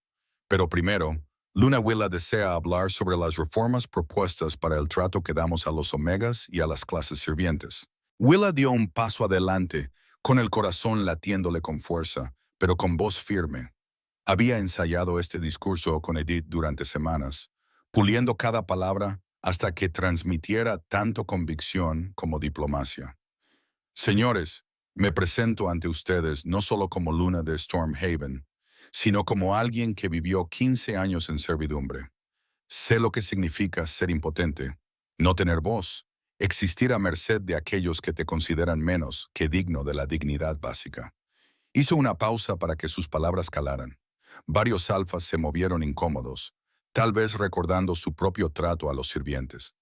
Pero primero, Luna Willa desea hablar sobre las reformas propuestas para el trato que damos a los Omegas y a las clases sirvientes». Willa dio un paso adelante, con el corazón latiéndole con fuerza, pero con voz firme. Había ensayado este discurso con Edith durante semanas, puliendo cada palabra hasta que transmitiera tanto convicción como diplomacia. «Señores, me presento ante ustedes no solo como Luna de Stormhaven, sino como alguien que vivió 15 años en servidumbre. Sé lo que significa ser impotente, no tener voz, existir a merced de aquellos que te consideran menos que digno de la dignidad básica». Hizo una pausa para que sus palabras calaran. Varios alfas se movieron incómodos, tal vez recordando su propio trato a los sirvientes.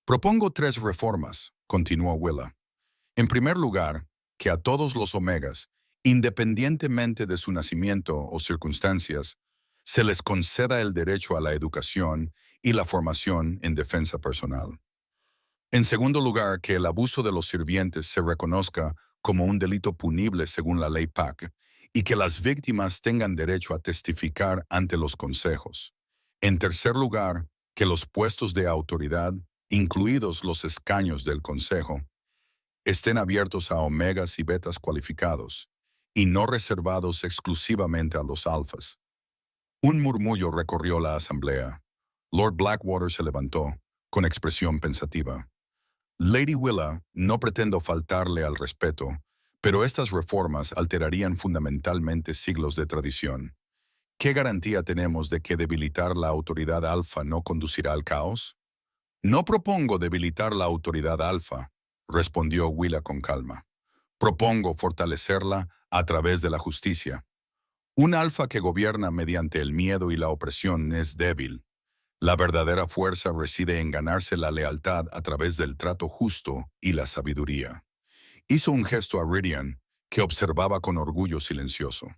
«Propongo 3 reformas», continuó Willa. «En primer lugar, que a todos los Omegas, independientemente de su nacimiento o circunstancias, se les conceda el derecho a la educación y la formación en defensa personal. En segundo lugar, que el abuso de los sirvientes se reconozca como un delito punible según la ley PAC y que las víctimas tengan derecho a testificar ante los consejos. En tercer lugar, que los puestos de autoridad, incluidos los escaños del consejo, estén abiertos a omegas y betas cualificados y no reservados exclusivamente a los alfas». Un murmullo recorrió la asamblea. Lord Blackwater se levantó, con expresión pensativa. «Lady Willa, no pretendo faltarle al respeto, pero estas reformas alterarían fundamentalmente siglos de tradición. ¿Qué garantía tenemos de que debilitar la autoridad alfa no conducirá al caos? No propongo debilitar la autoridad alfa, respondió Willa con calma. Propongo fortalecerla a través de la justicia. Un alfa que gobierna mediante el miedo y la opresión es débil. La verdadera fuerza reside en ganarse la lealtad a través del trato justo y la sabiduría. Hizo un gesto a Ridian, que observaba con orgullo silencioso.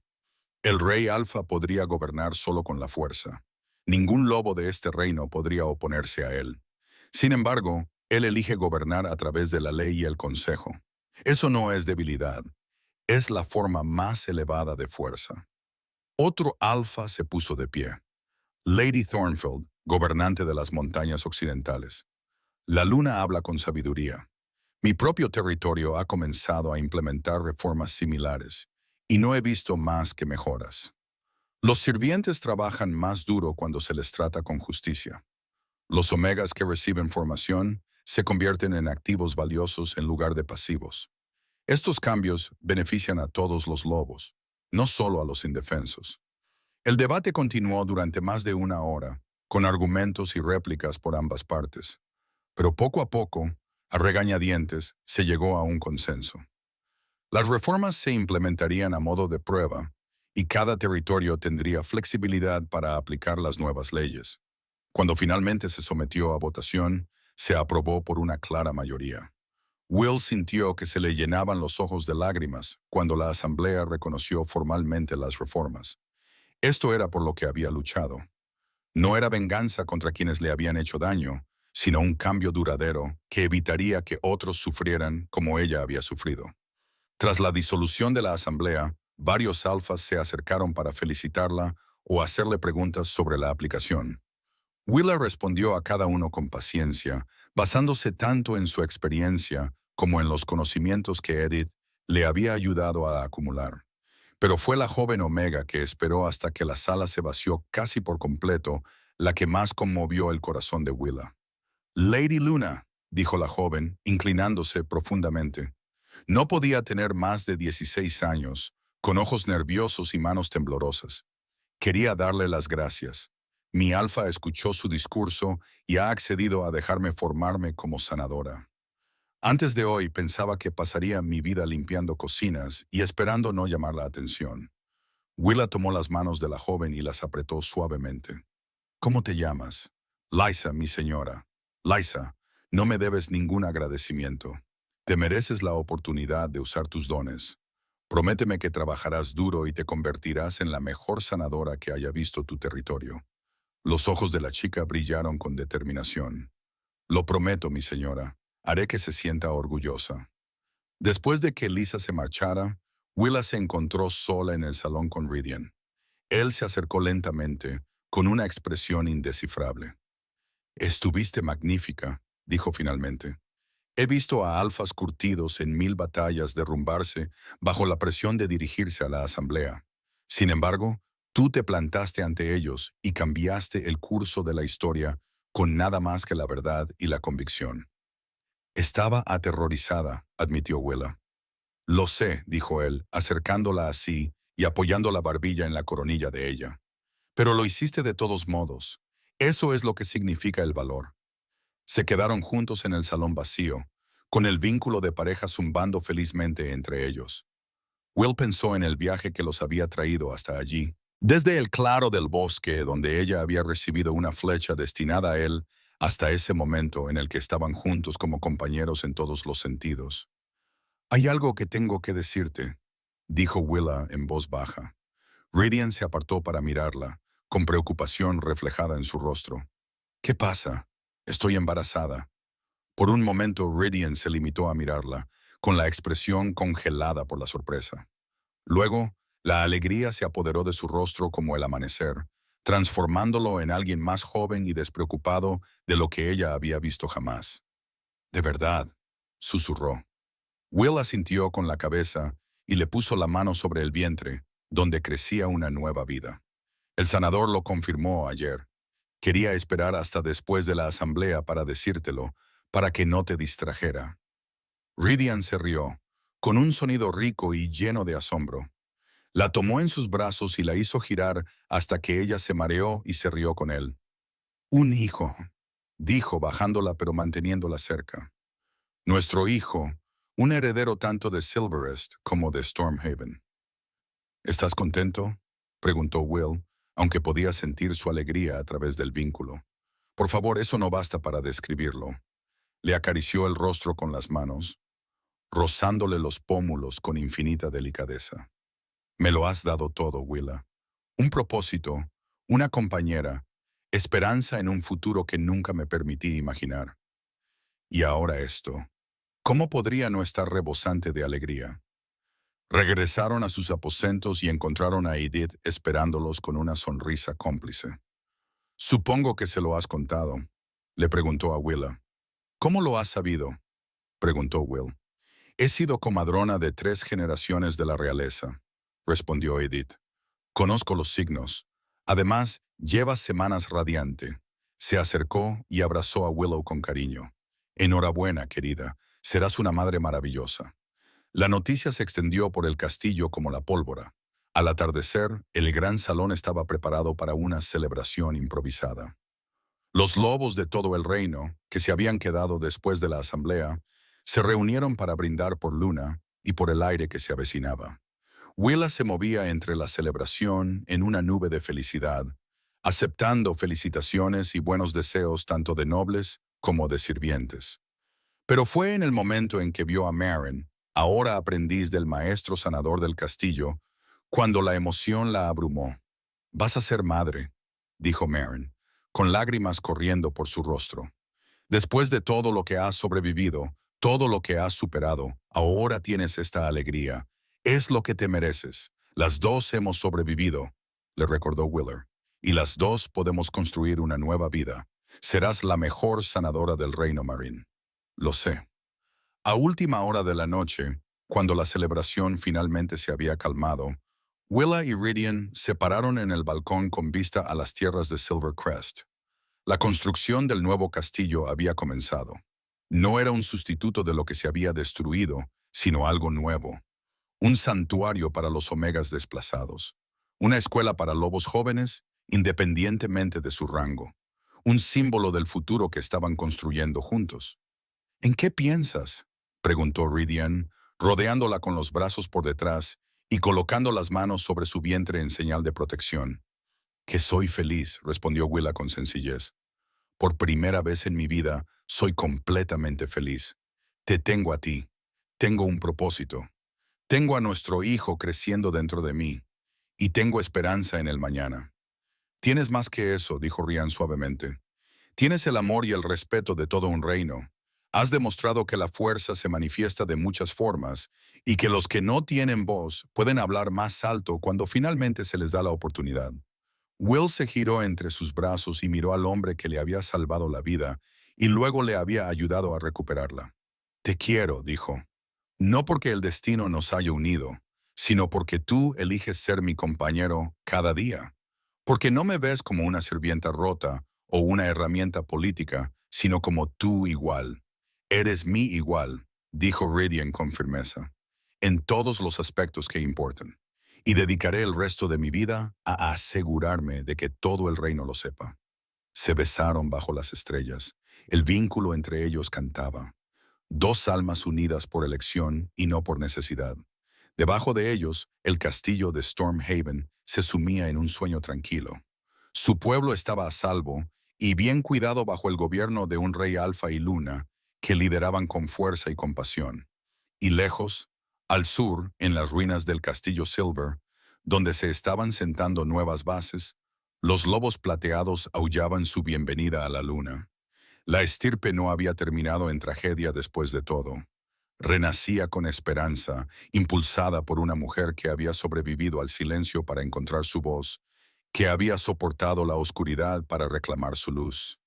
El rey alfa podría gobernar solo con la fuerza. Ningún lobo de este reino podría oponerse a él. Sin embargo, él elige gobernar a través de la ley y el consejo. Eso no es debilidad, es la forma más elevada de fuerza. Otro alfa se puso de pie. Lady Thornfield, gobernante de las montañas occidentales. La luna habla con sabiduría. Mi propio territorio ha comenzado a implementar reformas similares, y no he visto más que mejoras. Los sirvientes trabajan más duro cuando se les trata con justicia. Los omegas que reciben formación se convierten en activos valiosos en lugar de pasivos. Estos cambios benefician a todos los lobos, no solo a los indefensos. El debate continuó durante más de una hora, con argumentos y réplicas por ambas partes, pero poco a poco, a regañadientes, se llegó a un consenso. Las reformas se implementarían a modo de prueba, y cada territorio tendría flexibilidad para aplicar las nuevas leyes. Cuando finalmente se sometió a votación, se aprobó por una clara mayoría. Will sintió que se le llenaban los ojos de lágrimas cuando la asamblea reconoció formalmente las reformas. Esto era por lo que había luchado. No era venganza contra quienes le habían hecho daño, sino un cambio duradero que evitaría que otros sufrieran como ella había sufrido. Tras la disolución de la asamblea, varios alfas se acercaron para felicitarla o hacerle preguntas sobre la aplicación. Willa respondió a cada uno con paciencia, basándose tanto en su experiencia como en los conocimientos que Edith le había ayudado a acumular. Pero fue la joven Omega que esperó hasta que la sala se vació casi por completo, la que más conmovió el corazón de Willa. Lady Luna, dijo la joven, inclinándose profundamente. No podía tener más de 16 años, con ojos nerviosos y manos temblorosas. Quería darle las gracias. Mi alfa escuchó su discurso y ha accedido a dejarme formarme como sanadora. Antes de hoy pensaba que pasaría mi vida limpiando cocinas y esperando no llamar la atención. Willa tomó las manos de la joven y las apretó suavemente. ¿Cómo te llamas? Liza, mi señora. Liza, no me debes ningún agradecimiento. Te mereces la oportunidad de usar tus dones. Prométeme que trabajarás duro y te convertirás en la mejor sanadora que haya visto tu territorio. Los ojos de la chica brillaron con determinación. Lo prometo, mi señora. Haré que se sienta orgullosa. Después de que Lisa se marchara, Willa se encontró sola en el salón con Ridian. Él se acercó lentamente, con una expresión indescifrable. Estuviste magnífica, dijo finalmente. He visto a alfas curtidos en 1000 batallas derrumbarse bajo la presión de dirigirse a la asamblea. Sin embargo, tú te plantaste ante ellos y cambiaste el curso de la historia con nada más que la verdad y la convicción. Estaba aterrorizada, admitió Willa. Lo sé, dijo él, acercándola así y apoyando la barbilla en la coronilla de ella. Pero lo hiciste de todos modos. Eso es lo que significa el valor. Se quedaron juntos en el salón vacío, con el vínculo de pareja zumbando felizmente entre ellos. Will pensó en el viaje que los había traído hasta allí, desde el claro del bosque donde ella había recibido una flecha destinada a él, hasta ese momento en el que estaban juntos como compañeros en todos los sentidos. Hay algo que tengo que decirte, dijo Willa en voz baja. Ridian se apartó para mirarla, con preocupación reflejada en su rostro. ¿Qué pasa? Estoy embarazada. Por un momento Ridian se limitó a mirarla, con la expresión congelada por la sorpresa. Luego, la alegría se apoderó de su rostro como el amanecer, transformándolo en alguien más joven y despreocupado de lo que ella había visto jamás. «De verdad», susurró. Will asintió con la cabeza y le puso la mano sobre el vientre, donde crecía una nueva vida. El sanador lo confirmó ayer. Quería esperar hasta después de la asamblea para decírtelo, para que no te distrajera. Ridian se rió, con un sonido rico y lleno de asombro. La tomó en sus brazos y la hizo girar hasta que ella se mareó y se rió con él. Un hijo, dijo bajándola pero manteniéndola cerca. Nuestro hijo, un heredero tanto de Silverest como de Stormhaven. ¿Estás contento?, preguntó Will, aunque podía sentir su alegría a través del vínculo. Por favor, eso no basta para describirlo. Le acarició el rostro con las manos, rozándole los pómulos con infinita delicadeza. Me lo has dado todo, Willa. Un propósito, una compañera, esperanza en un futuro que nunca me permití imaginar. Y ahora esto. ¿Cómo podría no estar rebosante de alegría? Regresaron a sus aposentos y encontraron a Edith esperándolos con una sonrisa cómplice. «Supongo que se lo has contado», le preguntó a Willa. «¿Cómo lo has sabido?», preguntó Will. «He sido comadrona de 3 generaciones de la realeza», respondió Edith. «Conozco los signos. Además, llevas semanas radiante». Se acercó y abrazó a Willow con cariño. «Enhorabuena, querida. Serás una madre maravillosa». La noticia se extendió por el castillo como la pólvora. Al atardecer, el gran salón estaba preparado para una celebración improvisada. Los lobos de todo el reino, que se habían quedado después de la asamblea, se reunieron para brindar por Luna y por el aire que se avecinaba. Willa se movía entre la celebración en una nube de felicidad, aceptando felicitaciones y buenos deseos tanto de nobles como de sirvientes. Pero fue en el momento en que vio a Maren, ahora aprendiz del maestro sanador del castillo, cuando la emoción la abrumó. «Vas a ser madre», dijo Maren, con lágrimas corriendo por su rostro. «Después de todo lo que has sobrevivido, todo lo que has superado, ahora tienes esta alegría. Es lo que te mereces. Las dos hemos sobrevivido», le recordó Willer, «y las dos podemos construir una nueva vida. Serás la mejor sanadora del reino, Marin». «Lo sé». A última hora de la noche, cuando la celebración finalmente se había calmado, Willa y Ridian se pararon en el balcón con vista a las tierras de Silvercrest. La construcción del nuevo castillo había comenzado. No era un sustituto de lo que se había destruido, sino algo nuevo. Un santuario para los omegas desplazados. Una escuela para lobos jóvenes, independientemente de su rango. Un símbolo del futuro que estaban construyendo juntos. «¿En qué piensas?», preguntó Ridian, rodeándola con los brazos por detrás y colocando las manos sobre su vientre en señal de protección. «Que soy feliz», respondió Willa con sencillez. «Por primera vez en mi vida, soy completamente feliz. Te tengo a ti. Tengo un propósito. Tengo a nuestro hijo creciendo dentro de mí. Y tengo esperanza en el mañana». «Tienes más que eso», dijo Rian suavemente. «Tienes el amor y el respeto de todo un reino. Has demostrado que la fuerza se manifiesta de muchas formas y que los que no tienen voz pueden hablar más alto cuando finalmente se les da la oportunidad». Will se giró entre sus brazos y miró al hombre que le había salvado la vida y luego le había ayudado a recuperarla. «Te quiero», dijo. «No porque el destino nos haya unido, sino porque tú eliges ser mi compañero cada día. Porque no me ves como una sirvienta rota o una herramienta política, sino como tú igual. Eres mi igual», dijo Ridian con firmeza, «en todos los aspectos que importan. Y dedicaré el resto de mi vida a asegurarme de que todo el reino lo sepa». Se besaron bajo las estrellas. El vínculo entre ellos cantaba. 2 almas unidas por elección y no por necesidad. Debajo de ellos, el castillo de Stormhaven se sumía en un sueño tranquilo. Su pueblo estaba a salvo y bien cuidado bajo el gobierno de un rey Alfa y Luna que lideraban con fuerza y compasión. Y lejos, al sur, en las ruinas del castillo Silver, donde se estaban sentando nuevas bases, los lobos plateados aullaban su bienvenida a la luna. La estirpe no había terminado en tragedia después de todo. Renacía con esperanza, impulsada por una mujer que había sobrevivido al silencio para encontrar su voz, que había soportado la oscuridad para reclamar su luz.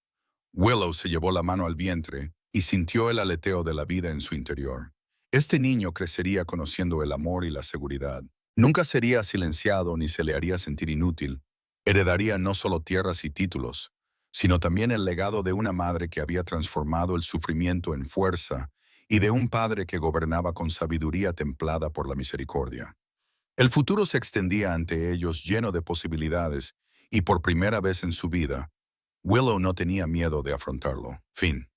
Willow se llevó la mano al vientre y sintió el aleteo de la vida en su interior. Este niño crecería conociendo el amor y la seguridad. Nunca sería silenciado ni se le haría sentir inútil. Heredaría no solo tierras y títulos, sino también el legado de una madre que había transformado el sufrimiento en fuerza y de un padre que gobernaba con sabiduría templada por la misericordia. El futuro se extendía ante ellos lleno de posibilidades, y por primera vez en su vida, Willow no tenía miedo de afrontarlo. Fin.